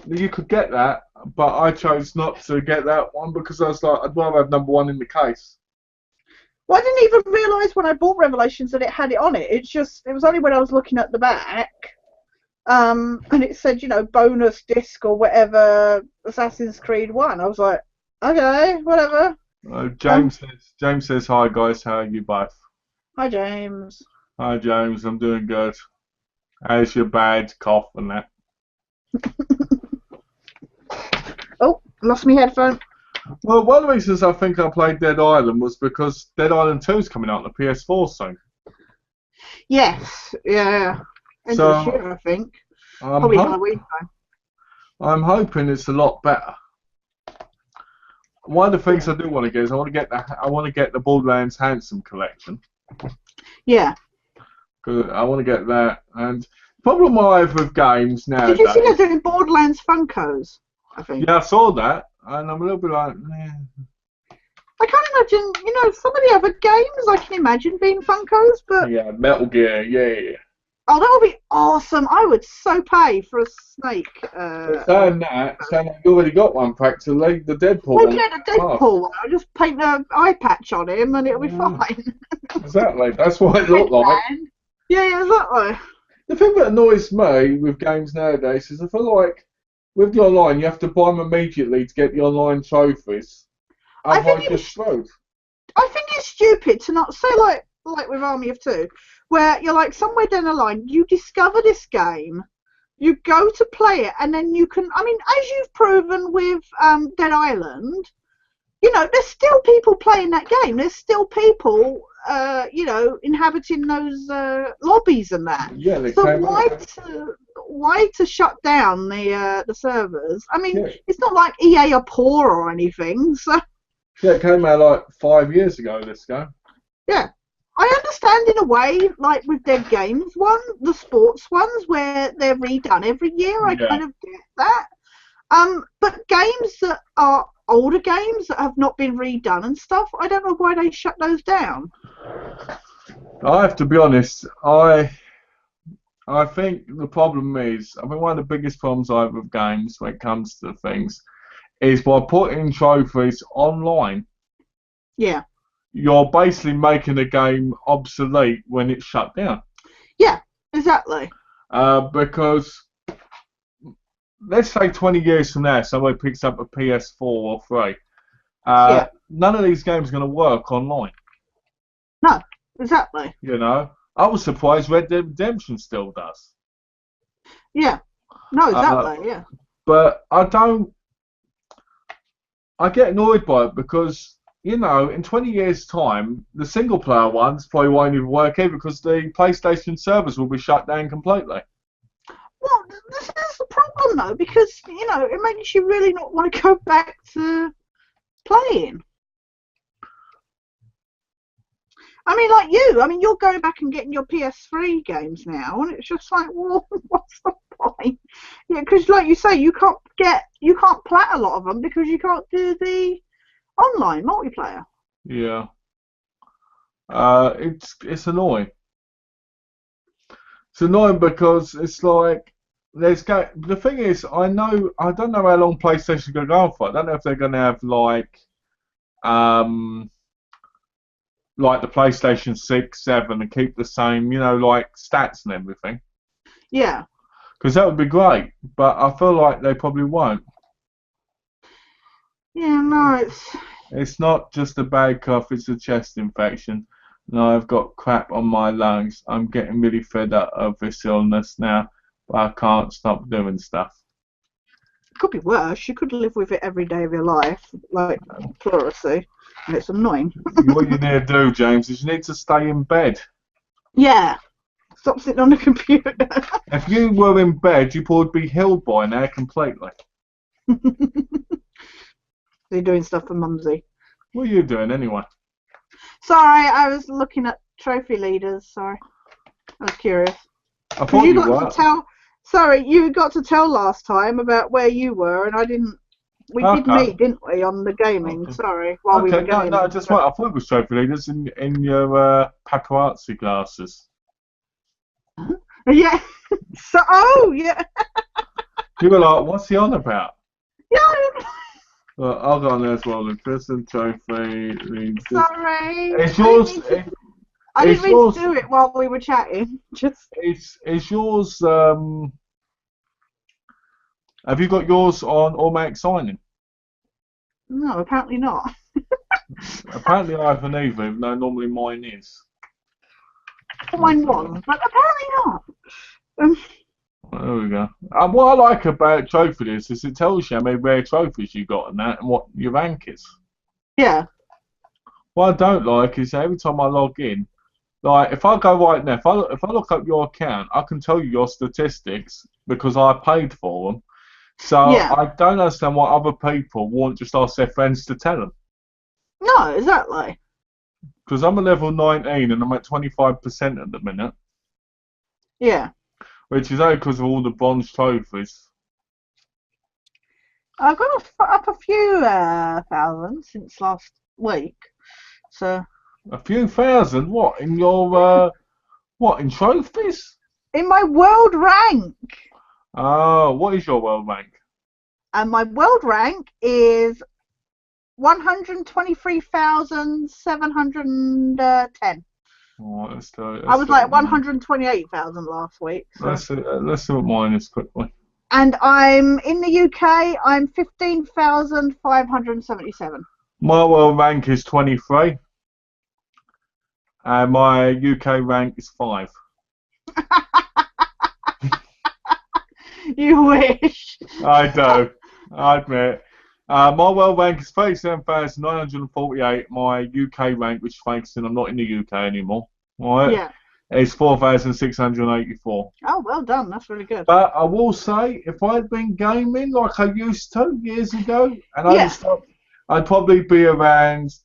you could get that, but I chose not to get that one because I was like, I'd rather have number 1 in the case. Well, I didn't even realise when I bought Revelations that it had it on it. It was only when I was looking at the back, and it said, bonus disc or whatever, Assassin's Creed 1. I was like, okay, whatever. James says, hi guys, how are you both? Hi, James. Hi James, I'm doing good. How's your bad cough and that? Oh, lost my headphone. Well, one of the reasons I think I played Dead Island was because Dead Island 2 is coming out on the PS4 soon. Yes, yeah. End of this year, I think. Probably Halloween time. I'm hoping it's a lot better. One of the things I do want to get is I want to get the Borderlands Handsome collection. Yeah. Cause I want to get that. And the problem I have with games now. Did you see they're doing Borderlands Funkos? I think. Yeah, I saw that, and I'm a little bit like, I can't imagine, some of the other games I can imagine being Funkos, but... Yeah, Metal Gear, yeah. Oh, that would be awesome. I would so pay for a Snake. Saying that, you already got one practically, the Deadpool one. Well, yeah, the Deadpool one. I'll just paint an eye patch on him and it'll be fine. Exactly, that's what it looked like. Yeah, exactly. The thing that annoys me with games nowadays is I feel like with the online, you have to buy them immediately to get the online trophies. Otherwise, you're screwed. I think it's stupid to not say like with Army of Two, where you're like somewhere down the line, you discover this game, you go to play it, and then you can. I mean, as you've proven with Dead Island, there's still people playing that game. There's still people, inhabiting those lobbies and that. Yeah, so why to shut down the servers? I mean, It's not like EA are poor or anything. So yeah, it came out like 5 years ago. This game. Yeah. I understand in a way, like with their games the sports ones where they're redone every year. I kind of get that. But games that are older games that have not been redone and stuff, I don't know why they shut those down. I have to be honest. I think the problem is, one of the biggest problems I have with games when it comes to things is by putting trophies online. Yeah. You're basically making the game obsolete when it's shut down. Yeah, exactly. Because let's say 20 years from now, somebody picks up a PS4 or 3. None of these games are going to work online. No, exactly. I was surprised Red Dead Redemption still does. Yeah. No, exactly. Yeah. But I get annoyed by it because. In 20 years' time, the single-player ones probably won't even work either because the PlayStation servers will be shut down completely. Well, this is the problem, though, because, it makes you really not want to go back to playing. I mean, like you're going back and getting your PS3 games now, and it's just like, well, what's the point? Yeah, because, like you say, you can't plat a lot of them because you can't do the online multiplayer. Yeah. It's annoying. It's annoying because it's like the thing is I don't know how long PlayStation's gonna go on for. I don't know if they're gonna have like the PlayStation 6, 7 and keep the same, like stats and everything. Yeah. Because that would be great, but I feel like they probably won't. Yeah, no, It's not just a bad cough, it's a chest infection. And I've got crap on my lungs. I'm getting really fed up of this illness now, but I can't stop doing stuff. it could be worse. You could live with it every day of your life, like pleurisy, and it's annoying. What you need to do, James, is you need to stay in bed. Yeah. Stop sitting on the computer. If you were in bed, you would be healed by now completely. You're doing stuff for Mumsy. What are you doing anyway? Sorry, I was looking at trophy leaders. Sorry, I was curious. I thought you got were. to tell. Sorry, you got to tell last time about where you were, and I didn't. We did meet, didn't we, on the gaming? Okay. Sorry, while we were gaming. No, just what I thought it was trophy leaders in your paparazzi glasses. Yeah. So, oh, yeah. You were like, what's he on about? Yeah. Well, I'll go on there as well. The Christian trophy. Sorry. It's yours. I didn't mean to do it while we were chatting. Just. It's yours. Have you got yours on automatic signing? No, apparently not. Apparently I haven't either, even though normally mine is. Mine was, but apparently not. There we go. What I like about trophy list is it tells you how many rare trophies you got and that, and what your rank is. Yeah. What I don't like is every time I log in, like if I go right now, if I look up your account, I can tell you your statistics because I paid for them. So yeah. I don't understand why other people won't just ask their friends to tell them. No, exactly. Because I'm a level 19 and I'm at 25% at the minute. Yeah. Which is only because of all the bronze trophies. I've got up a few thousand since last week. So. A few thousand? What? In your, what, in trophies? In my world rank. Oh, what is your world rank? And my world rank is 123,710. Oh, let's do it. I was like 128,000 last week. So. Let's see what mine is quickly. And I'm in the UK. I'm 15,577. My world rank is 23, and my UK rank is 5. You wish. I do. I admit. My world rank is 37,948. My UK rank, which thanks to I'm not in the UK anymore, right? Yeah. Is 4,684. Oh, well done. That's really good. But I will say, if I'd been gaming like I used to years ago, and I stopped, I'd probably be around,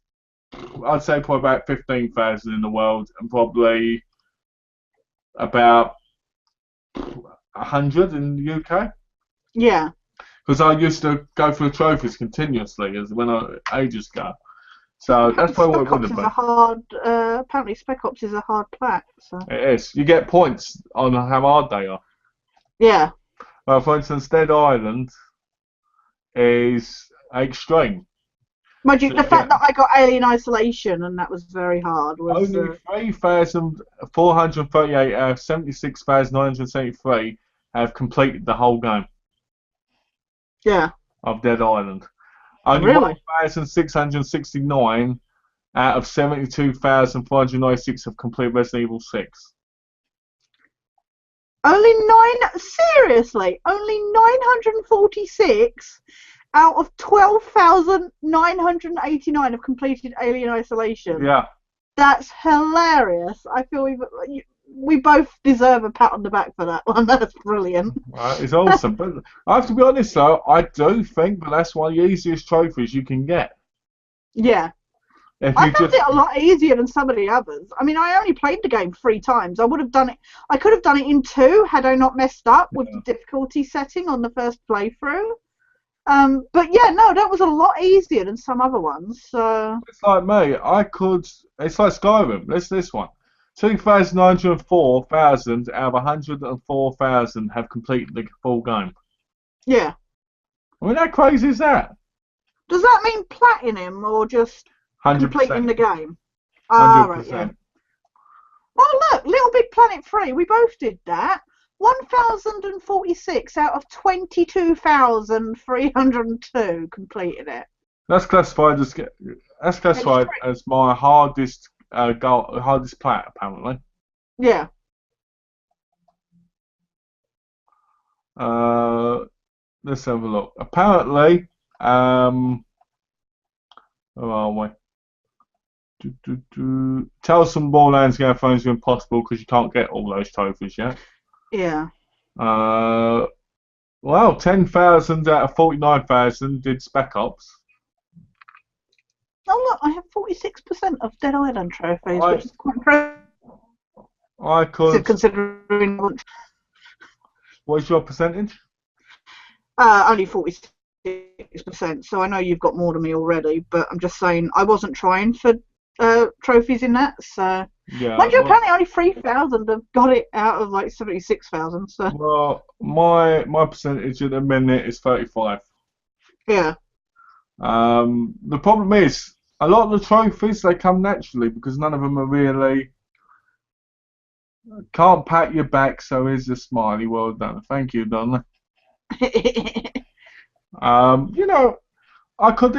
I'd say probably about 15,000 in the world, and probably about 100 in the UK. Yeah. Because I used to go for the trophies continuously as ages ago. So that's probably what it would have been. Apparently Spec Ops is a hard plat. So. It is. You get points on how hard they are. Yeah. For instance, Dead Island is extreme. Mind you, the fact that I got Alien Isolation and that was very hard was... Only 3,438 out of 76,973 have completed the whole game. Yeah. Of Dead Island. Only 1,669 out of 72,496 have completed Resident Evil 6. Seriously? Only 946 out of 12,989 have completed Alien Isolation. Yeah. That's hilarious. I feel we both deserve a pat on the back for that one. That's brilliant. It's awesome. But I have to be honest though, I do think that that's one of the easiest trophies you can get. Yeah. I found it a lot easier than some of the others. I mean, I only played the game 3 times. I could have done it in 2 had I not messed up with the difficulty setting on the first playthrough. But yeah, no, that was a lot easier than some other ones. So it's like me. It's like Skyrim. This one. 2,904,000 out of 104,000 have completed the full game. Yeah. I mean, how crazy is that? Does that mean platinum or just 100%. completing the game? 100%. Right, yeah. Oh look, Little Big Planet 3. We both did that. 1,046 out of 22,302 completed it. That's classified as my hardest hardest plat apparently. Yeah. Let's have a look. Apparently, where are we? Tales from Borderlands Game of Thrones are impossible because you can't get all those trophies yet. Yeah. Well, 10,000 out of 49,000 did Spec Ops. Oh look, I have 46% of Dead Island trophies, which is quite impressive. I could. Considering. What's your percentage? Only 46%. So I know you've got more than me already, but I'm just saying I wasn't trying for trophies in that. So. Yeah. Mind you, apparently only 3,000 have got it out of like 76,000. So. Well, my percentage at the minute is 35. Yeah. The problem is a lot of the trophies they come naturally because none of them are really. Can't pat your back, so here's a smiley. Well done. Thank you, Donna. You know, I could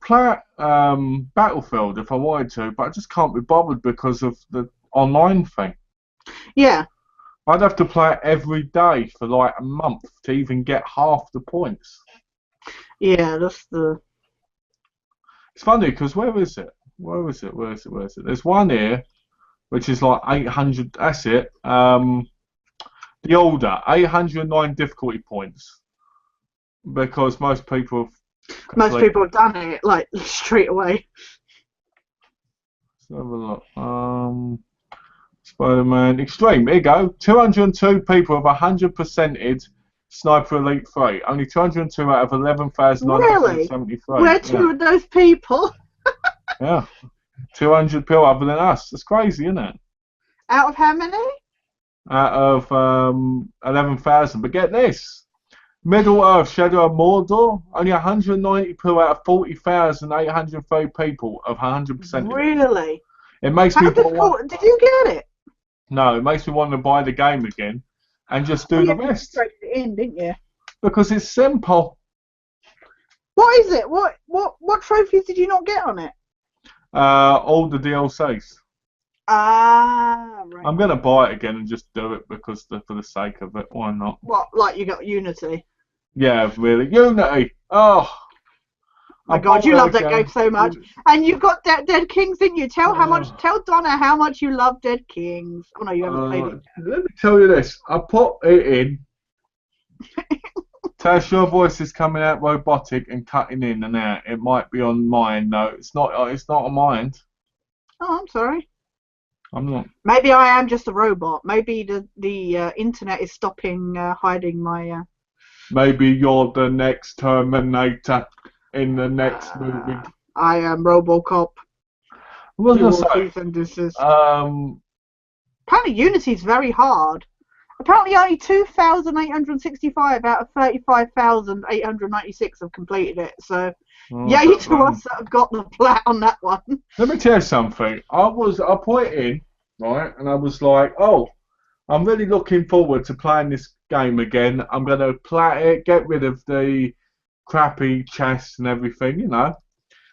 play Battlefield if I wanted to, but I just can't be bothered because of the online thing. Yeah. I'd have to play it every day for like a month to even get half the points. Yeah, that's the. It's funny because where is it? There's one here, which is like 800. That's it. The order 809 difficulty points because most people have done it like straight away. Let's have a look. Spider-Man Extreme. Here you go. 202 people have 100%ed Sniper Elite 3. Only 202 out of 11,973. Really? We're two of those people. Yeah. 200 people other than us. That's crazy, isn't it? Out of how many? Out of 11,000. But get this. Middle Earth Shadow of Mordor. Only 190 people out of 40,803 people of 100%. Really? It makes me. Did you get it? No, it makes me want to buy the game again and just do the rest. You traded it in, didn't you? Because it's simple. What is it? What trophies did you not get on it? All the DLCs. Ah, right. I'm gonna buy it again and just do it because for the sake of it. Why not? What? Like you got Unity? Yeah, really. Unity. Oh. My God, you love that game so much, and you've got Dead Kings, didn't you? Tell Donna how much you love Dead Kings. Oh no, you haven't played it. Let me tell you this. I put it in. Tash, your voice is coming out robotic and cutting in and out. It might be on mine though. It's not on mine. Oh, I'm sorry. I'm not. Maybe I am just a robot. Maybe the internet is stopping hiding my. Maybe you're the next Terminator in the next movie. I am RoboCop. What was I saying? Apparently Unity is very hard. Apparently only 2,865 out of 35,896 have completed it. So, yay to us that have got the plat on that one. Let me tell you something. I put it in, right, and I was like, oh, I'm really looking forward to playing this game again. I'm going to plat it, get rid of the crappy chests and everything, you know,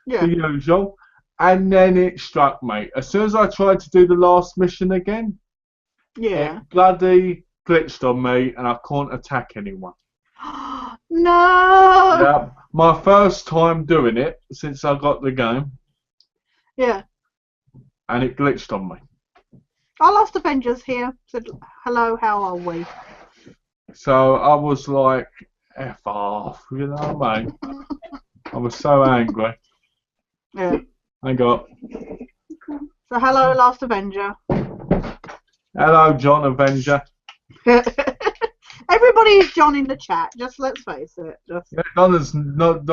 the usual. And then it struck me. As soon as I tried to do the last mission again, it bloody glitched on me and I can't attack anyone. No! Yeah, my first time doing it since I got the game. Yeah. And it glitched on me. Our Last Avengers here said, hello, how are we? So I was like, F off, you know what I mean? I was so angry. Yeah. I got. So hello, Last Avenger. Hello, John Avenger. Everybody is John in the chat. Just let's face it. Yeah, Donna's John.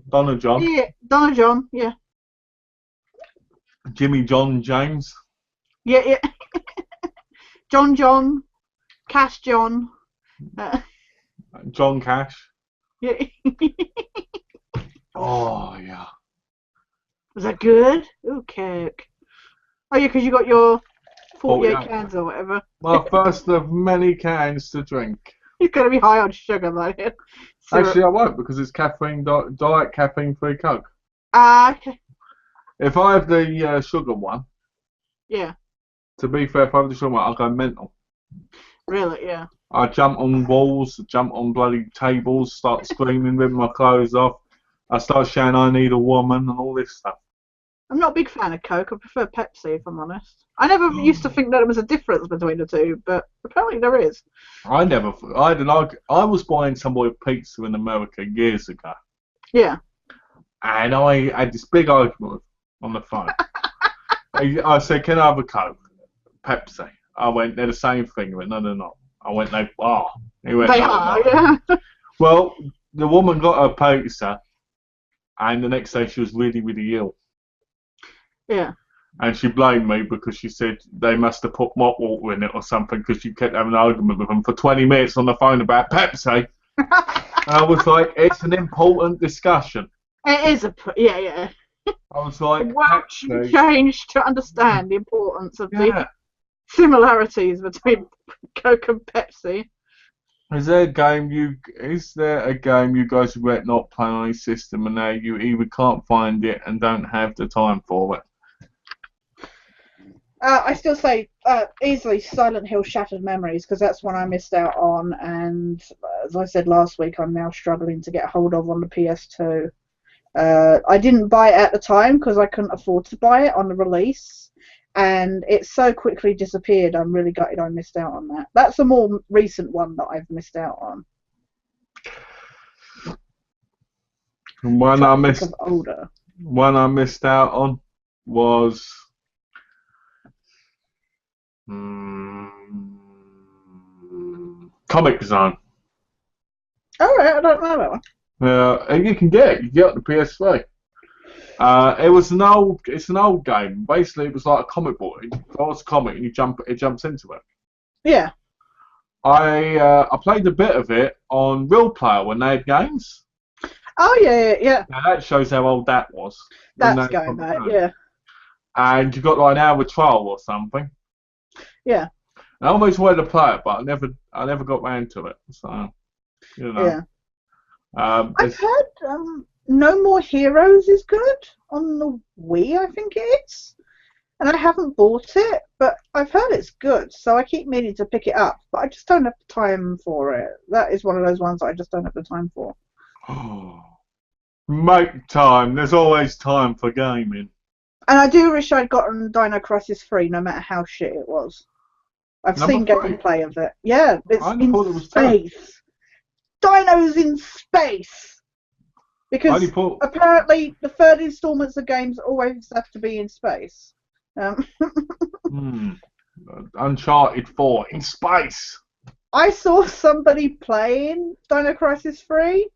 Donna John. Yeah, Donna John. Yeah. Jimmy John James. Yeah. John. Cash John. John Cash. Yeah. Oh yeah. Was that good? Ooh, cake. Oh yeah, because you got your 48 48. cans or whatever. My first of many cans to drink. You're going to be high on sugar, though. Actually, I won't because it's caffeine diet caffeine-free Coke. Okay. If I have the sugar one, Yeah. to be fair, if I have the sugar one, I'll go mental. Really, yeah. I jump on walls, jump on bloody tables, start screaming, ripping my clothes off. I start shouting, I need a woman, and all this stuff. I'm not a big fan of Coke. I prefer Pepsi, if I'm honest. I never used to think that there was a difference between the two, but apparently there is. I was buying Subway pizza in America years ago, Yeah. and I had this big argument on the phone. I said, can I have a Coke? Pepsi. I went, they're the same thing. He went, no, they're not. I went, they are. He went, They no, are, they're not. yeah. Well, the woman got her pizza, and the next day she was really, really ill. Yeah. And she blamed me because she said they must have put mop water in it or something because she kept having an argument with them for 20 minutes on the phone about Pepsi. And I was like, it's an important discussion. It is yeah. I was like, Well, Pepsi. changed to understand the importance of the Yeah. similarities between Coke and Pepsi. Is there a game you guys regret not playing on a system and now you either can't find it and don't have the time for it? I still say easily Silent Hill Shattered Memories because that's one I missed out on, and as I said last week, I'm now struggling to get hold of on the PS2. I didn't buy it at the time because I couldn't afford to buy it on the release, and it so quickly disappeared. I'm really gutted I missed out on that. That's a more recent one that I've missed out on. One I missed out on was Comic Zone. Alright, I don't know that one. And you can get it. You get it on the PS3. It's an old game. Basically, it was like a comic book. It was a comic, and it jumps into it. Yeah. I played a bit of it on Real Player when they had games. Oh yeah. Now that shows how old that was. That's going back, yeah. And you got like an hour trial or something. Yeah. I almost wanted to play it, but I never got round to it. So, you know. Yeah. I've heard No More Heroes is good on the Wii, I think it is. And I haven't bought it, but I've heard it's good, so I keep meaning to pick it up, but I just don't have the time for it. That is one of those ones I just don't have the time for. Make time. There's always time for gaming. And I do wish I'd gotten Dino Crisis 3, no matter how shit it was. I've seen gameplay of it. Yeah, it's in space. Dinos in space! Because apparently the third installments of games always have to be in space. Uncharted 4 in space. I saw somebody playing Dino Crisis 3,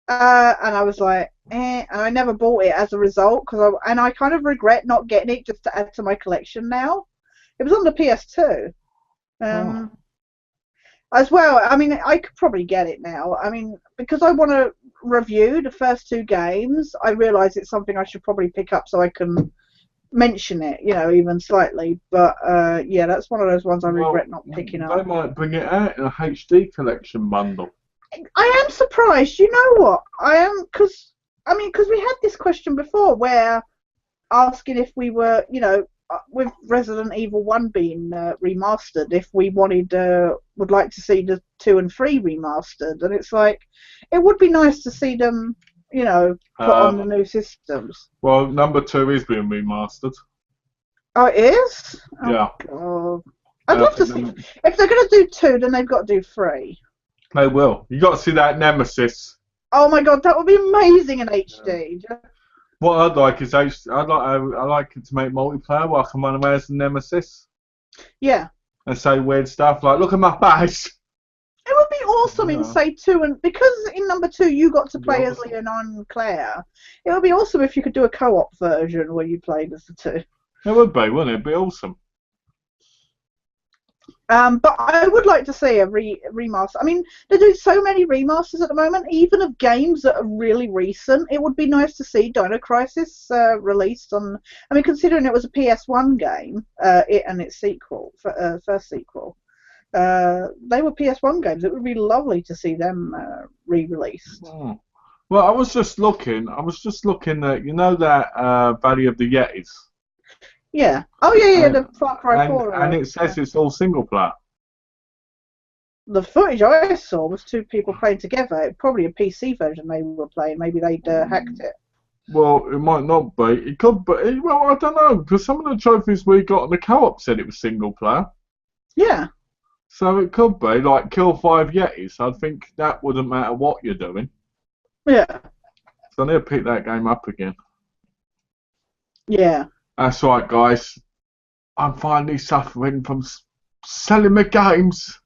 and I was like, and I never bought it as a result, and I kind of regret not getting it just to add to my collection now. It was on the PS2. As well, I mean, I could probably get it now. I mean, because I want to review the first two games, I realise it's something I should probably pick up so I can mention it, you know, even slightly. But yeah, that's one of those ones I regret not picking up. They might bring it out in a HD collection bundle. I am surprised. You know what? I am, because we had this question before, where asking if we were, you know, with Resident Evil 1 being remastered, if we would like to see the 2 and 3 remastered, and it's like, it would be nice to see them, you know, put on the new systems. Well, number 2 is being remastered. Oh, it is? Yeah. Oh, I'd love to see. If they're going to do 2, then they've got to do 3. They will. You got to see that Nemesis. Oh my god, that would be amazing in HD. Yeah. What I'd like is I like it to make multiplayer where I can run around as a Nemesis. Yeah. And say weird stuff like, look at my face. It would be awesome in, say, 2, and because in number 2 you got to play as Leon and Claire, it would be awesome if you could do a co-op version where you played as the 2. It would be, wouldn't it? It'd be awesome. But I would like to see a remaster. I mean, they're doing so many remasters at the moment, even of games that are really recent. It would be nice to see Dino Crisis released on. I mean, considering it was a PS1 game, it and its sequel, first sequel, they were PS1 games. It would be lovely to see them re-released. Oh. Well, I was just looking at, that Valley of the Yetis. Yeah. Oh yeah, the Far Cry 4. And it says it's all single player. The footage I saw was two people playing together. Probably a PC version they were playing. Maybe they'd hacked it. Well, it might not be. It could be. Well, I don't know, because some of the trophies we got on the co-op said it was single player. Yeah. So it could be, like, kill 5 Yetis. I think that wouldn't matter what you're doing. Yeah. So I need to pick that game up again. Yeah. That's right, guys. I'm finally suffering from selling my games.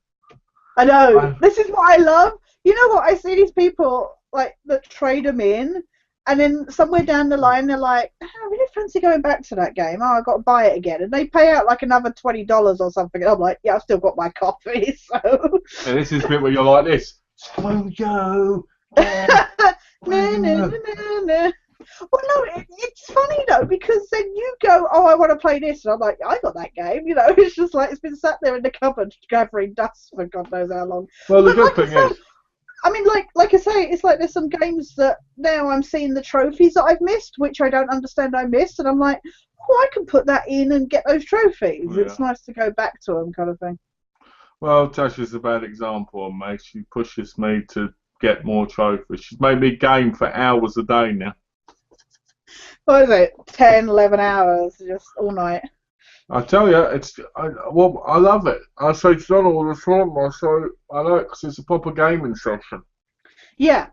I know. This is what I love. You know what? I see these people like that trade them in, and then somewhere down the line they're like, oh, "I really fancy going back to that game. Oh, I've got to buy it again." And they pay out like another $20 or something. And I'm like, "Yeah, I've still got my copy." So. Yeah, this is the bit where you're like this. Screw you. No. Well, no, it's funny though, because then you go, oh, I want to play this, and I'm like, I got that game, it's just like it's been sat there in the cupboard gathering dust for God knows how long. Well, the good thing is, I mean, like I say, it's like there's some games that now I'm seeing the trophies that I've missed, which I don't understand I missed, and I'm like, oh, I can put that in and get those trophies. Yeah. It's nice to go back to them, kind of thing. Well, Tasha's a bad example of me. She pushes me to get more trophies. She's made me game for hours a day now. What is it? 10, 11 hours, just all night. I tell you, I love it. I say to Donald all the time, I like it because it's a proper gaming session. Yeah.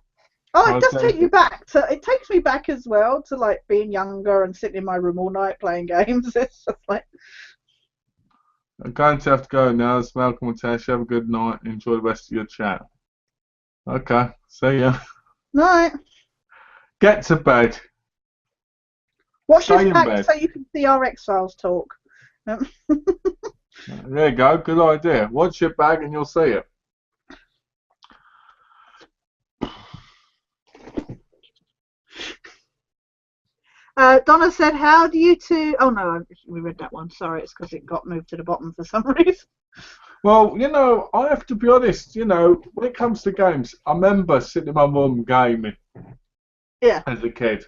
Oh, it does take you back. It takes me back as well to like being younger and sitting in my room all night playing games. It's just like. I'm going to have to go now. It's Malcolm and Tash. Have a good night. Enjoy the rest of your chat. Okay. See ya. Night. Get to bed. Watch this back so you can see our X-Files talk. There you go. Good idea. Watch your bag and you'll see it. Donna said, how do you two... Oh, no, we read that one. Sorry, it's because it got moved to the bottom for some reason. Well, I have to be honest, when it comes to games, I remember sitting in my room gaming as a kid.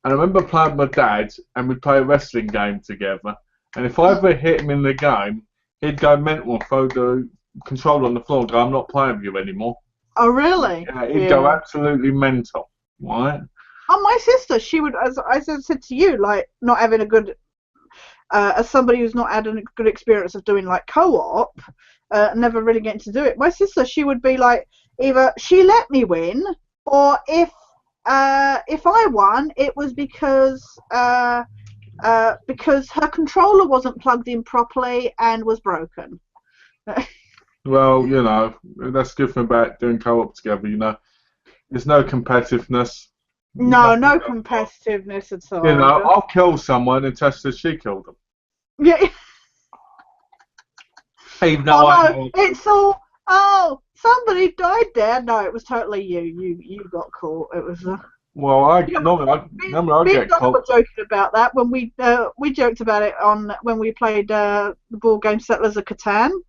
And I remember playing with my dad, and we'd play a wrestling game together. And if I ever hit him in the game, he'd go mental and throw the controller on the floor and go, I'm not playing with you anymore. Oh, really? Yeah, he'd go absolutely mental, right? Oh, my sister, she would, as I said to you, like, not having a good, as somebody who's not had a good experience of doing, like, co-op, never really getting to do it. My sister, she would be like, either she let me win, or if I won, it was because her controller wasn't plugged in properly and was broken. Well, that's the good thing about doing co-op together, There's no competitiveness. No competitiveness at all. I'll kill someone and Tess says she killed them. Yeah. Even though it's all, oh, somebody died there. No, it was totally you. You got caught. It was. Well, I get caught. We were joking about that when we joked about it when we played the board game Settlers of Catan.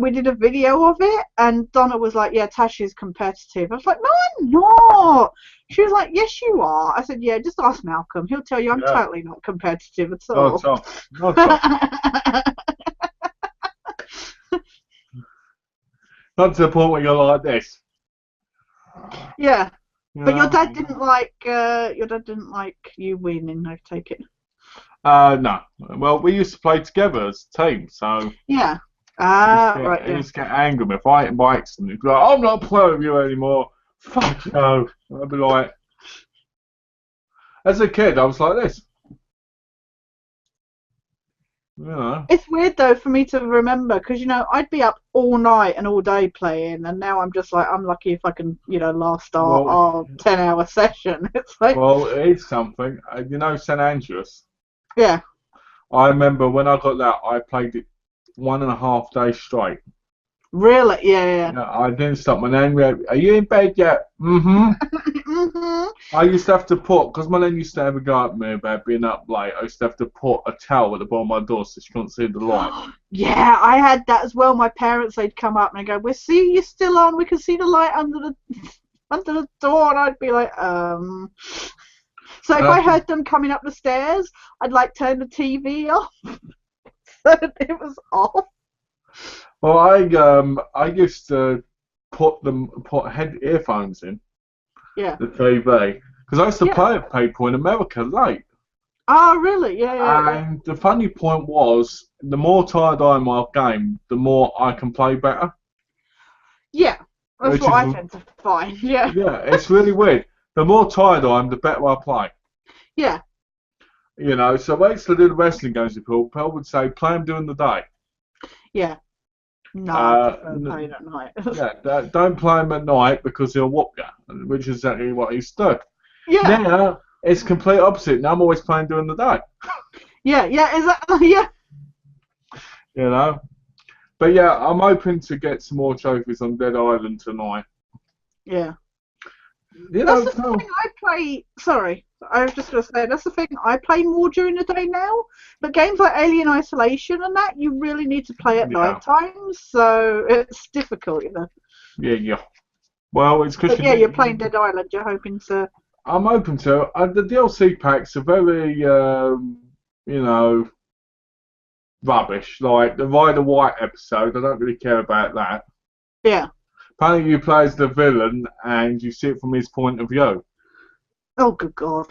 We did a video of it, and Donna was like, "Yeah, Tash is competitive." I was like, "No, I'm not." She was like, "Yes, you are." I said, "Yeah, just ask Malcolm. He'll tell you I'm totally not competitive at all." Not to the point where you're like this. Yeah. But your dad didn't like you winning, I take it. No. Well, we used to play together as a team, so yeah. He used to get angry with me if I hit him by accident. He'd be like, I'm not playing with you anymore. Fuck you. I'd be like, as a kid, I was like this. It's weird though for me to remember because I'd be up all night and all day playing, and now I'm just like, I'm lucky if I can last our 10-hour session. It's like, well, it's something. San Andreas. Yeah. I remember when I got that, I played it 1.5 days straight. Really? Yeah. Yeah, I didn't stop. My nan went, "Are you in bed yet?" Mm-hmm. I used to have to put, because my nan used to have a go at me about being up late, I used to have to put a towel at the bottom of my door so she couldn't see the light. Yeah, I had that as well. My parents, they'd come up and go, "We see you still on. We can see the light under the door." And I'd be like, So if I heard them coming up the stairs, I'd like turn the TV off so it was off. Well, I used to put earphones in Yeah. the TV because I used to play with people in America late. Oh, really? Yeah. And the funny point was, the more tired I am of game, the more I can play better. Yeah, that's what I tend to find. Yeah. Yeah, it's really weird. The more tired I am, the better I play. Yeah. You know, so I used to do the wrestling games with people. People would say, play them during the day. Yeah. No, I prefer playing at night. Yeah, don't play them at night because he'll whoop you, which is exactly what he used to do. Yeah. Now, it's complete opposite. Now I'm always playing during the day. Yeah, exactly. Yeah. You know? But yeah, I'm hoping to get some more trophies on Dead Island tonight. Yeah. You that's know, the thing I play. Sorry, I was just going to say, that's the thing I play more during the day now. But games like Alien Isolation and that, you really need to play at night times, so it's difficult, you know. Yeah. Well, it's because you're playing Dead Island. You're hoping to. I'm open to it. The DLC packs are very, rubbish. Like the Ryder White episode, I don't really care about that. Yeah. Apparently you play as the villain and you see it from his point of view. Oh, good God.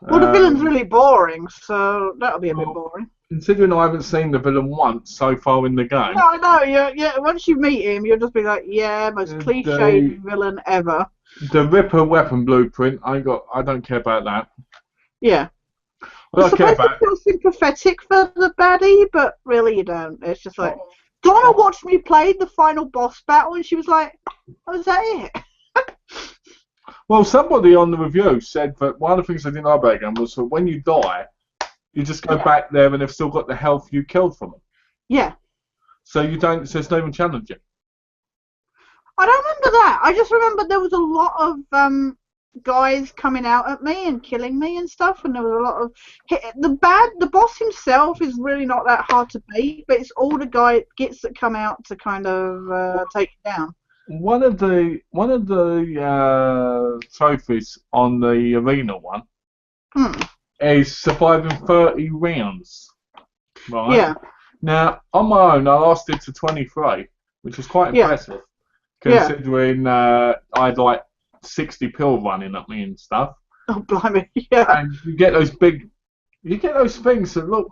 Well, the villain's really boring, so that'll be a bit boring. Considering I haven't seen the villain once so far in the game. No, I know. Yeah. Once you meet him, you'll just be like, yeah, most cliched villain ever. The Ripper weapon blueprint, I don't care about that. Yeah. Well, I care about. You're sympathetic for the baddie, but really you don't. It's just like. Donna watched me play the final boss battle, and she was like, "Oh, is that it?" Well, somebody on the review said that one of the things I didn't know about again was that when you die, you just go back there and they've still got the health you killed from them. Yeah. So you don't. So it's not even challenging. I don't remember that. I just remember there was a lot of guys coming out at me and killing me and stuff, and there was a lot of the boss himself is really not that hard to beat, but it's all the gets that come out to kind of take it down. One of the trophies on the arena one is surviving 30 rounds. Right. Yeah. Now on my own, I lasted to 23, which was quite impressive, considering I had like 60 pill running at me and stuff. Oh, blimey, yeah. And you get those things that look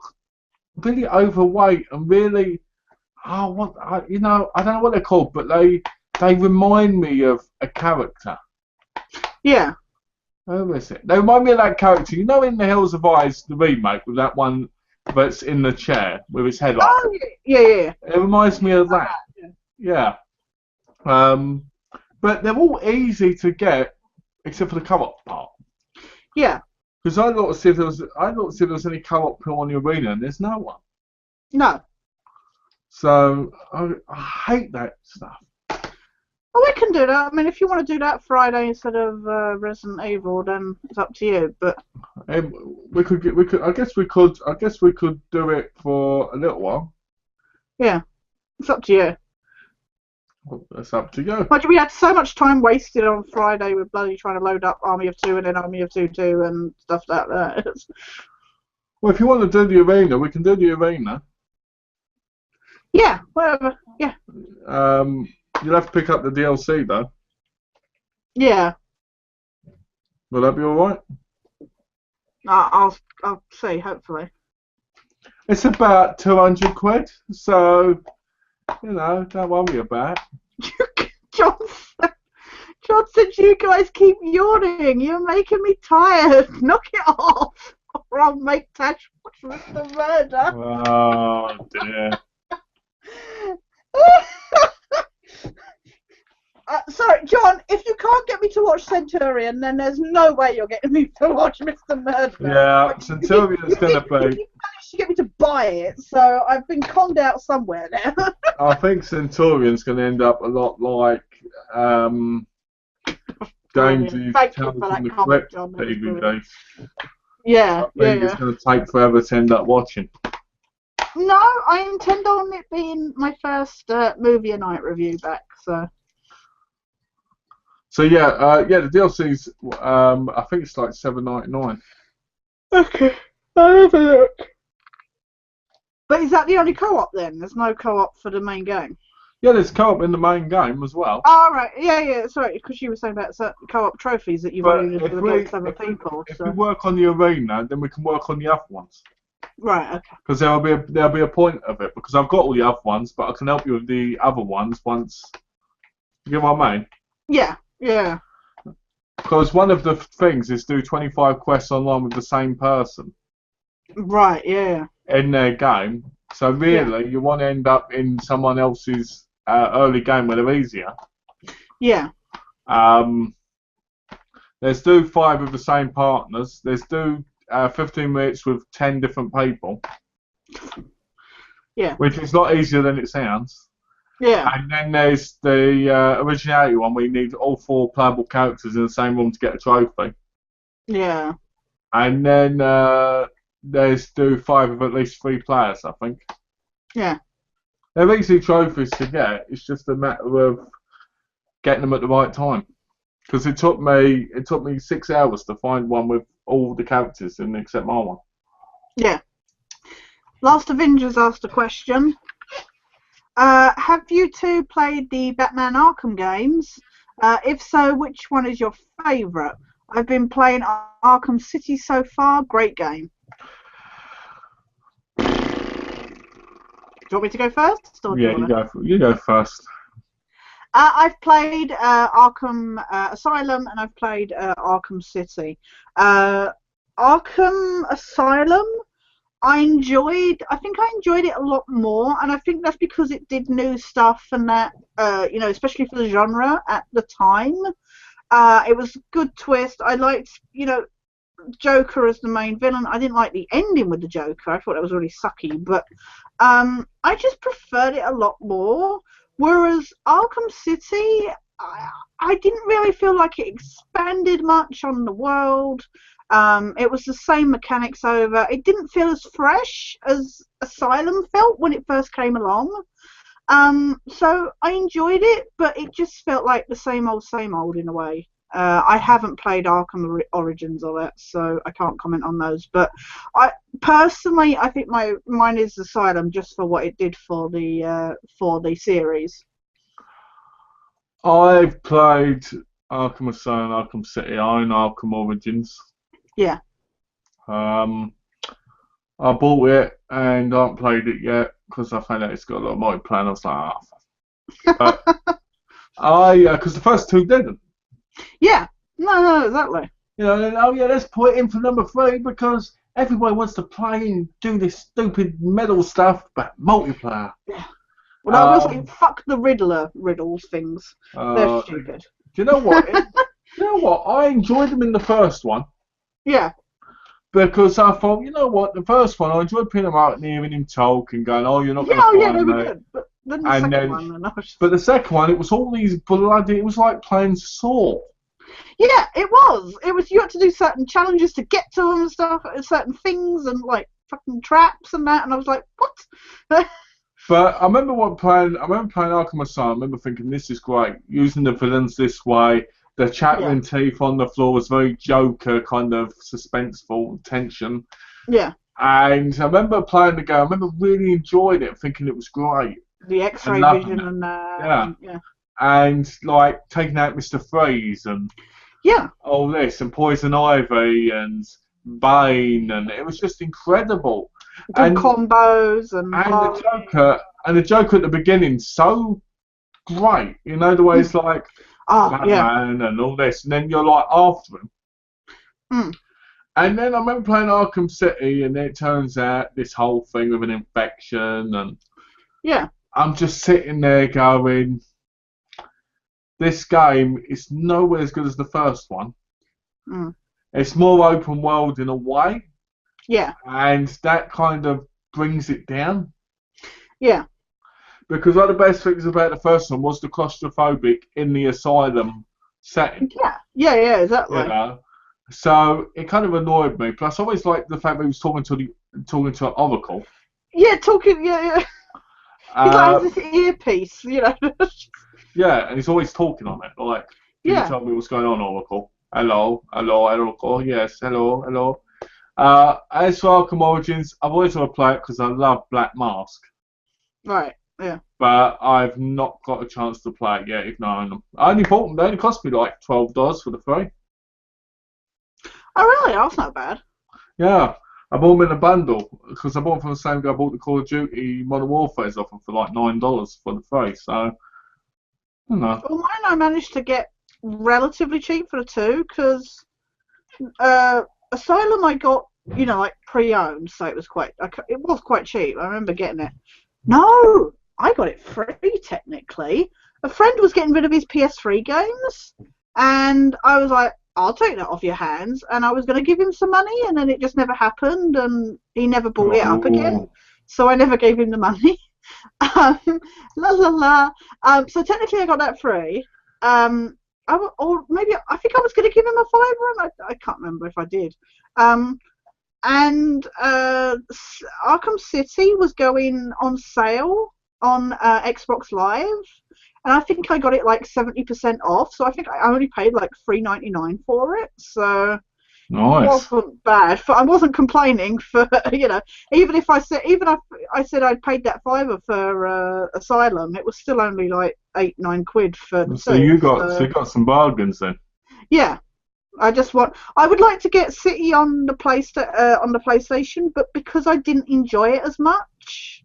really overweight and really, I don't know what they're called, but they remind me of a character. Yeah. Who is it? They remind me of that character. You know in The Hills of Eyes, the remake, with that one that's in the chair with his head up. Oh, yeah. It reminds me of that. Yeah. But they're all easy to get, except for the co-op part. Yeah. Because I looked to see if there was any co-op pill on the arena, and there's no one. No. So I hate that stuff. Well, we can do that. I mean, if you want to do that Friday instead of Resident Evil, then it's up to you. But we could. I guess we could do it for a little while. Yeah, it's up to you. Well, that's up to you. We had so much time wasted on Friday with bloody trying to load up Army of Two and then Army of Two and stuff like that. Well, if you want to do the arena, we can do the arena. Yeah, whatever. Yeah. You'll have to pick up the DLC though. Yeah. Will that be alright? I'll see, hopefully. It's about 200 quid, so don't worry about it. John said you guys keep yawning. You're making me tired. Knock it off, or I'll make Tash watch Mr. Murder. Oh dear. Sorry, John, if you can't get me to watch Centurion, then there's no way you're getting me to watch Mr. Murder. Yeah, Centurion's going to be... If you manage to get me to buy it, so I've been conned out somewhere now. I think Centurion's going to end up a lot like Dangerous Thank you Tales for from that the comment, Crypt John. That was brilliant. DVD. Yeah, I think it's going to take forever to end up watching. No, I intend on it being my first movie a night review back. So yeah, the DLC's I think it's like $7.99. Okay, I'll have a look. But is that the only co-op then? There's no co-op for the main game? Yeah, there's co-op in the main game as well. Oh, right. Yeah, sorry, because you were saying about certain co-op trophies that you've only But used against other people. If we work on the arena, then we can work on the other ones. Right, okay. Because there'll be a point of it. Because I've got all the other ones, but I can help you with the other ones once. You get what I mean? Yeah. Because one of the things is do 25 quests online with the same person. Right, yeah. In their game. So really, you want to end up in someone else's early game where they're easier. Yeah. Let's do 5 with the same partners. Let's do 15 minutes with 10 different people. Yeah. Which is not easier than it sounds. Yeah. And then there's the originality one where you need all 4 playable characters in the same room to get a trophy. Yeah. And then there's do 5 with at least 3 players, I think. Yeah. They're easy trophies to get. It's just a matter of getting them at the right time. Because it took me 6 hours to find one with all the characters in except my one. Yeah. Last Avengers asked a question. Have you two played the Batman Arkham games? If so, which one is your favourite? I've been playing Arkham City so far. Great game. Do you want me to go first? Or Yeah, you go first. I've played Arkham Asylum and I've played Arkham City. Arkham Asylum, I think I enjoyed it a lot more, and I think that's because it did new stuff and that, especially for the genre at the time. It was a good twist. I liked, Joker as the main villain. I didn't like the ending with the Joker. I thought that was really sucky, but I just preferred it a lot more. Whereas Arkham City, I didn't really feel like it expanded much on the world. It was the same mechanics over. It didn't feel as fresh as Asylum felt when it first came along. So I enjoyed it, but it just felt like the same old in a way. I haven't played Arkham Origins or that, so I can't comment on those. But I think mine is Asylum just for what it did for the series. I've played Arkham Asylum, Arkham City. I own Arkham Origins. Yeah. I bought it and I haven't played it yet because I found out it's got a lot of multiplayer. And I was like, but because the first 2 didn't. Yeah, no, exactly. Let's put it in for number 3 because everybody wants to play and do this stupid medal stuff, but multiplayer. Yeah. Well, I will say, fuck the Riddler riddles things. They're stupid. Do you know what? I enjoyed them in the first one. Yeah. Because I thought, the first one, I enjoyed putting him out and hearing him talk and going, oh, you're not going to find they me. were good. But then the second one... But the second one, it was all these bloody... It was like playing Saw. Yeah, it was. You had to do certain challenges to get to them and stuff, certain things and, like, fucking traps and that, and I was like, what? But I remember playing Arkham Asylum. I remember thinking, this is great. Using the villains this way. The chattering teeth on the floor was very Joker, kind of suspenseful tension. Yeah. And I remember playing the game. I remember really enjoying it, thinking it was great. The X-ray vision and yeah. And like taking out Mr. Freeze and all this and Poison Ivy and Bane, and it was just incredible. Good combos and the Joker at the beginning, so great. The way it's like Batman and all this, and then you're like after him. And then I remember playing Arkham City, and then it turns out this whole thing with an infection, and I'm just sitting there going, this game is nowhere as good as the first one. It's more open world in a way. Yeah. And that kind of brings it down. Yeah. Because one of the best things about the first one was the claustrophobic in the asylum setting. Yeah, exactly. You know, so it kind of annoyed me. Plus, I always liked the fact that he was talking to an oracle. Yeah, talking. Yeah. He's like has this earpiece, you know. Yeah, and he's always talking on it. Like, can you tell me what's going on, oracle? Hello, oracle. Yes, hello. As for Arkham Origins, I've always wanted to play it because I love Black Mask. Right. Yeah. But I've not got a chance to play it yet, even though I own them. I only bought them. They only cost me like $12 for the free. Oh, really? That's not bad. Yeah. I bought them in a bundle because I bought them from the same guy I bought the Call of Duty Modern Warfare's off them for like $9 for the free. So, I don't know. Well, mine I managed to get relatively cheap for the two because Asylum I got, you know, like pre-owned, so it was quite cheap. I remember getting it. No, I got it free technically. A friend was getting rid of his PS3 games, and I was like, I'll take that off your hands, and I was going to give him some money, and then it just never happened, and he never bought it up again, so I never gave him the money. So technically I got that free. Or maybe I think I was going to give him a $5, and I can't remember if I did. And Arkham City was going on sale on Xbox Live, and I think I got it like 70% off. So I think I only paid like $3.99 for it. So nice. It wasn't bad. I wasn't complaining for even if I said I'd paid that $5 for Asylum, it was still only like £8-9 for the so you got some bargains then. Yeah. I would like to get City on the PlayStation, but because I didn't enjoy it as much,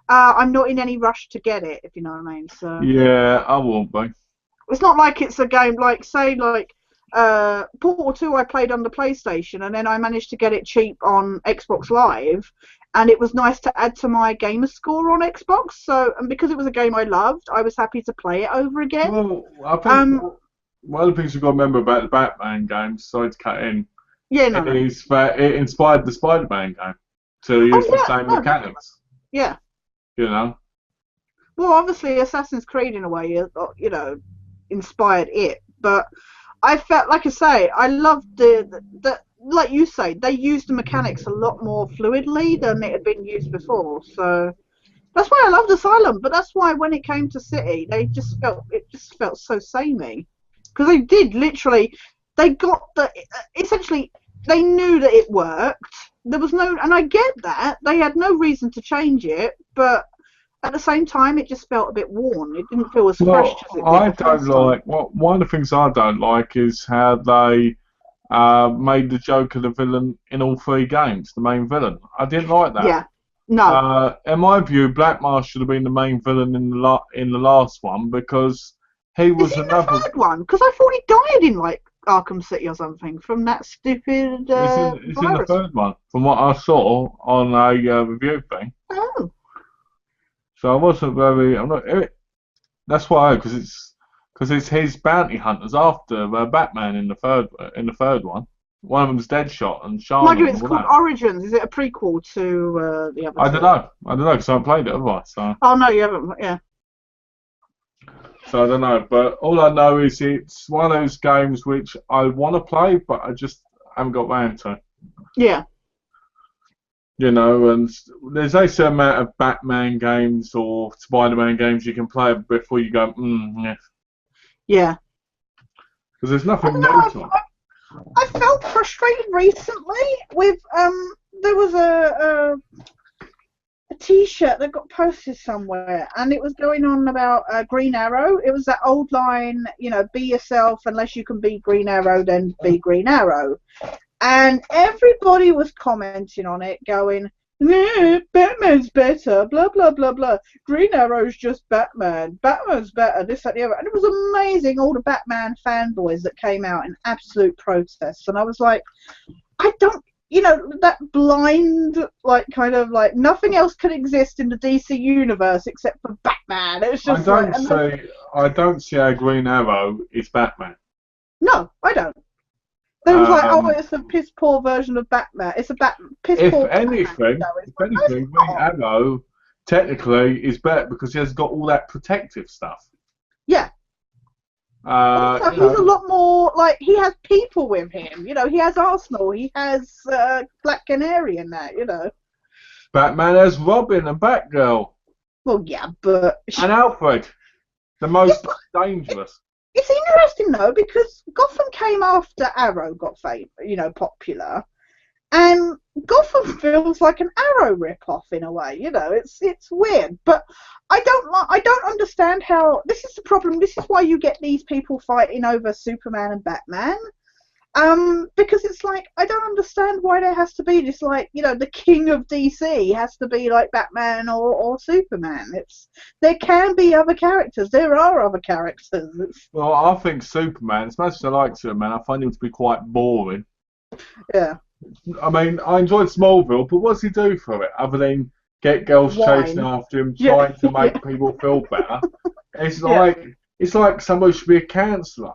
I'm not in any rush to get it, if you know what I mean. So yeah, I won't be. It's not like it's a game like Portal 2 I played on the PlayStation, and then I managed to get it cheap on Xbox Live, and it was nice to add to my gamer score on Xbox. So, and because it was a game I loved, I was happy to play it over again. Well, I think one of the things you've got to remember about the Batman games, sorry to cut in, is that it inspired the Spider-Man game to use the same mechanics. Yeah. You know? Well, obviously Assassin's Creed in a way, inspired it, but I felt, like I say, I loved the like you say, they used the mechanics a lot more fluidly than it had been used before, so that's why I loved Asylum, but that's why when it came to City, it just felt so samey. Because they did literally, they got essentially, they knew that it worked. There was no, and I get that, they had no reason to change it, but at the same time, it just felt a bit worn. It didn't feel as fresh as it did. One of the things I don't like is how they made the Joker the villain in all three games, the main villain. I didn't like that. Yeah, no. In my view, Black Mask should have been the main villain in the last one because he was another. The third one? Because I thought he died in like Arkham City or something from that stupid virus. It's in the third one, from what I saw on a review thing. Oh. So I wasn't very. I'm not. That's why, because it's his bounty hunters after Batman in the third one. One of them's Deadshot and Shaman. Mind you, it's called Origins. Is it a prequel to the other? I don't know, because I haven't played it, have I? So. Oh no, you haven't. Yeah. So I don't know, but all I know is it's one of those games which I want to play, but I just haven't got round to. Yeah. And there's a certain amount of Batman games or Spider-Man games you can play before you go, yeah. Yeah. Because there's nothing new to it. I felt frustrated recently with there was a T-shirt that got posted somewhere, and it was going on about Green Arrow. It was that old line, be yourself. Unless you can be Green Arrow, then be Green Arrow. And everybody was commenting on it, going, Batman's better, blah, blah, blah, blah. Green Arrow's just Batman. Batman's better, this, that, and the other. And it was amazing, all the Batman fanboys that came out in absolute protest. And I was like, I don't, that blind, kind of nothing else can exist in the DC universe except for Batman. It was just I don't see how Green Arrow is Batman. No, I don't. They was like, oh, it's a piss poor version of Batman. It's a piss poor. If anything, Arrow technically is better because he has got all that protective stuff. Yeah. Also, he's a lot more like he has people with him. You know, he has Arsenal, he has Black Canary and that. You know. Batman has Robin and Batgirl. Well, yeah, but and Alfred, the most dangerous. It's interesting though because Gotham came after Arrow got popular, and Gotham feels like an Arrow rip-off in a way. You know, it's weird, but I don't understand how. This is the problem. This is why you get these people fighting over Superman and Batman. Because it's like I don't understand why there has to be this the king of DC has to be like Batman or Superman. There can be other characters. There are other characters. Well, I think Superman, as much as I like Superman, I find him to be quite boring. Yeah. I mean, I enjoyed Smallville, but what does he do for it other than get girls chasing after him, trying to make people feel better? It's like somebody should be a counsellor.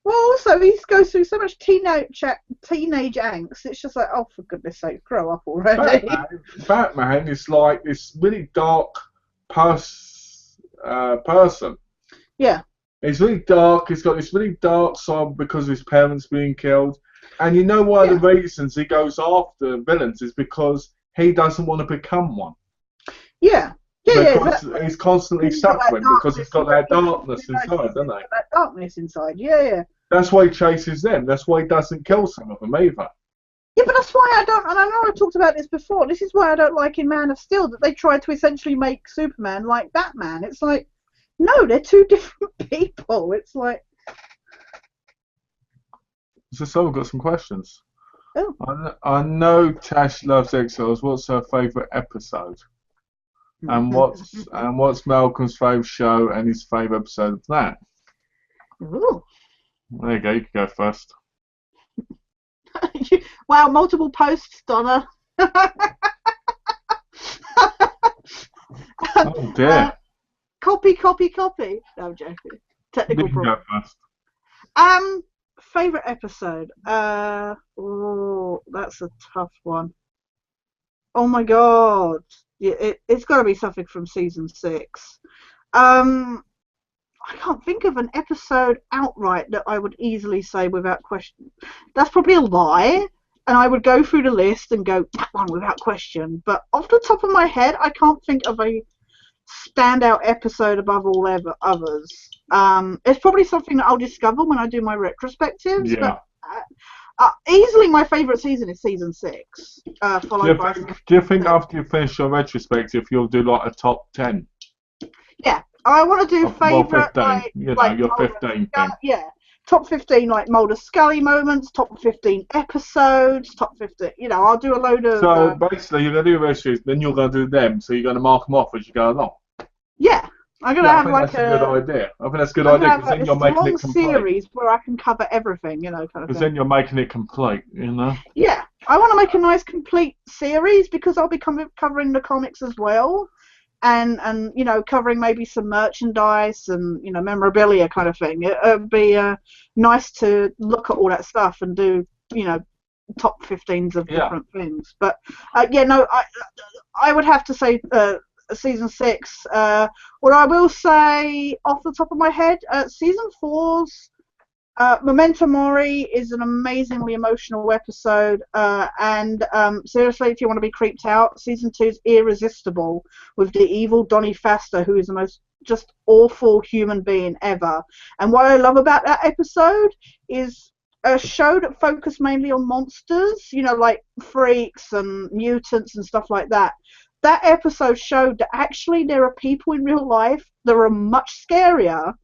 Well, also he goes through so much teenage angst. It's just like, oh, for goodness sake, grow up already. Batman is like this really dark person. Yeah. He's really dark. He's got this really dark side because his parents being killed. And you know one of the reasons he goes after villains is because he doesn't want to become one. Yeah. Because he's constantly suffering because he's got that darkness inside, doesn't he? That darkness inside, yeah. That's why he chases them. That's why he doesn't kill some of them either. Yeah, but that's why I don't, and I know I talked about this before, this is why I don't like in Man of Steel that they tried to essentially make Superman like Batman. It's like, no, they're two different people. It's like... So someone got some questions. Oh. I know Tash loves X-Files. What's her favourite episode? And what's Malcolm's favourite show and his favourite episode of that? Ooh. There you go. You can go first. Wow, multiple posts, Donna. Oh dear. Copy. No, I'm joking. Technical problem. You can go first. Favourite episode? Oh, that's a tough one. Oh my god. It's got to be something from season 6. I can't think of an episode outright that I would easily say without question. That's probably a lie, and I would go through the list and go, that one without question. But off the top of my head, I can't think of a standout episode above all others. It's probably something that I'll discover when I do my retrospectives. Yeah. But easily my favourite season is season 6. Do you think after you finish your retrospective, you'll do like a top 10? Yeah. I want to do favourite, 15, your 15 thing. Yeah, top 15 like Mulder Scully moments, top 15 episodes, top 15. I'll do a load of. So basically, you're gonna do reviews, then you're gonna do them. So you're gonna mark them off as you go along. Yeah, I'm gonna have like a good idea. I think that's a good idea because then you're making it complete. Series where I can cover everything, kind of. Because then you're making it complete, Yeah, I want to make a nice complete series because I'll be covering the comics as well. And covering maybe some merchandise and memorabilia kind of thing. It'd be nice to look at all that stuff and do top 15s of different things. But I would have to say season 6. What I will say off the top of my head, season 4's Memento Mori is an amazingly emotional episode, and seriously, if you want to be creeped out, season 2 is Irresistible with the evil Donnie Pfaster, who is the most just awful human being ever. And what I love about that episode is a show that focused mainly on monsters, like freaks and mutants and stuff like that. That episode showed that actually there are people in real life that are much scarier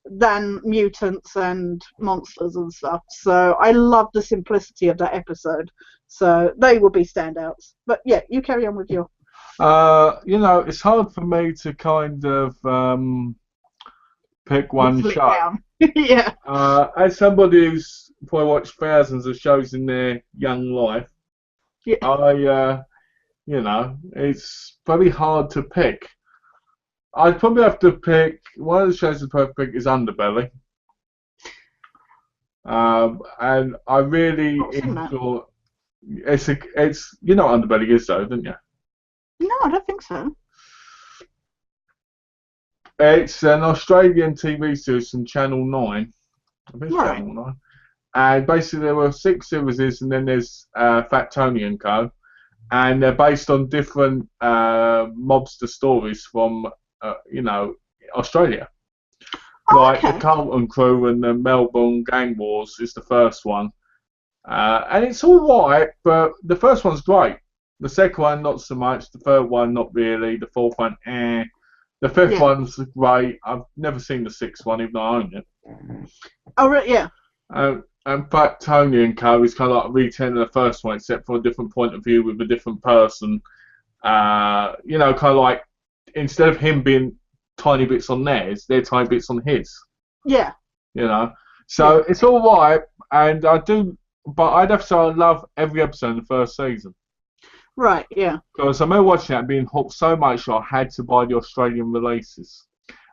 than mutants and monsters and stuff. So I love the simplicity of that episode. So they will be standouts. But yeah, you carry on with your... it's hard for me to kind of pick one show. Yeah. As somebody who's probably watched thousands of shows in their young life, it's very hard to pick. I'd probably have to pick one of the shows I'd probably pick is Underbelly. And I really Not seen that. enjoy. It's you know what Underbelly is though, don't you? No, I don't think so. It's an Australian TV series from Channel 9. I think it's Right. Channel 9. And basically there were 6 series, and then there's Fat Tony and Co. And they're based on different mobster stories from, Australia. Oh, Like the okay. Carlton Crew and the Melbourne Gang Wars is the first one. And it's all right, but the first one's great. The second one, not so much. The third one, not really. The fourth one, eh. The fifth Yeah. one's great. I've never seen the sixth one, even though I own it. Oh, yeah. And Fat Tony and Co. is kind of like retelling the first one, except for a different point of view with a different person. Kind of like instead of him being tiny bits on theirs, they're tiny bits on his. Yeah. So Yeah. it's all right, and I do, but I'd have to say I love every episode in the first season. Right. Yeah. Because I remember watching that and being hooked so much I had to buy the Australian releases.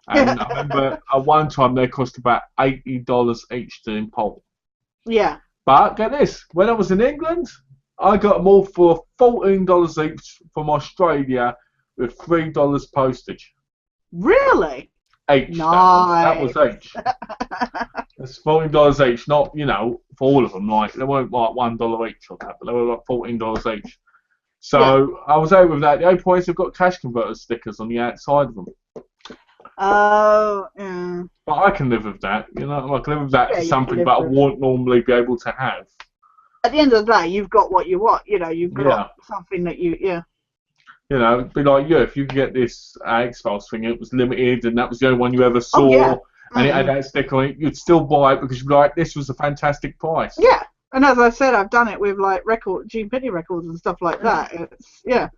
And I remember at one time they cost about $80 each to import. Yeah. But get this, when I was in England, I got them all for $14 each from Australia with $3 postage. Really? Each. Nice. That was each. It's $14 each, not, for all of them. Like, they weren't like $1 each or that, but they were like $14 each. So I was able with that. The only point is they've got cash converter stickers on the outside of them. Oh, yeah. But I can live with that, I can live with that Yeah, for you something can live that I with- won't normally be able to have. At the end of the day, you've got what you want. You've got Yeah. something that you, yeah. It'd be like you, if you could get this X-Files thing, it was limited, and that was the only one you ever saw, Oh, yeah. and it had that sticker on it, you'd still buy it because you'd be like, this was a fantastic price. Yeah. And as I said, I've done it with like Gene Pitney records and stuff like that. It's, yeah.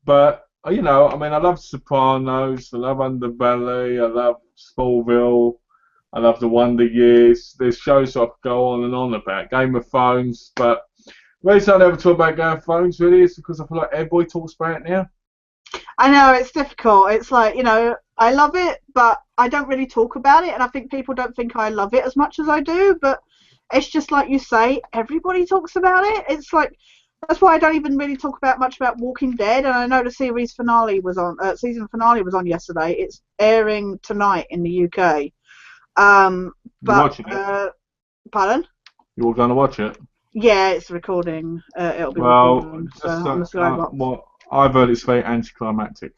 But, I love Sopranos, I love Underbelly, I love Smallville, I love The Wonder Years. There's shows I could go on and on about. Game of Thrones, but the reason I never talk about Game of Thrones really is because I feel like everybody talks about it now. I know, it's difficult. It's like, I love it, but I don't really talk about it, and I think people don't think I love it as much as I do, but it's just like you say, everybody talks about it. It's like, that's why I don't even really talk much about Walking Dead, and I know the season finale was on yesterday. It's airing tonight in the UK. You're But, watching it? pardon? You're going to watch it? Yeah, it's recording. It'll be Well, recording. just, So I'm just going to well, I've heard it's very anticlimactic.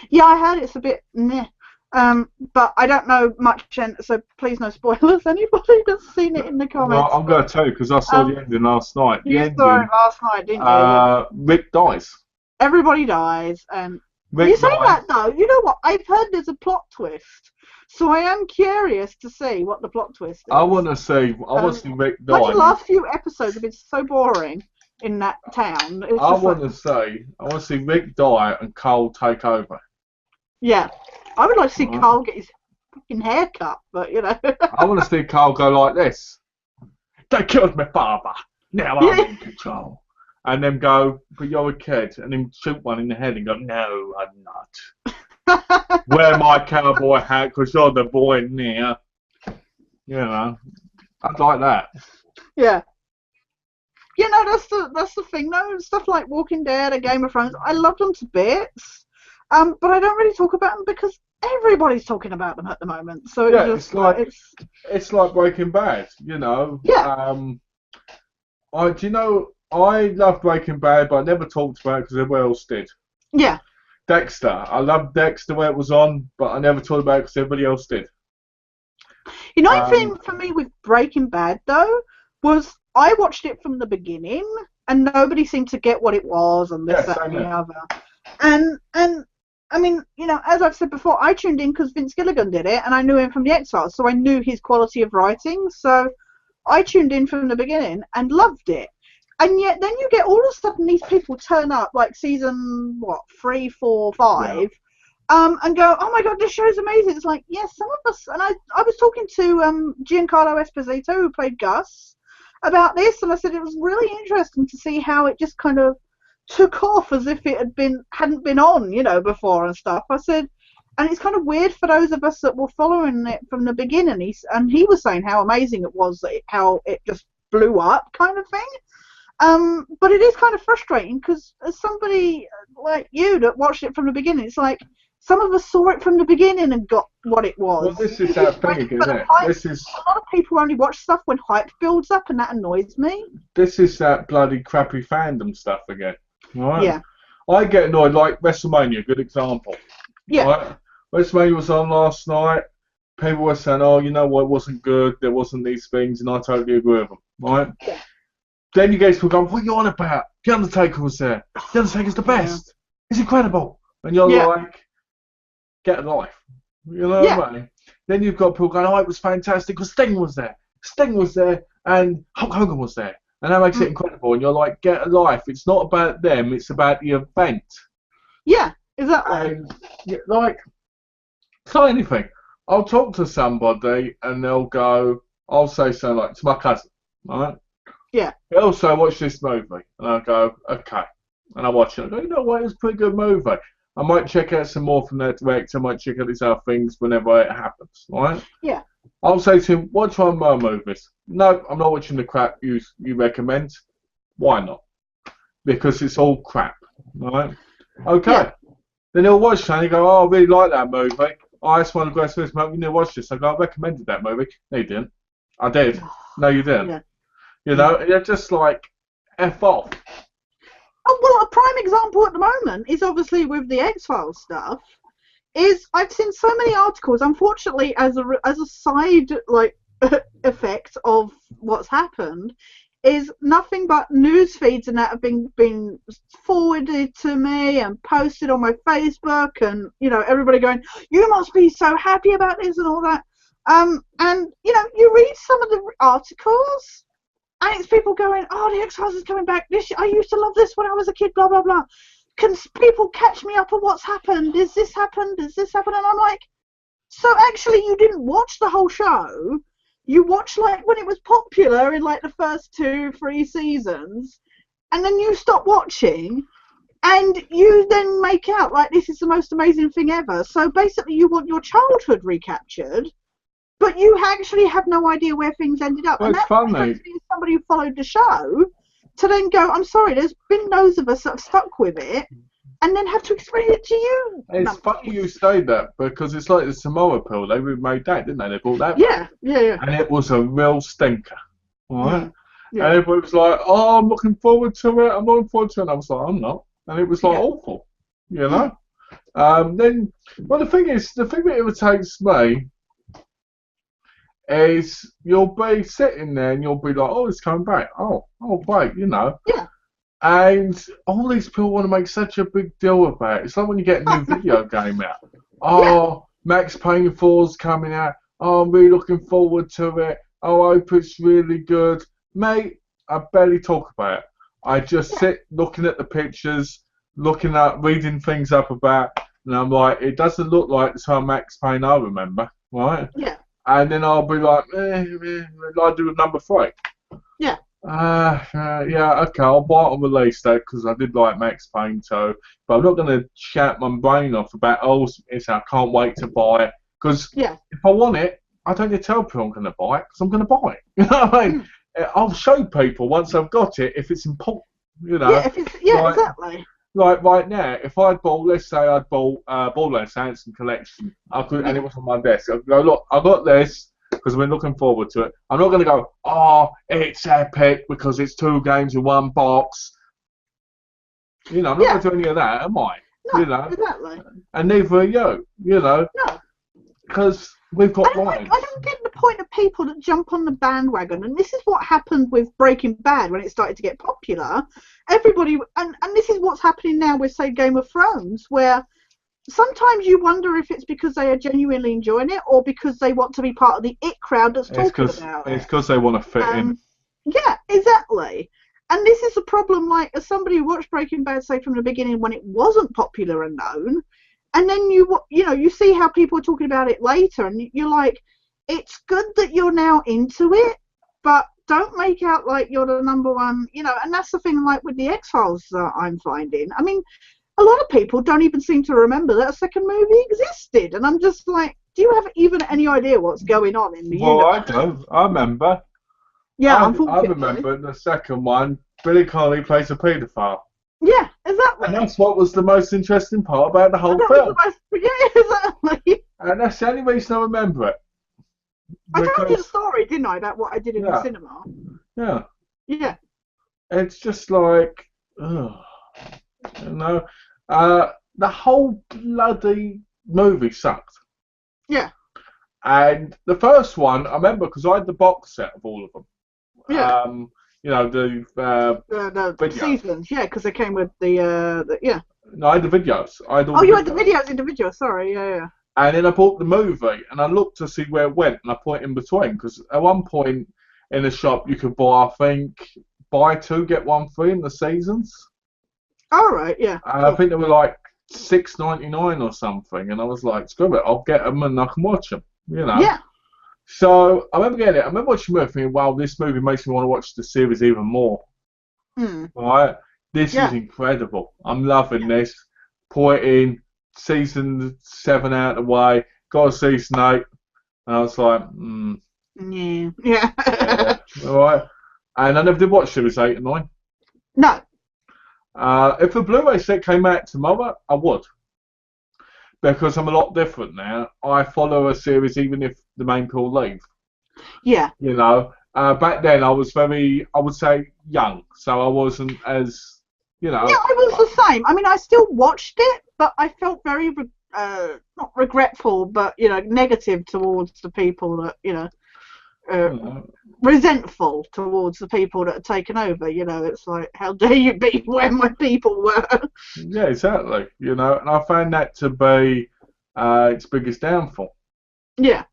Yeah, I heard it's a bit meh. But I don't know much, and so please no spoilers. Anybody that's seen it in the comments. Well, I'm going to tell you because I saw the ending last night. The You ending, saw it last night, didn't you? Rick dies. Everybody dies, and Rick you say dies. that though. You know what? I've heard there's a plot twist, so I am curious to see what the plot twist is. I want to see Rick die. Like the last few episodes have been so boring in that town. It's I just want like, to see Rick die and Cole take over. yeah, I would like to see Right. Carl get his fucking hair cut, but I want to see Cole go like this. They killed my father. Now I'm in control. And then go, but you're a kid. And then shoot one in the head and go, no, I'm not. Wear my cowboy hat because you're the boy near. I'd like that. Yeah. That's the thing though. Stuff like Walking Dead and Game of Thrones, I love them to bits. But I don't really talk about them because everybody's talking about them at the moment. So Yeah, it's just it's like Breaking Bad, Yeah. I love Breaking Bad, but I never talked about it because everyone else did. Yeah. Dexter, I loved Dexter when it was on, but I never talked about it because everybody else did. The thing for me with Breaking Bad though was I watched it from the beginning and nobody seemed to get what it was and this, that, and the other. And I mean, as I've said before, I tuned in because Vince Gilligan did it, and I knew him from The X-Files, so I knew his quality of writing. So I tuned in from the beginning and loved it. And yet, then you get all of a sudden these people turn up, like season 3, 4, 5, and go, "Oh my God, this show's amazing!" It's like, yes, some of us. And I was talking to Giancarlo Esposito, who played Gus, about this, and I said it was really interesting to see how it just kind of took off as if it hadn't been on, before and stuff. I said, and it's kind of weird for those of us that were following it from the beginning. He was saying how amazing it was, how it just blew up, kind of thing. But it is kind of frustrating because as somebody like you that watched it from the beginning, it's like some of us saw it from the beginning and got what it was. Well, this is that thing again, isn't it? A lot of people only watch stuff when hype builds up, and that annoys me. This is that bloody crappy fandom stuff again, right? Yeah. I get annoyed, like WrestleMania, good example. Yeah. Right? WrestleMania was on last night. People were saying, oh, you know what, it wasn't good, there wasn't these things, and I totally agree with them, right? Yeah. Then you get people going, what are you on about? The Undertaker was there. The Undertaker's the best. He's incredible. And you're like, get a life. You know what I mean? Then you've got people going, oh, it was fantastic because Sting was there. Sting was there and Hulk Hogan was there. And that makes it incredible. And you're like, get a life. It's not about them, it's about the event. Yeah, exactly. And, like, it's not anything. I'll talk to somebody and they'll go, I'll say something like, it's my cousin, right? Yeah. He'll say, watch this movie. And I'll go, okay. And I watch it. I go, you know what, it's a pretty good movie. I might check out some more from that director. I might check out these other things whenever it happens, right? Yeah. I'll say to him, watch one more movies. No, I'm not watching the crap you recommend. Why not? Because it's all crap, right? Okay. Yeah. Then he'll watch it and he'll go, oh, I really like that movie. Oh, that's one of the greatest movies. You need to watch this. I go, I recommended that movie. No, you didn't. I did. No, you didn't. Yeah. You know, you're just like, F off. Oh, well, a prime example at the moment is obviously with the X-Files stuff. Is I've seen so many articles, unfortunately, as a side effect of what's happened, is nothing but news feeds and that have been forwarded to me and posted on my Facebook, and everybody going, you must be so happy about this and all that. And you read some of the articles. And it's people going, oh, the X-Files is coming back. I used to love this when I was a kid, blah, blah, blah. Can people catch me up on what's happened? Is this happened? Is this happened? And I'm like, so actually you didn't watch the whole show. You watched, when it was popular in, the first 2-3 seasons. And then you stop watching. And you then make out, this is the most amazing thing ever. So basically you want your childhood recaptured. But you actually have no idea where things ended up. Well, and that's funny. As somebody who followed the show to then go, I'm sorry, there's been those of us that have stuck with it and then have to explain it to you. It's funny you say that because it's like the Samoa pill. They remade that, didn't they? They brought that back. Yeah. And it was a real stinker. Right? Yeah. And everybody was like, oh, I'm looking forward to it. I'm looking forward to it. And I was like, I'm not. And it was awful. You know? Then, well, the thing that irritates me is you'll be sitting there and you'll be like, oh, it's coming back. Oh, great, Yeah. And all these people want to make such a big deal about it. It's like when you get a new video game out. Oh, Max Payne 4's coming out. Oh, I'm really looking forward to it. Oh, I hope it's really good. Mate, I barely talk about it. I just sit looking at the pictures, reading things up about, and I'm like, it doesn't look like the time Max Payne I remember, right? Yeah. And then I'll be like, I'll do number 3. Yeah. Okay, I'll buy it on release date because I did like Max Payne too. But I'm not going to shout my brain off about, I can't wait to buy it. Because if I want it, I don't need to tell people I'm going to buy it because I'm going to buy it. You know what I mean? I'll show people once I've got it if it's important. Yeah, exactly. Like right now, if I'd bought, let's say I'd bought Borderlands Handsome Collection, and it was on my desk, I'd go, look, I got this because we're looking forward to it. I'm not going to go, oh, it's epic because it's 2 games in 1 box. I'm not going to do any of that, am I? No, exactly. And neither are you, No. Because we've got lives. I don't get the point of people that jump on the bandwagon, and this is what happened with Breaking Bad when it started to get popular. Everybody, and this is what's happening now with, say, Game of Thrones, where sometimes you wonder if it's because they are genuinely enjoying it or because they want to be part of the it crowd that's talking about it. It's because they want to fit in. Yeah, exactly. And this is a problem, as somebody who watched Breaking Bad, say, from the beginning when it wasn't popular and known, and then you see how people are talking about it later, and you're like, it's good that you're now into it, but don't make out like you're the number one, and that's the thing, with the X-Files that I'm finding. I mean, a lot of people don't even seem to remember that a second movie existed, and I'm just like, do you have even any idea what's going on in the universe? I do. I remember. Yeah, I unfortunately. remember in the second one, Billy Connolly plays a paedophile. Yeah, exactly. And that's what was the most interesting part about the whole And that film. was the most, yeah, exactly. And that's the only reason I remember it. I told you the Because, story, didn't I, about what I did in the yeah, cinema? yeah. Yeah. It's just like, ugh, you know, the whole bloody movie sucked. Yeah. And the first one, I remember because I had the box set of all of them. Yeah. You know, the The videos. seasons, yeah, because they came with the yeah. No, I had the videos. I had all Oh, the you had the videos. videos individual. Sorry, yeah. And then I bought the movie, and I looked to see where it went, and I put it in between, because at one point in the shop you could buy, I think, buy two, get one free in the seasons. All right, yeah. And I think they were like $6.99 or something, and I was like, screw it, I'll get them and I can watch them, you know. Yeah. So I remember getting it. I remember watching the movie thinking, wow, this movie makes me want to watch the series even more. Right? This is incredible. I'm loving this. Put it in. Season 7 out of the way. Got to season 8. And I was like, Yeah. Alright. And I never did watch series 8 and 9. No. If a Blu-ray set came out tomorrow, I would. Because I'm a lot different now. I follow a series even if the main people leave. Yeah. You know, back then I was very, I would say, young. So I wasn't as, you know. Yeah, I was the same. I mean, I still watched it, but I felt very, not regretful, but, you know, negative towards the people that, you know, resentful towards the people that had taken over. You know, it's like, how dare you be where my people were? Yeah, exactly. You know, and I found that to be its biggest downfall. Yeah.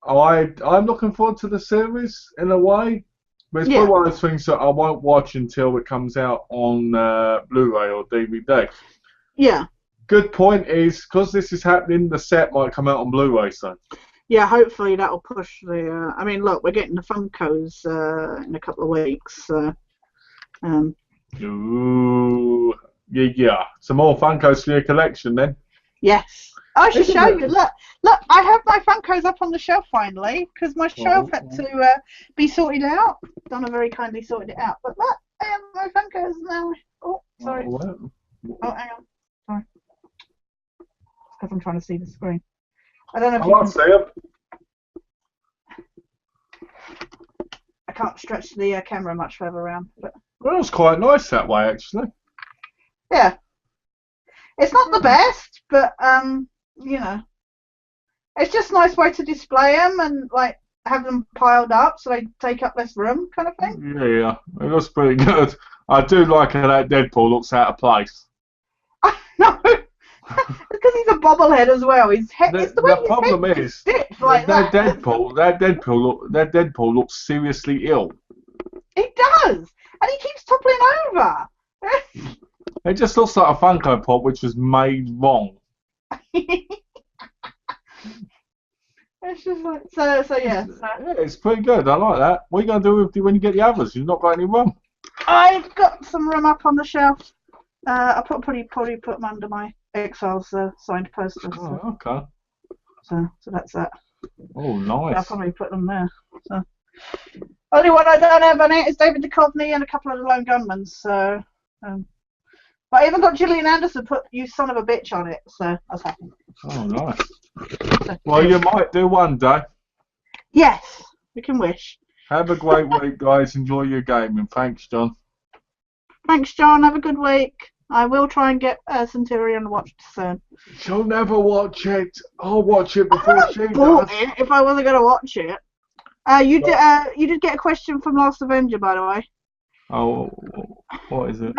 I'm looking forward to the series in a way, but it's probably one of those things that I won't watch until it comes out on Blu-ray or DVD. Yeah. Good point is, because this is happening, the set might come out on Blu-ray soon. Yeah, hopefully that'll push the. I mean, look, we're getting the Funkos in a couple of weeks. Ooh, yeah. Some more Funkos for your collection then. Yes. I should show you. Look, I have my Funkos up on the shelf finally because my shelf had to be sorted out. Donna very kindly sorted it out. But look, I have my Funkos now. Oh, sorry. Oh, hang on. Sorry. Because I'm trying to see the screen. I don't know if you can see them. I can't stretch the camera much further around. But Well, it was quite nice that way, actually. yeah. It's not the best, but you know, it's just a nice way to display them and like have them piled up so they take up less room, kind of thing. Yeah, it looks pretty good. I do like how that Deadpool looks out of place. I know, because he's a bobblehead as well. His head. The problem is like that Deadpool looks seriously ill. It does, and he keeps toppling over. It just looks like a Funko Pop which was made wrong. It's just like so yeah. Yeah, it's pretty good. I like that. What are you gonna do when you get the others? You've not got any room. I've got some room up on the shelf. I'll probably put them under my Exiles signed posters. Oh, okay. So that's that. Oh, nice. I'll probably put them there. So. Only one I don't have on it is David Duchovny and a couple of the Lone Gunmen. So, but I even got Gillian Anderson put "You Son of a Bitch" on it. So I was happy. Oh, nice. Well, you might do one day. Yes, we can wish. Have a great week, guys. Enjoy your gaming. Thanks, John. Thanks, John. Have a good week. I will try and get Centurion watched soon. She'll never watch it. I'll watch it before she does. It if I wasn't going to watch it. You did get a question from Last Avenger, by the way. Oh, what is it?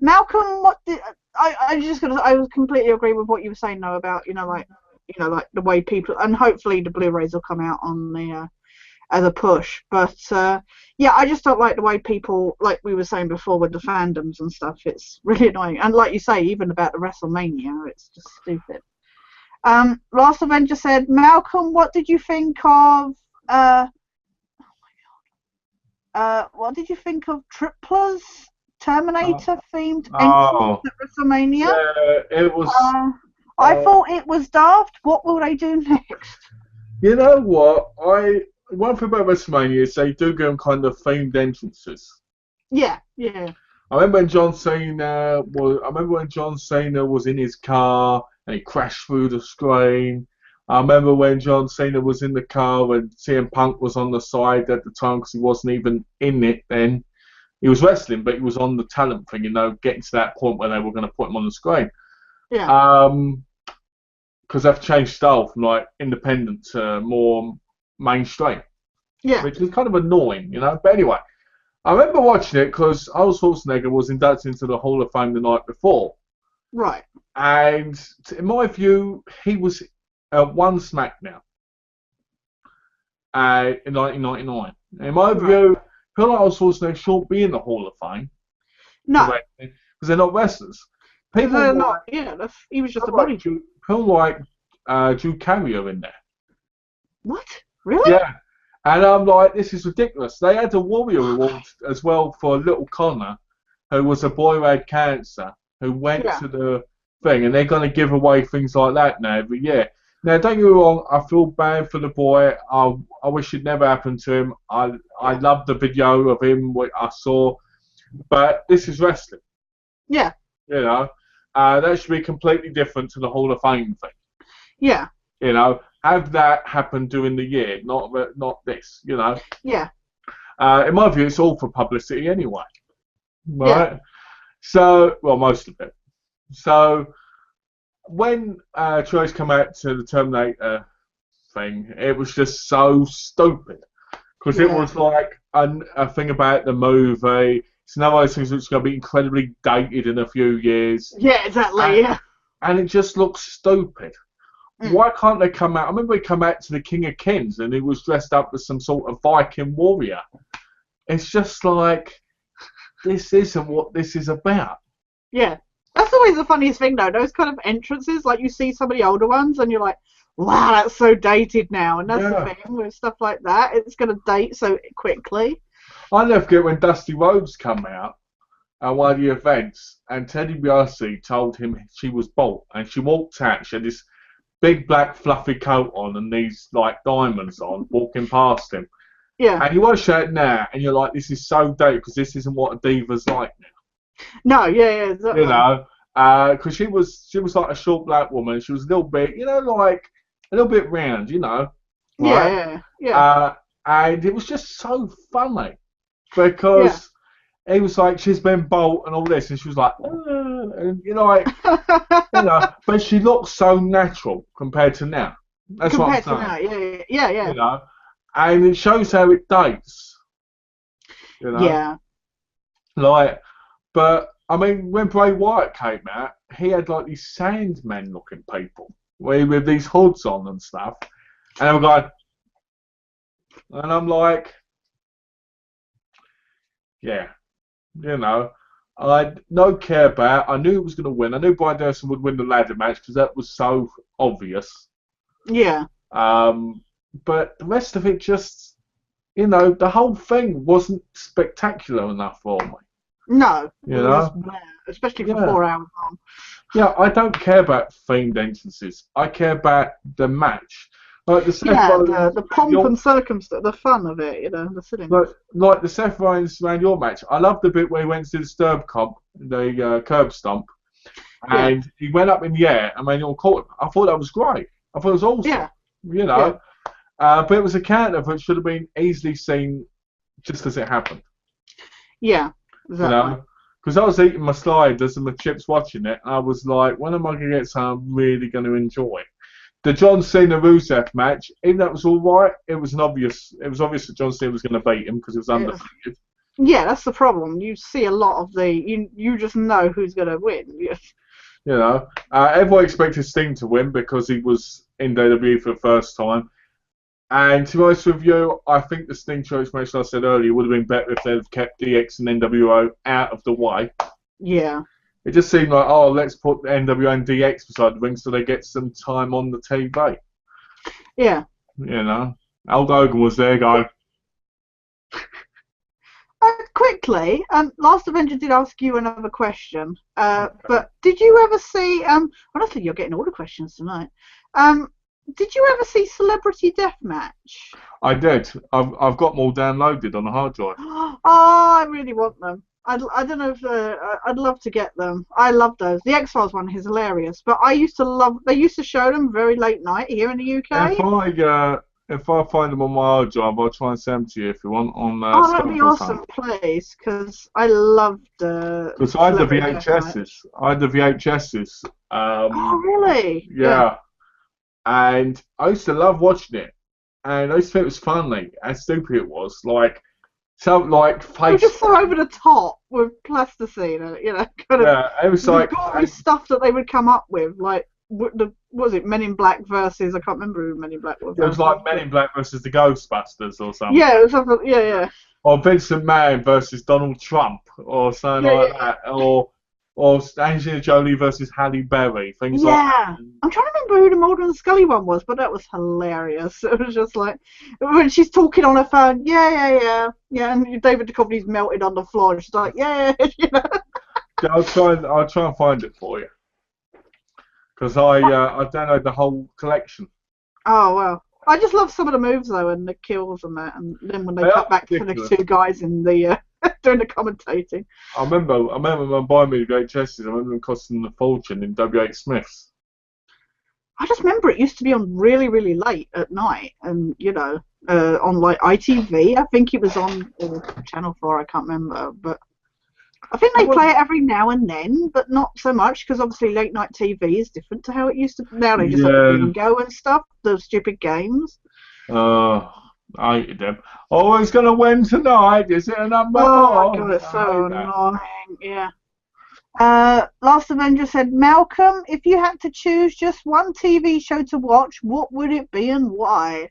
Malcolm, what did I was completely agree with what you were saying though about like the way people, and hopefully the Blu-rays will come out on the as a push, but yeah, I just don't like the way people, like we were saying before with the fandoms and stuff. It's really annoying, and like you say, even about the WrestleMania, it's just stupid. Last Avenger said, Malcolm, what did you think of what did you think of Tripla's Terminator themed Oh, entrance at WrestleMania. yeah, it was. I thought it was daft. What will they do next? You know what? One thing about WrestleMania is they do go on kind of themed entrances. Yeah. I remember when John Cena was in his car and he crashed through the screen. I remember when John Cena was in the car when CM Punk was on the side at the time because he wasn't even in it then. He was wrestling, but he was on the talent thing, getting to that point where they were going to put him on the screen. Yeah. Because they've changed style from like independent to more mainstream. Yeah. Which is kind of annoying, But anyway, I remember watching it because Arnold Schwarzenegger was inducted into the Hall of Fame the night before. Right. And in my view, he was one SmackDown in 1999. In my view, people like Arnold Schwarzenegger shouldn't be in the Hall of Fame. No. Because they're not wrestlers. People they're not. Yeah, he was just a body. People like Drew Carey in there. What? Really? Yeah. And I'm like, this is ridiculous. They had a Warrior Award as well for little Connor, who was a boy who had cancer, who went to the thing, and they're going to give away things like that now every year. Now, don't get me wrong, I feel bad for the boy. I wish it never happened to him. I love the video of him, what I saw. But this is wrestling. Yeah. That should be completely different to the Hall of Fame thing. Yeah. Have that happen during the year, not this, Yeah. In my view, it's all for publicity anyway. Right? Yeah. So, well, most of it. So, when Trish come out to the Terminator thing, it was just so stupid. Because it was like a thing about the movie. It's another of those things that's going to be incredibly dated in a few years. Yeah, exactly, And it just looks stupid. Why can't they come out? I remember he come out to the King of Kings and he was dressed up as some sort of Viking warrior. It's just like, this isn't what this is about. Yeah. That's always the funniest thing, though. Those kind of entrances, like you see some of the older ones and you're like, wow, that's so dated now. And that's the thing with stuff like that. It's going to date so quickly. I never forget when Dusty Rhodes come out at one of the events and Teddy DiBiase told him she was bald. And she walked out, she had this big black fluffy coat on and these like diamonds on, walking past him. Yeah. And you watch that now, and you're like, this is so dated because this isn't what a diva's like now. No, yeah, exactly. Because she was like a short black woman. She was a little bit, like a little bit round, Right? Yeah. And it was just so funny because he was like, she's been bald and all this, and she was like, and but she looks so natural compared to now. That's what I'm saying. Compared to now, yeah. And it shows how it dates. Yeah. But I mean, when Bray Wyatt came out, he had like these Sandman looking people with these hoods on and stuff, and I'm going, and I'm like, yeah. I had no care about. I knew he was going to win. I knew Bryan Danielson would win the ladder match because that was so obvious. Yeah. But the rest of it just, the whole thing wasn't spectacular enough for me. No. Especially for 4 hours long. Yeah, I don't care about themed entrances. I care about the match. Like the pomp and circumstance, the fun of it, the silliness. Like the Seth Rollins Randy Orton match. I loved the bit where he went to the curb stomp, and he went up in the air and Randy Orton caught him. I thought that was great. I thought it was awesome. Yeah. But it was a counter that should have been easily seen just as it happened. Yeah, exactly. Because I was eating my sliders and my chips watching it, and I was like, when am I going to get something I'm really going to enjoy? The John Cena Rusev match, even though it was all right, it was obvious that John Cena was going to beat him because it was undefeated. Yeah, that's the problem. You see a lot of you just know who's going to win. Everyone expected Sting to win because he was in WWE for the first time. And to be honest with you, I think the Sting choice match, like I said earlier, would have been better if they'd kept DX and NWO out of the way. Yeah. It just seemed like, let's put the NWO and DX beside the ring so they get some time on the TV. Yeah. Hulk Hogan was there going. A quick quickly, Last Avenger did ask you another question. But did you ever see? Honestly, you're getting all the questions tonight. Did you ever see Celebrity Deathmatch? I did. I've got them all downloaded on the hard drive. Oh, I really want them. I don't know if I'd love to get them. I love those. The X-Files one is hilarious, but I used to love. They used to show them very late night here in the UK. If I find them on my hard drive, I'll try and send them to you if you want on Oh, that'd be Skype or awesome, something. please, because I loved Because I had the Celebrity Deathmatch. VHSs. I had the VHSs. Oh, really? Yeah. And I used to love watching it. And I used to think it was funny. How stupid it was. Like, something like They were face. just so over the top with plasticine, kind of Yeah, it was the like. gory stuff that they would come up with, like what was it, Men in Black versus, I can't remember who Men in Black was. It was like Men in Black versus the Ghostbusters or something. Yeah, it was something. Yeah. Or Vincent Mann versus Donald Trump or something Yeah, like that. Or Angelina Jolie versus Halle Berry. Things like Yeah, that. I'm trying to remember who the Mulder and Scully one was, but that was hilarious. It was just like when she's talking on her phone, yeah, and David Duchovny's melted on the floor, and she's like, yeah. I'll try and find it for you. Because I downloaded the whole collection. Oh well, I just love some of the moves though, and the kills and that, and then when they They cut are back to the ridiculous. two guys in the doing the commentating. I remember them buying me the VHSs. I remember them costing a fortune in W.H. Smith's. I just remember it used to be on really, really late at night, and on like ITV. I think it was on Channel 4. I can't remember, but I think they play it every now and then, but not so much because obviously late night TV is different to how it used to. Now they just have the bingo and stuff, the stupid games. I hated them. Oh, he's going to win tonight. Is it a number Oh my four? god, it's I so hate that. annoying. Yeah. Last Avenger said, Malcolm, if you had to choose just one TV show to watch, what would it be and why?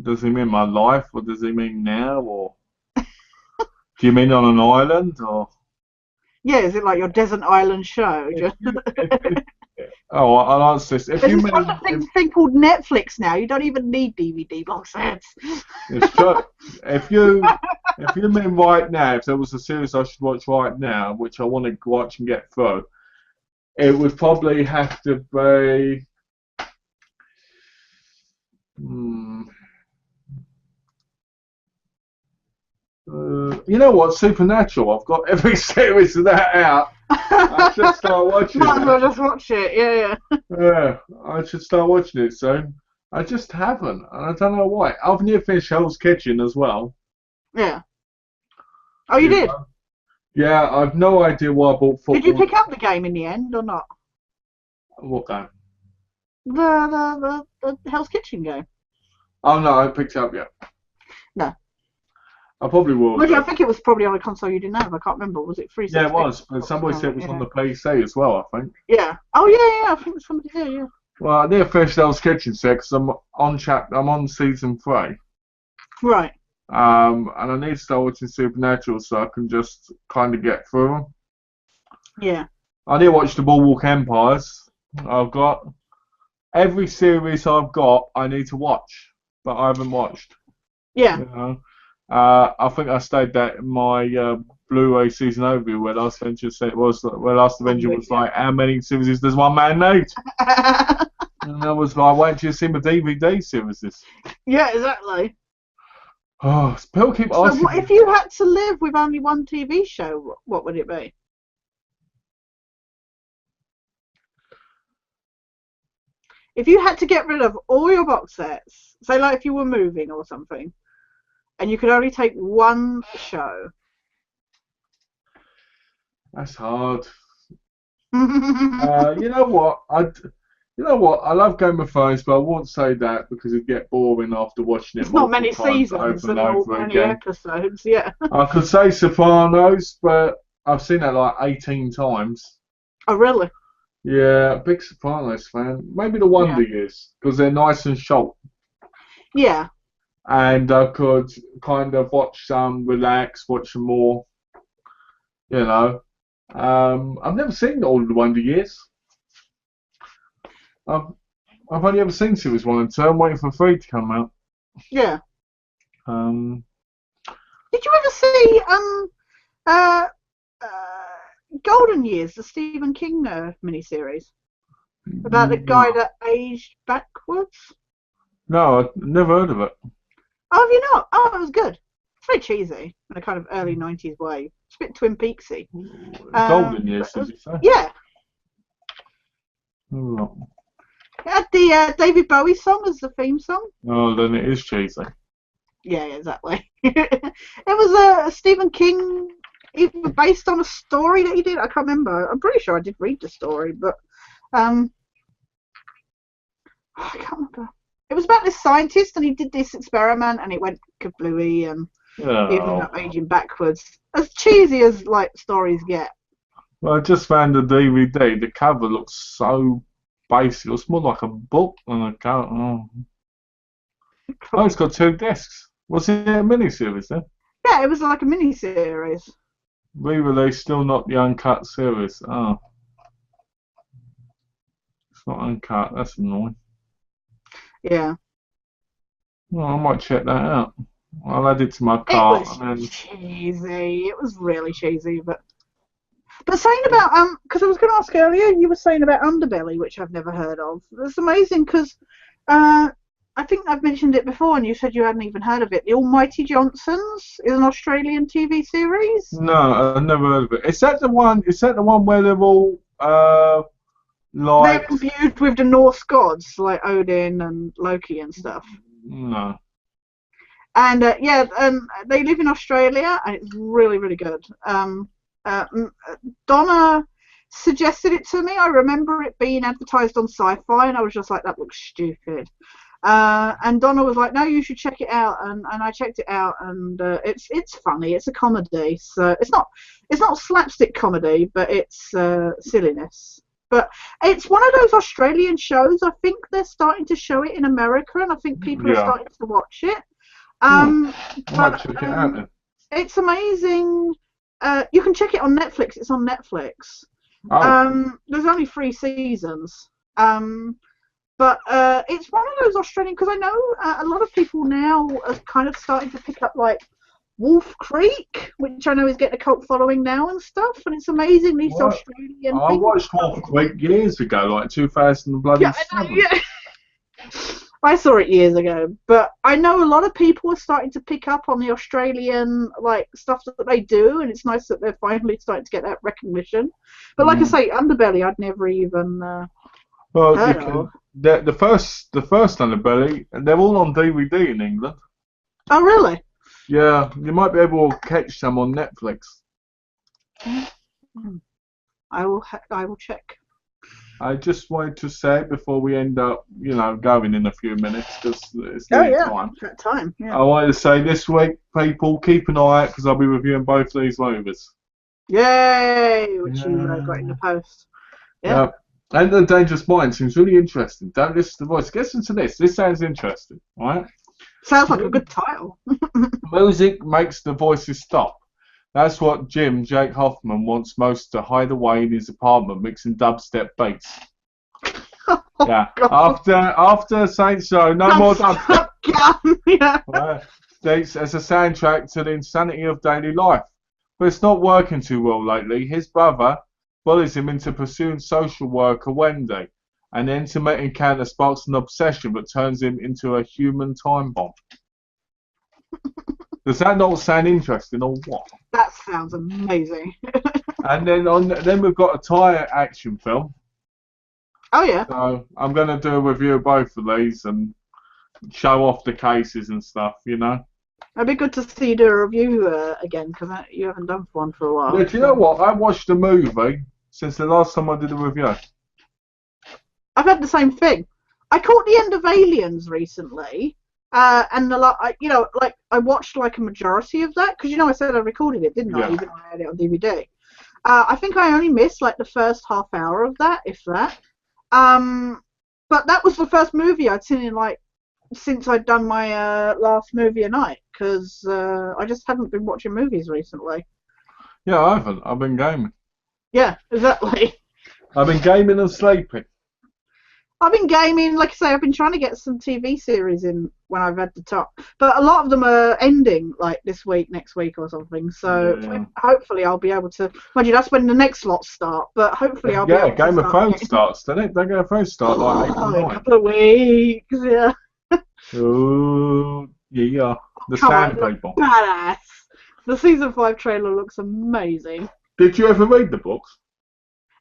Does he mean my life, or does he mean now, or do you mean on an island, or? Yeah, is it like your desert island show? Oh, I'll answer this. If There's you this mean, wonderful thing called Netflix now. You don't even need DVD box sets. it's true. If you mean right now, if there was a series I should watch right now, which I want to watch and get through, it would probably have to be. You know what? Supernatural. I've got every series of that out. I should start watching Might as well it. just watch it. Yeah. Yeah, I should start watching it soon. I just haven't, and I don't know why. I've near finished Hell's Kitchen as well. Yeah. Oh, you did? Yeah, I've no idea why I bought football. Did you pick up the game in the end or not? What game? The Hell's Kitchen game. Oh no, I haven't picked it up yet. No. I probably will. Well, I think it was probably on a console you didn't have. I can't remember. Was it 360? Yeah, it was. But somebody said it was on the PC as well, I think. Yeah. Oh, yeah. I think somebody did, yeah. Well, I near finished Hell's Kitchen because I'm on season 3. Right. And I need to start watching Supernatural so I can just kind of get through them. Yeah. I need to watch the Boardwalk Empires. I've got every series I've got. I need to watch, but I haven't watched. Yeah. You know? I think I stayed that in my Blu-ray season overview where Last Avenger was like, how many series does one man need? And I was like, wait till you see my DVD series. Yeah, exactly. Oh, people keep So asking. if you had to live with only one TV show, what would it be? If you had to get rid of all your box sets, say like if you were moving or something, and you could only take one show. That's hard. You know what? I love Game of Thrones, but I won't say that because it'd get boring after watching it. It's not many multiple times seasons over and and not over many again. episodes, yeah. I could say Sopranos, but I've seen that like 18 times. Oh, really? Yeah, big Sopranos fan. Maybe the Wonder Years because they're nice and short. Yeah. And I could kind of watch some, relax, watch some more. You know, I've never seen all of the Wonder Years. I've only ever seen series 1 and 2. I'm waiting for 3 to come out. Yeah. Yeah, Did you ever see uh, Golden Years, the Stephen King miniseries about the guy that aged backwards? No, I've never heard of it. Oh, have you not? Oh, it was good. It's very cheesy in a kind of early 90s way. It's a bit Twin Peaksy. Golden Years, did you say? Yeah. Oh, It had the David Bowie song as the theme song. oh, then it is cheesy. Yeah, exactly. It was a Stephen King, even based on a story that he did. I can't remember. I'm pretty sure I did read the story, but I can't remember. It was about this scientist, and he did this experiment, and it went kablooey, and he ended up aging backwards. As cheesy as like stories get. Well, I just found the DVD. The cover looks so basic. It looks more like a book than a cover. Oh, it's got 2 discs. Was it a miniseries then? Yeah, it was like a mini-series. Re-release, still not the uncut series. Oh. It's not uncut. That's annoying. Yeah. Well, I might check that out. I'll add it to my cart. It was cheesy. It was really cheesy, but saying about because I was going to ask earlier, you were saying about Underbelly, which I've never heard of. It's amazing because I think I've mentioned it before, and you said you hadn't even heard of it. The Almighty Johnsons is an Australian TV series. No, I've never heard of it. Is that the one? Is that the one where they're all like? They're imbued with the Norse gods like Odin and Loki and stuff. No. And they live in Australia, and it's really, really good. Donna suggested it to me. I remember it being advertised on Sci-Fi, and I was just like, that looks stupid. And Donna was like, no, you should check it out, and I checked it out, and it's funny. It's a comedy, so it's not slapstick comedy, but it's silliness. But it's one of those Australian shows. I think they're starting to show it in America, and I think people are starting to watch it. It's amazing. You can check it on Netflix. It's on Netflix. There's only 3 seasons. But it's one of those Australian, because I know a lot of people now are kind of starting to pick up like Wolf Creek, which I know is getting a cult following now and stuff, and it's amazing these Australian I watched Wolf Creek years ago, like 2007. Yeah. I saw it years ago, but I know a lot of people are starting to pick up on the Australian like stuff that they do, and it's nice that they're finally starting to get that recognition. But like I say, Underbelly, I'd never even heard of. The first Underbelly, they're all on DVD in England. Oh, really? Yeah, you might be able to catch some on Netflix. I will check. I just wanted to say before we end up, going in a few minutes because it's time. Yeah. I wanted to say this week, people, keep an eye out because I'll be reviewing both these movies. Yay! Which you got in the post. Yeah. And The Dangerous Mind seems really interesting. Don't listen to the voice. Listen to this. This sounds interesting, right? Sounds like a good title. Music makes the voices stop. That's what Jake Hoffman wants most to hide away in his apartment, mixing dubstep beats. Yeah. After Saints Row, no more dubstep. Yeah. As a soundtrack to the insanity of daily life. But it's not working too well lately. His brother bullies him into pursuing social worker Wendy. An intimate encounter sparks an obsession that turns him into a human time bomb. Does that not sound interesting or what? That sounds amazing. And then we've got a Thai action film. Oh yeah. So I'm going to do a review of both of these and show off the cases and stuff, It'd be good to see you do a review again, because you haven't done one for a while. Yeah, do you know what? I watched the movie since the last time I did a review. I've had the same thing. I caught the end of Aliens recently, and I watched like a majority of that because I said I recorded it, didn't I? Even though I had it on DVD. I think I only missed like the first half hour of that, if that. But that was the first movie I'd seen in since I'd done my last movie a night, because I just haven't been watching movies recently. Yeah, I haven't. I've been gaming. Yeah, exactly. I've been gaming and sleeping. I've been gaming, like I say, I've been trying to get some TV series in when I've had the top, but a lot of them are ending like this week, next week or something. So hopefully I'll be able to. Imagine that's when the next slots start, but hopefully I'll be able to. Yeah, Game of Thrones starts, doesn't it? Game of Thrones start like April 9. A couple of weeks, yeah. Oh, yeah. The Sand People. Badass. The season 5 trailer looks amazing. Did you ever read the books?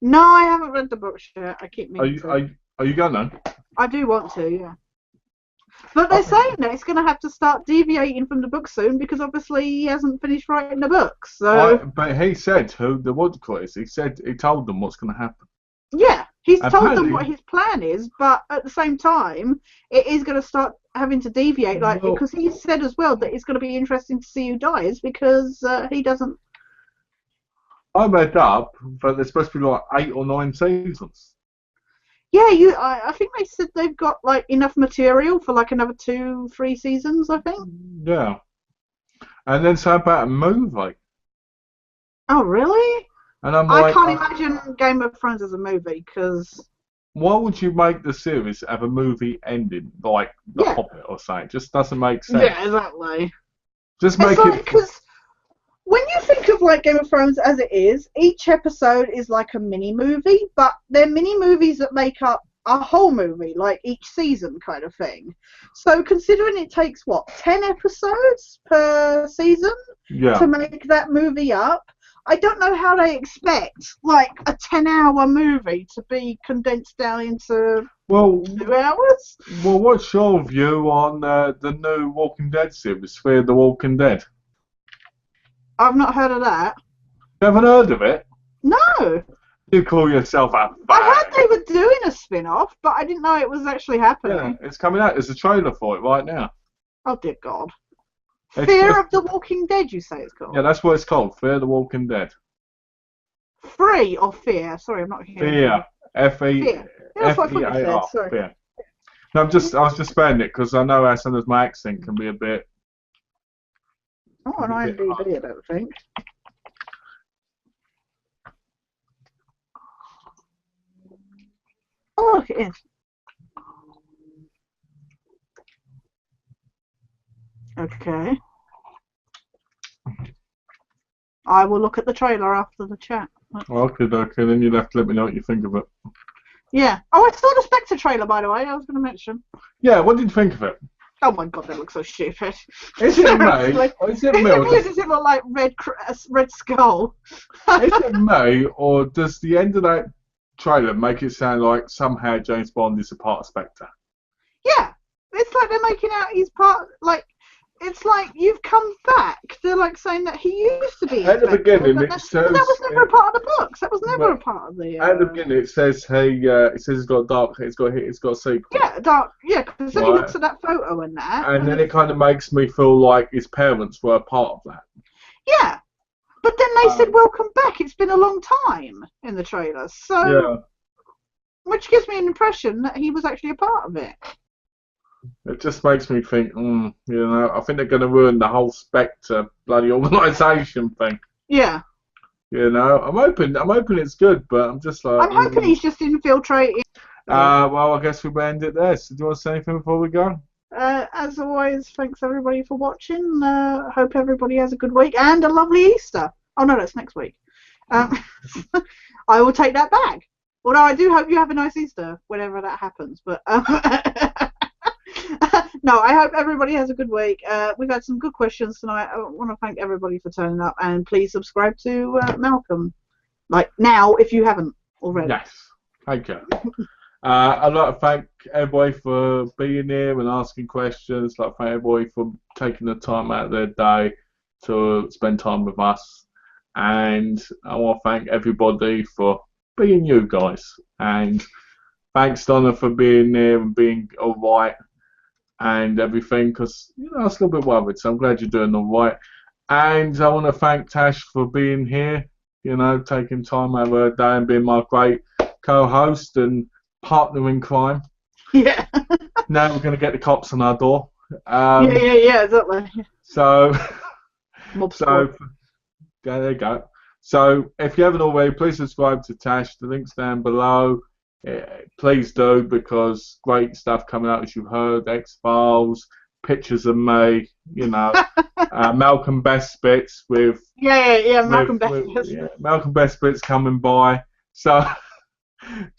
No, I haven't read the books yet. I keep meaning to. Are you going to? I do want to, yeah. But they're saying that it's going to have to start deviating from the book soon because obviously he hasn't finished writing the books. So. But he said he told them what's going to happen. Yeah, he's told them what his plan is, but at the same time, it is going to start having to deviate, because he said as well that it's going to be interesting to see who dies because he doesn't. I read up, but there's supposed to be like 8 or 9 seasons. Yeah, I think they said they've got like enough material for like another 2-3 seasons, I think. Yeah. And then so about a movie. Oh, really? And I'm I can't imagine Game of Thrones as a movie, because... Why would you make the series have a movie ending like The Hobbit or something? It just doesn't make sense. Yeah, exactly. Just make it... Because when you think of like Game of Thrones as it is, each episode is like a mini-movie, but they're mini-movies that make up a whole movie, like each season kind of thing. So considering it takes, 10 episodes per season to make that movie up, I don't know how they expect like a 10-hour movie to be condensed down into 2 hours. Well, what's your view on the new Walking Dead series, Fear the Walking Dead? I've not heard of that. You haven't heard of it? No. You call yourself a fan. I heard they were doing a spin-off, but I didn't know it was actually happening. Yeah, it's coming out. There's a trailer for it right now. Oh, dear God. Fear of the Walking Dead, you say it's called? Yeah, that's what it's called, Fear the Walking Dead. Free or fear? Sorry, I'm not hearing. Fear. F-E-A-R. Sorry. Fear. No, I was just spelling it because I know how sometimes my accent can be a bit... Oh, on IMDb, I don't think. Oh, look, it is. Okay. I will look at the trailer after the chat. Okay, then you'll have to let me know what you think of it. Yeah. Oh, I saw the Spectre trailer, by the way, I was going to mention. Yeah, what did you think of it? Oh my God, that looks so stupid. Is it me? Is it me? Does it look like Red Skull? Is it me, or does the end of that trailer make it sound like somehow James Bond is a part of Spectre? Yeah. It's like they're making out he's part, like, it's like you've come back. They're like saying that he used to be. At the beginning, it says that was never a part of the books. That was never a part of the. At the beginning, it says he's got dark. It's got a sequel. Yeah, dark. Yeah, because then he looks at that photo and that. And then it kind of makes me feel like his parents were a part of that. Yeah, but then they said welcome back. It's been a long time in the trailer, so. Yeah. Which gives me an impression that he was actually a part of it. It just makes me think, I think they're going to ruin the whole Spectre bloody organisation thing. Yeah. I'm hoping it's good, but I'm just like... I'm hoping he's just infiltrating. Well, I guess we will end it there. So do you want to say anything before we go? As always, thanks everybody for watching. Hope everybody has a good week and a lovely Easter. Oh no, that's next week. I will take that back. Although I do hope you have a nice Easter, whenever that happens. But... No, I hope everybody has a good week. We've had some good questions tonight. I want to thank everybody for turning up, and please subscribe to Malcolm. Like now, if you haven't already. Yes, thank you. I'd like to thank everybody for being here and asking questions. I'd like to thank everybody for taking the time out of their day to spend time with us. And I want to thank everybody for being you guys. And thanks, Donna, for being there and being alright and everything, because I was a little bit worried, so I'm glad you're doing alright. And I want to thank Tash for being here, taking time out of her day and being my great co-host and partner in crime. Yeah. Now we're going to get the cops on our door. Yeah, exactly. So there you go. So if you haven't already, please subscribe to Tash. The link's down below. please do, because great stuff coming out, as you've heard. X-Files, pictures of me, you know, Malcolm Bestbits with Malcolm Malcolm Bestbits coming by. So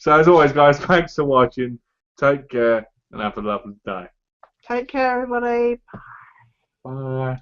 as always, guys, thanks for watching. Take care and have a lovely day. Take care, everybody. Bye.